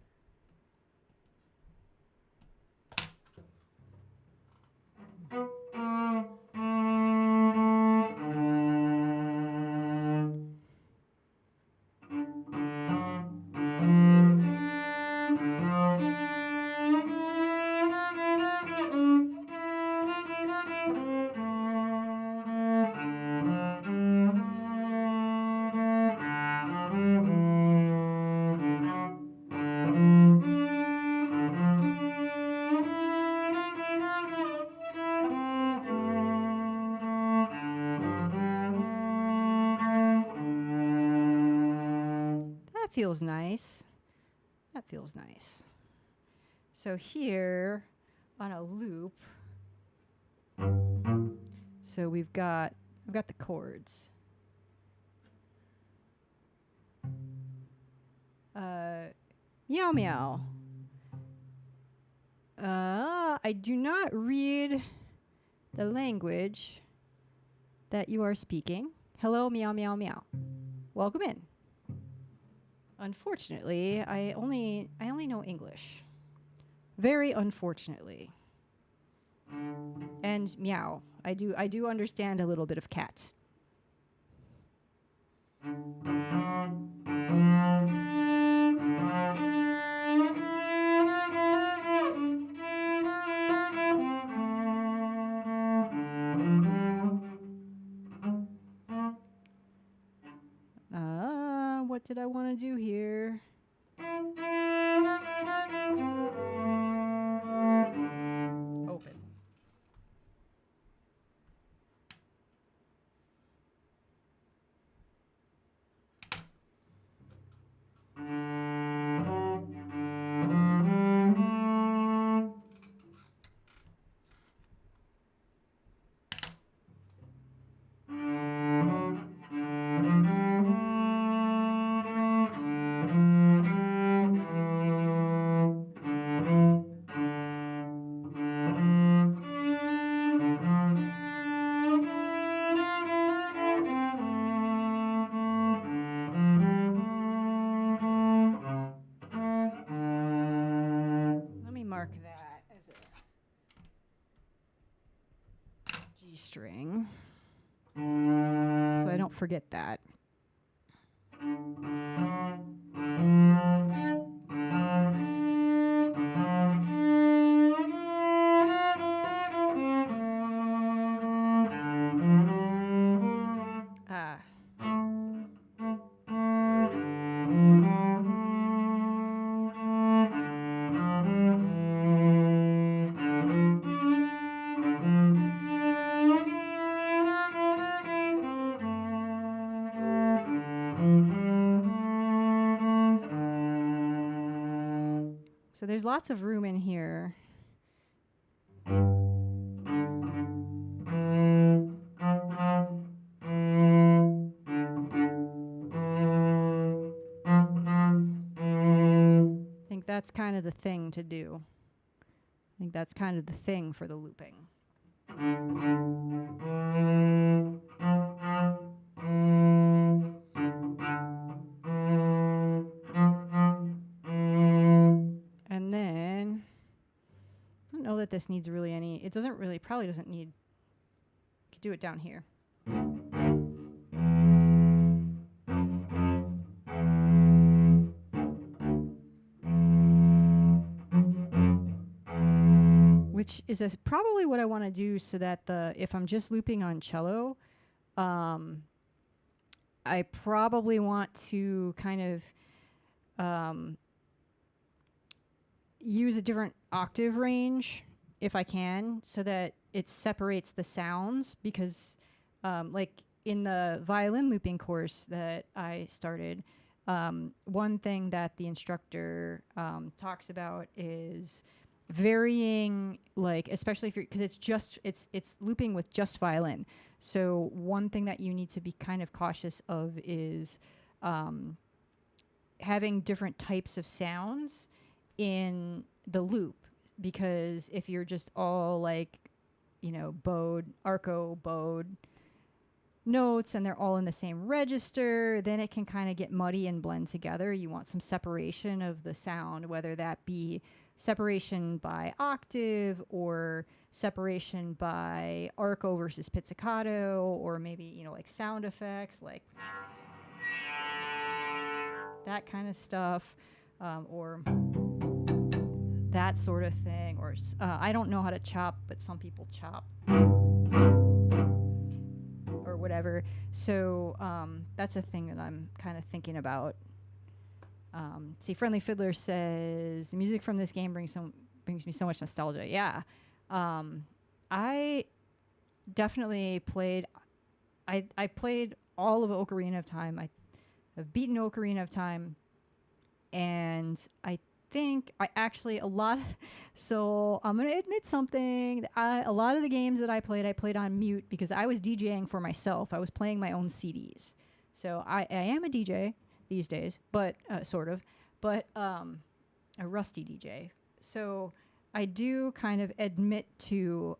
Feels nice. That feels nice. So here on a loop, so I've got the chords. Meow meow. I do not read the language that you are speaking. Hello, meow meow meow. Welcome in. Unfortunately, I only know English. Very unfortunately. And meow. I do understand a little bit of cat. What did I want to do here? Open. String, so I don't forget that. So there's lots of room in here. that's kind of the thing to do. I think that's kind of the thing for the looping. And then, I don't know that this needs really any, it doesn't really, probably doesn't need, you could do it down here. Which is probably what I want to do so that if I'm just looping on cello, I probably want to kind of use a different octave range if I can, so that it separates the sounds, because like in the violin looping course that I started, one thing that the instructor talks about is varying, like, especially if you're, because it's looping with just violin. So one thing that you need to be kind of cautious of is having different types of sounds in the loop, because if you're just all like, you know, bowed, arco bowed notes and they're all in the same register, then it can kind of get muddy and blend together. You want some separation of the sound, whether that be separation by octave or separation by arco versus pizzicato, or maybe, you know, like sound effects, like that kind of stuff, or that sort of thing. Or I don't know how to chop, but some people chop or whatever. So that's a thing that I'm kind of thinking about. See, Friendly Fiddler says, the music from this game brings me so much nostalgia. Yeah. I definitely played, I played all of Ocarina of Time. I have beaten Ocarina of Time, and I think I actually so I'm going to admit something. A lot of the games that I played on mute because I was DJing for myself. I was playing my own CDs. So I am a DJ these days, but sort of, but a rusty DJ. So I do kind of admit to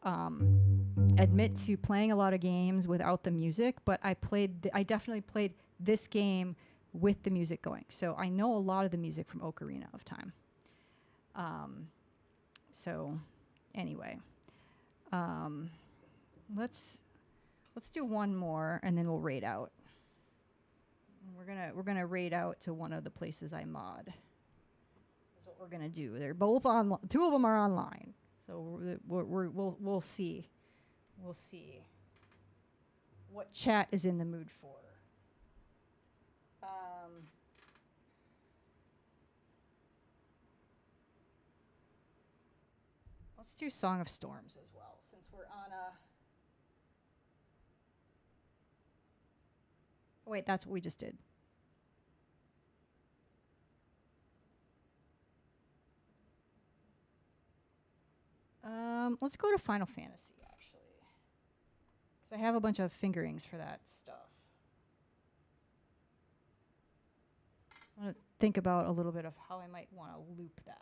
playing a lot of games without the music, but I definitely played this game with the music going. So I know a lot of the music from Ocarina of Time. So anyway, let's do one more and then we'll raid out. We're gonna raid out to one of the places I mod. That's what we're gonna do. They're both on. Two of them are online, so we'll see. We'll see what chat is in the mood for. Let's do Song of Storms as well, since we're on a. Wait, that's what we just did. Let's go to Final Fantasy, actually. Because I have a bunch of fingerings for that stuff. I want to think about a little bit of how I might want to loop that.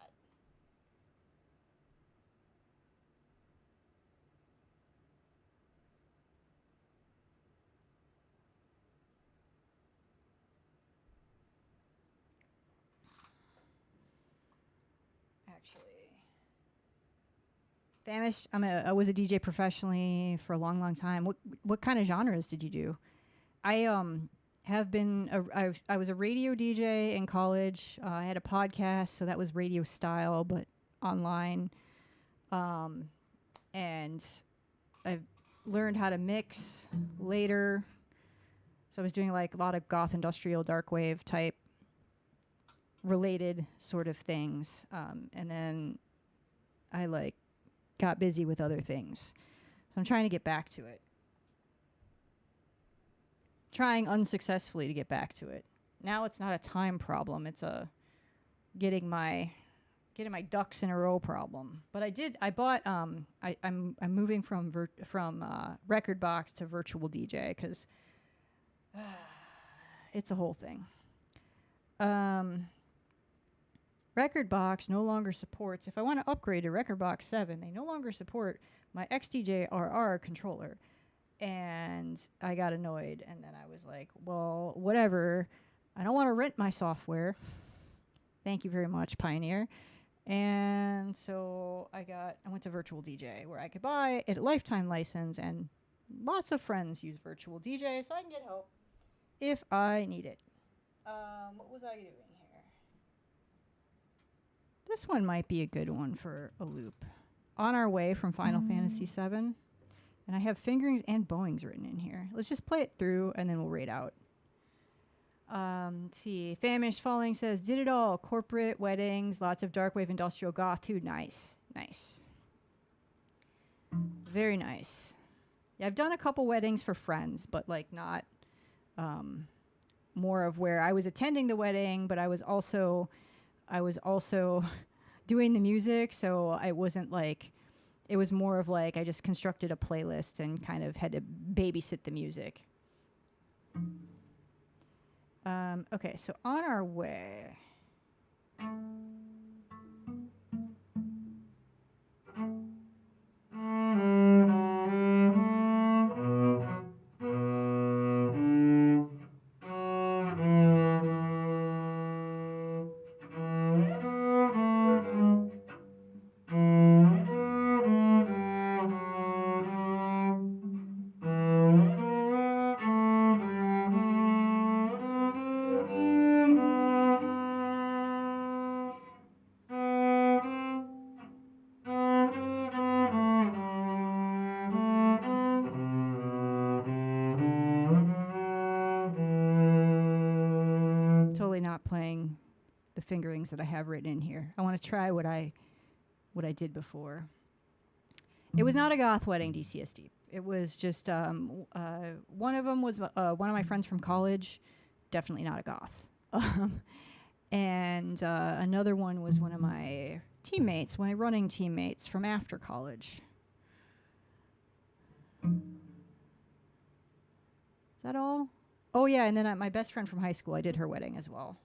Famished. I was a DJ professionally for a long, long time. What kind of genres did you do? I have been. I was a radio DJ in college. I had a podcast, so that was radio style, but online. And I learned how to mix later. So I was doing like a lot of goth industrial dark wave type related sort of things. And then I got busy with other things. So I'm trying to get back to it. Trying unsuccessfully to get back to it. Now it's not a time problem. It's a getting my ducks in a row problem. But I bought I'm moving from record box to virtual DJ because it's a whole thing. Rekordbox no longer supports, if I want to upgrade to Rekordbox 7, they no longer support my XDJ-RR controller. And I got annoyed, and then I was like, well, whatever. I don't want to rent my software. Thank you very much, Pioneer. And so I went to Virtual DJ, where I could buy a lifetime license, and lots of friends use Virtual DJ, so I can get help if I need it. What was I doing here? This one might be a good one for a loop. On Our Way from Final Fantasy VII. And I have fingerings and bowings written in here. Let's just play it through, and then we'll rate out. Let's see. Famished Falling says, did it all. Corporate, weddings, lots of dark wave industrial goth too. Nice. Nice. Very nice. Yeah, I've done a couple weddings for friends, but like not more of where I was attending the wedding, but I was also doing the music, so I wasn't like, it was more of like I just constructed a playlist and kind of had to babysit the music. Okay, so On Our Way. Playing the fingerings that I have written in here. I want to try what I did before. It was not a goth wedding, DCSD. It was just one of them was one of my friends from college, definitely not a goth. And another one was one of my teammates, my running teammates from after college. Is that all? Oh yeah, and then my best friend from high school, I did her wedding as well.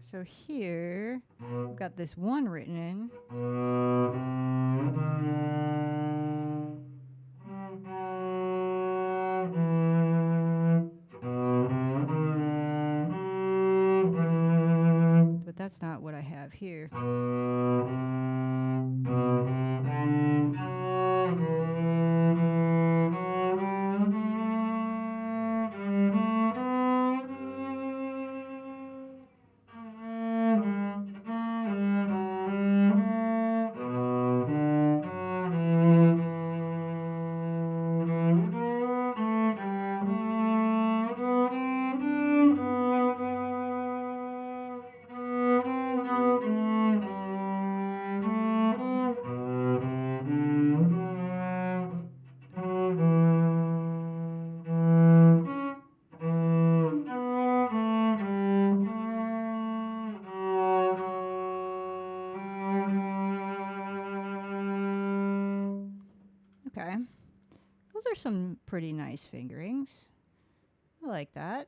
So here, I've got this one written in. But that's not what I have here. Okay. Those are some pretty nice fingerings. I like that.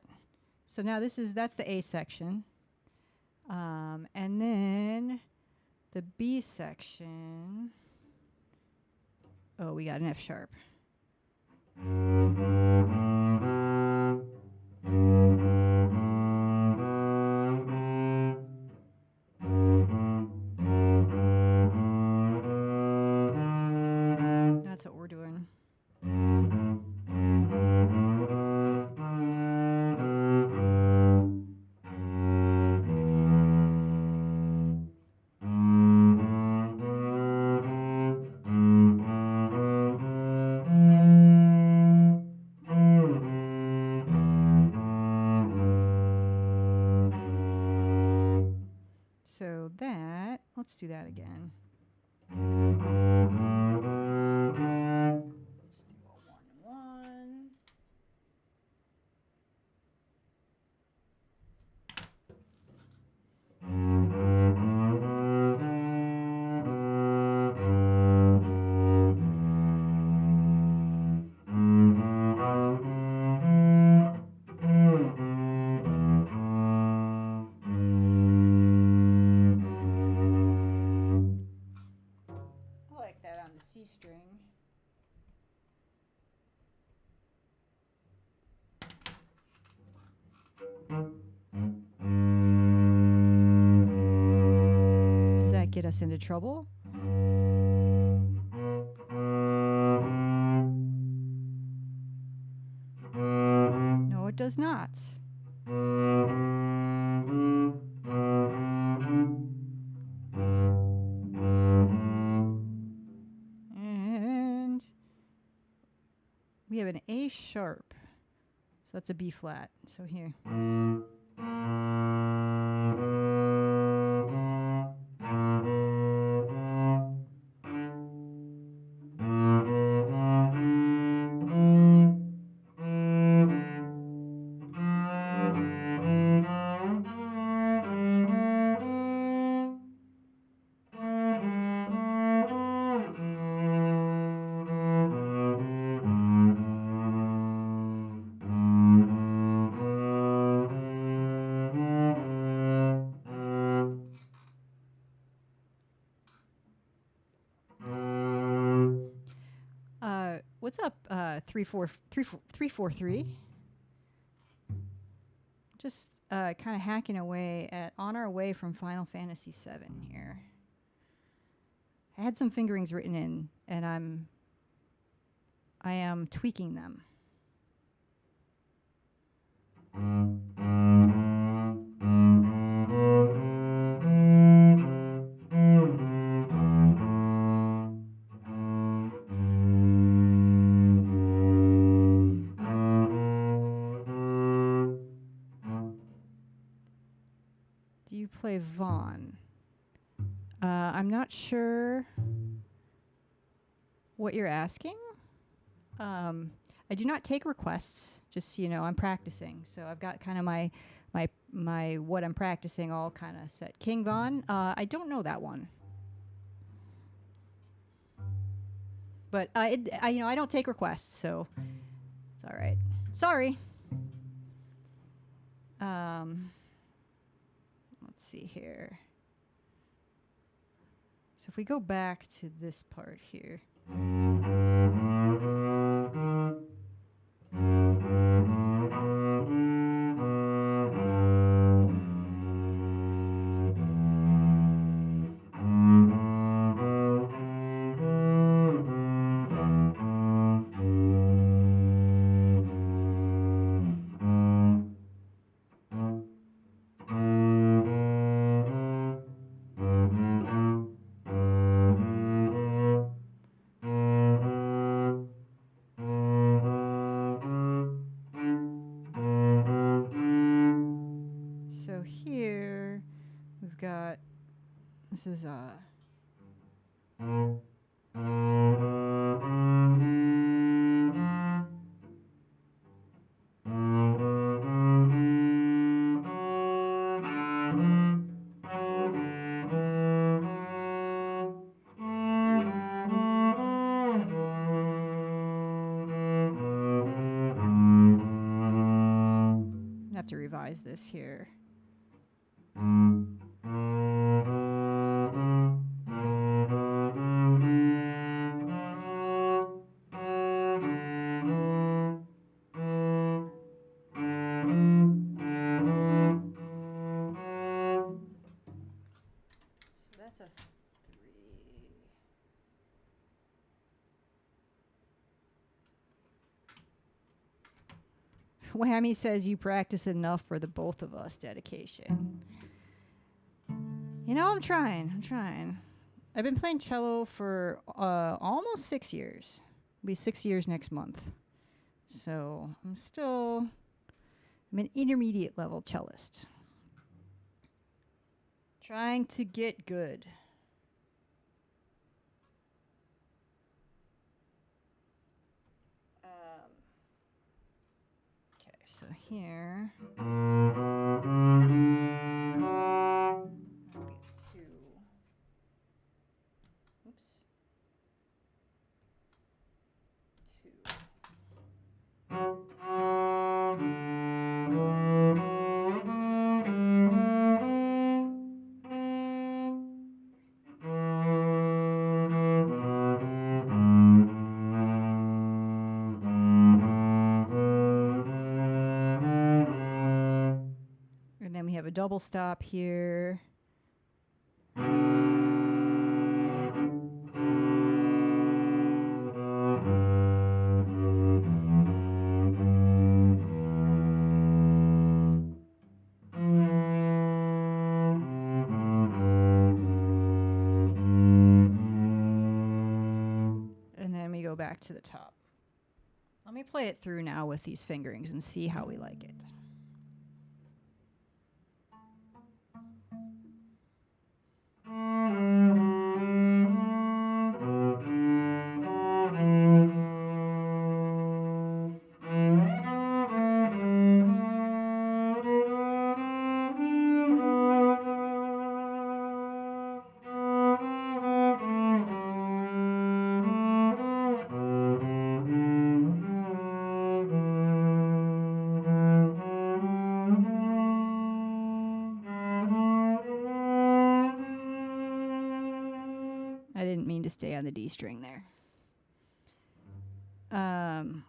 So now that's the A section. And then the B section. Oh, we got an F sharp. That's what we're doing. do that again. Let's do a 1-1. I like that on the C string. Does that get us into trouble? No, it does not. And we have an A sharp. So that's a B flat. So here. What's up, 343? Just kind of hacking away on our way from Final Fantasy VII here. I had some fingerings written in, and I am tweaking them. Do you play Vaughn? I'm not sure what you're asking. I do not take requests, just so you know. I'm practicing, so I've got kind of my what I'm practicing all kind of set. King Vaughn, I don't know that one, but I don't take requests, so it's all right. Sorry. Let's see here. So if we go back to this part here. So here we've got, this is I have to revise this here. So that's a 3. Whammy says you practice enough for the both of us dedication. You know, I'm trying. I've been playing cello for almost 6 years. It'll be 6 years next month. So I'm an intermediate level cellist. Trying to get good. so here. That'll be a 2. Oops. 2. And then we have a double stop here. And then we go back to the top. Let me play it through now with these fingerings and see how we like it. I didn't mean to stay on the D string there.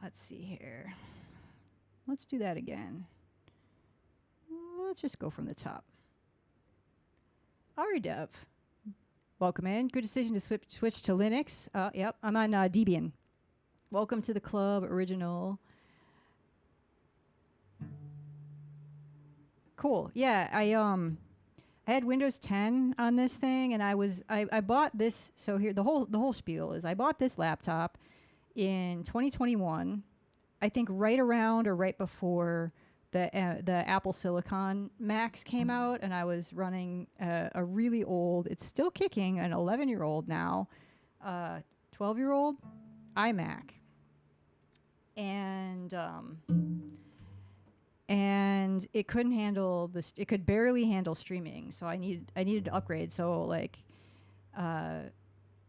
Let's see here. Let's do that again. Let's just go from the top. Ari Dev, welcome in. Good decision to switch to Linux. Yep, I'm on Debian. Welcome to the club, original. Cool. Yeah, I had Windows 10 on this thing, and I bought this. So here, the whole spiel is I bought this laptop in 2021. I think right around or right before the Apple Silicon Macs came out, and I was running a really old, it's still kicking, an 11-year-old now, 12-year-old iMac, and it couldn't handle this. It could barely handle streaming, so I needed to upgrade. So like, I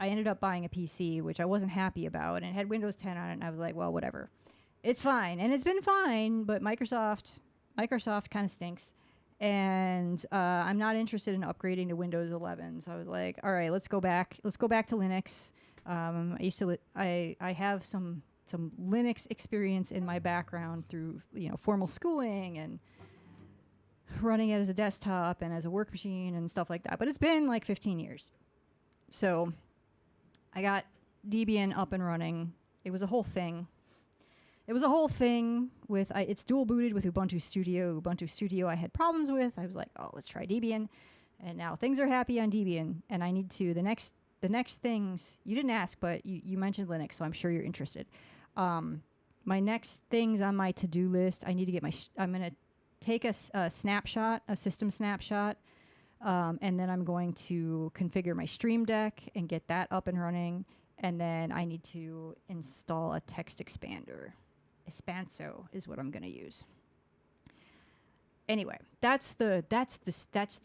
ended up buying a PC, which I wasn't happy about, and it had Windows 10 on it, and I was like, well, whatever. It's fine, and it's been fine, but Microsoft kind of stinks, and I'm not interested in upgrading to Windows 11. So I was like, all right, let's go back to Linux. I have some Linux experience in my background through formal schooling and running it as a desktop and as a work machine and stuff like that. But it's been like 15 years, so I got Debian up and running. It was a whole thing. With it's dual booted with Ubuntu Studio. Ubuntu Studio I had problems with. I was like, oh, let's try Debian, and now things are happy on Debian. And I need to the next things you didn't ask, but you mentioned Linux, so I'm sure you're interested. My next things on my to-do list, I need to get I'm gonna take a snapshot, a system snapshot, and then I'm going to configure my Stream Deck and get that up and running. And then I need to install a text expander. Espanso is what I'm going to use. Anyway, that's the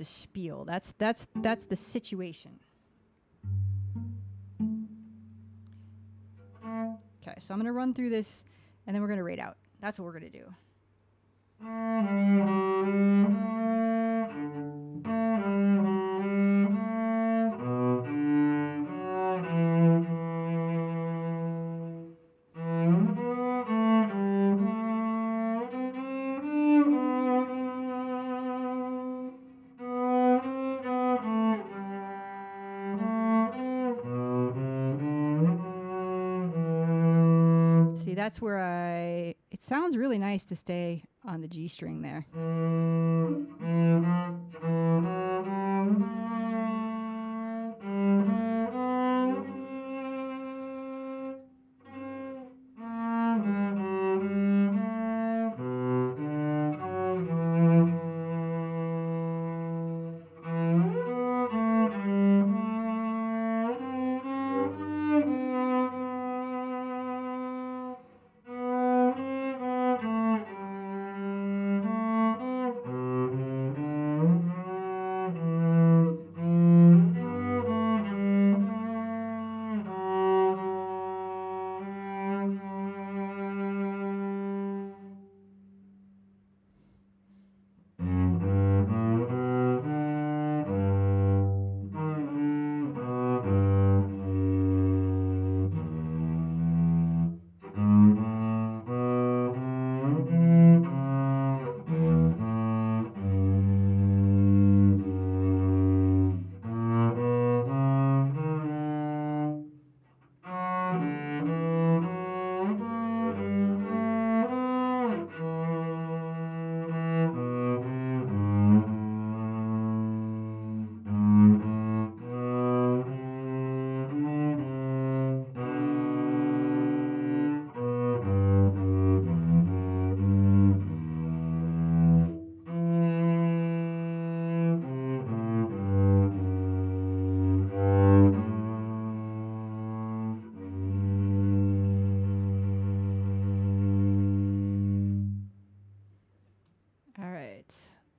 spiel. That's the situation. Okay, so I'm going to run through this, and then we're going to rate out. That's what we're going to do. See, that's where it sounds really nice to stay on the G string there.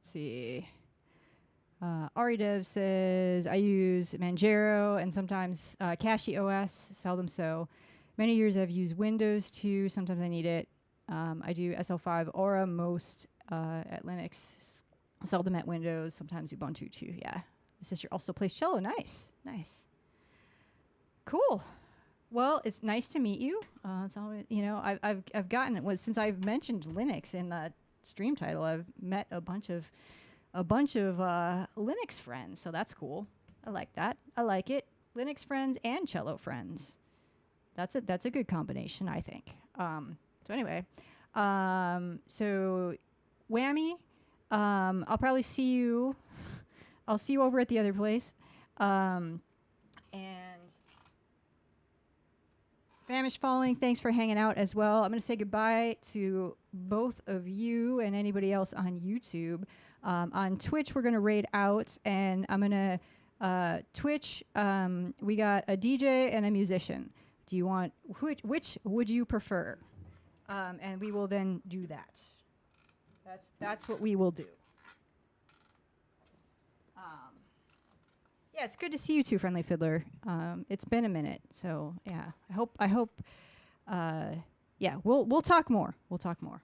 see. AriDev says, I use Manjaro and sometimes Cache OS, seldom so. Many years I've used Windows too. Sometimes I need it. I do SL5 Aura most at Linux, seldom at Windows, sometimes Ubuntu too. Yeah. My sister also plays cello. Nice. Nice. Cool. Well, it's nice to meet you. It's always, you know, I've gotten it was since I've mentioned Linux in the stream title. I've met a bunch of Linux friends, so that's cool. I like that. I like it. Linux friends and cello friends. That's a good combination, I think. So anyway, so Whammy, I'll probably see you. I'll see you over at the other place. And Famish Falling, thanks for hanging out as well. I'm going to say goodbye to both of you and anybody else on YouTube. On Twitch, we're going to raid out, and I'm going to Twitch. We got a DJ and a musician. Do you want which would you prefer? And we will then do that. That's what we will do. Yeah, it's good to see you too, Friendly Fiddler. It's been a minute, so yeah. I hope. Yeah, we'll talk more. We'll talk more.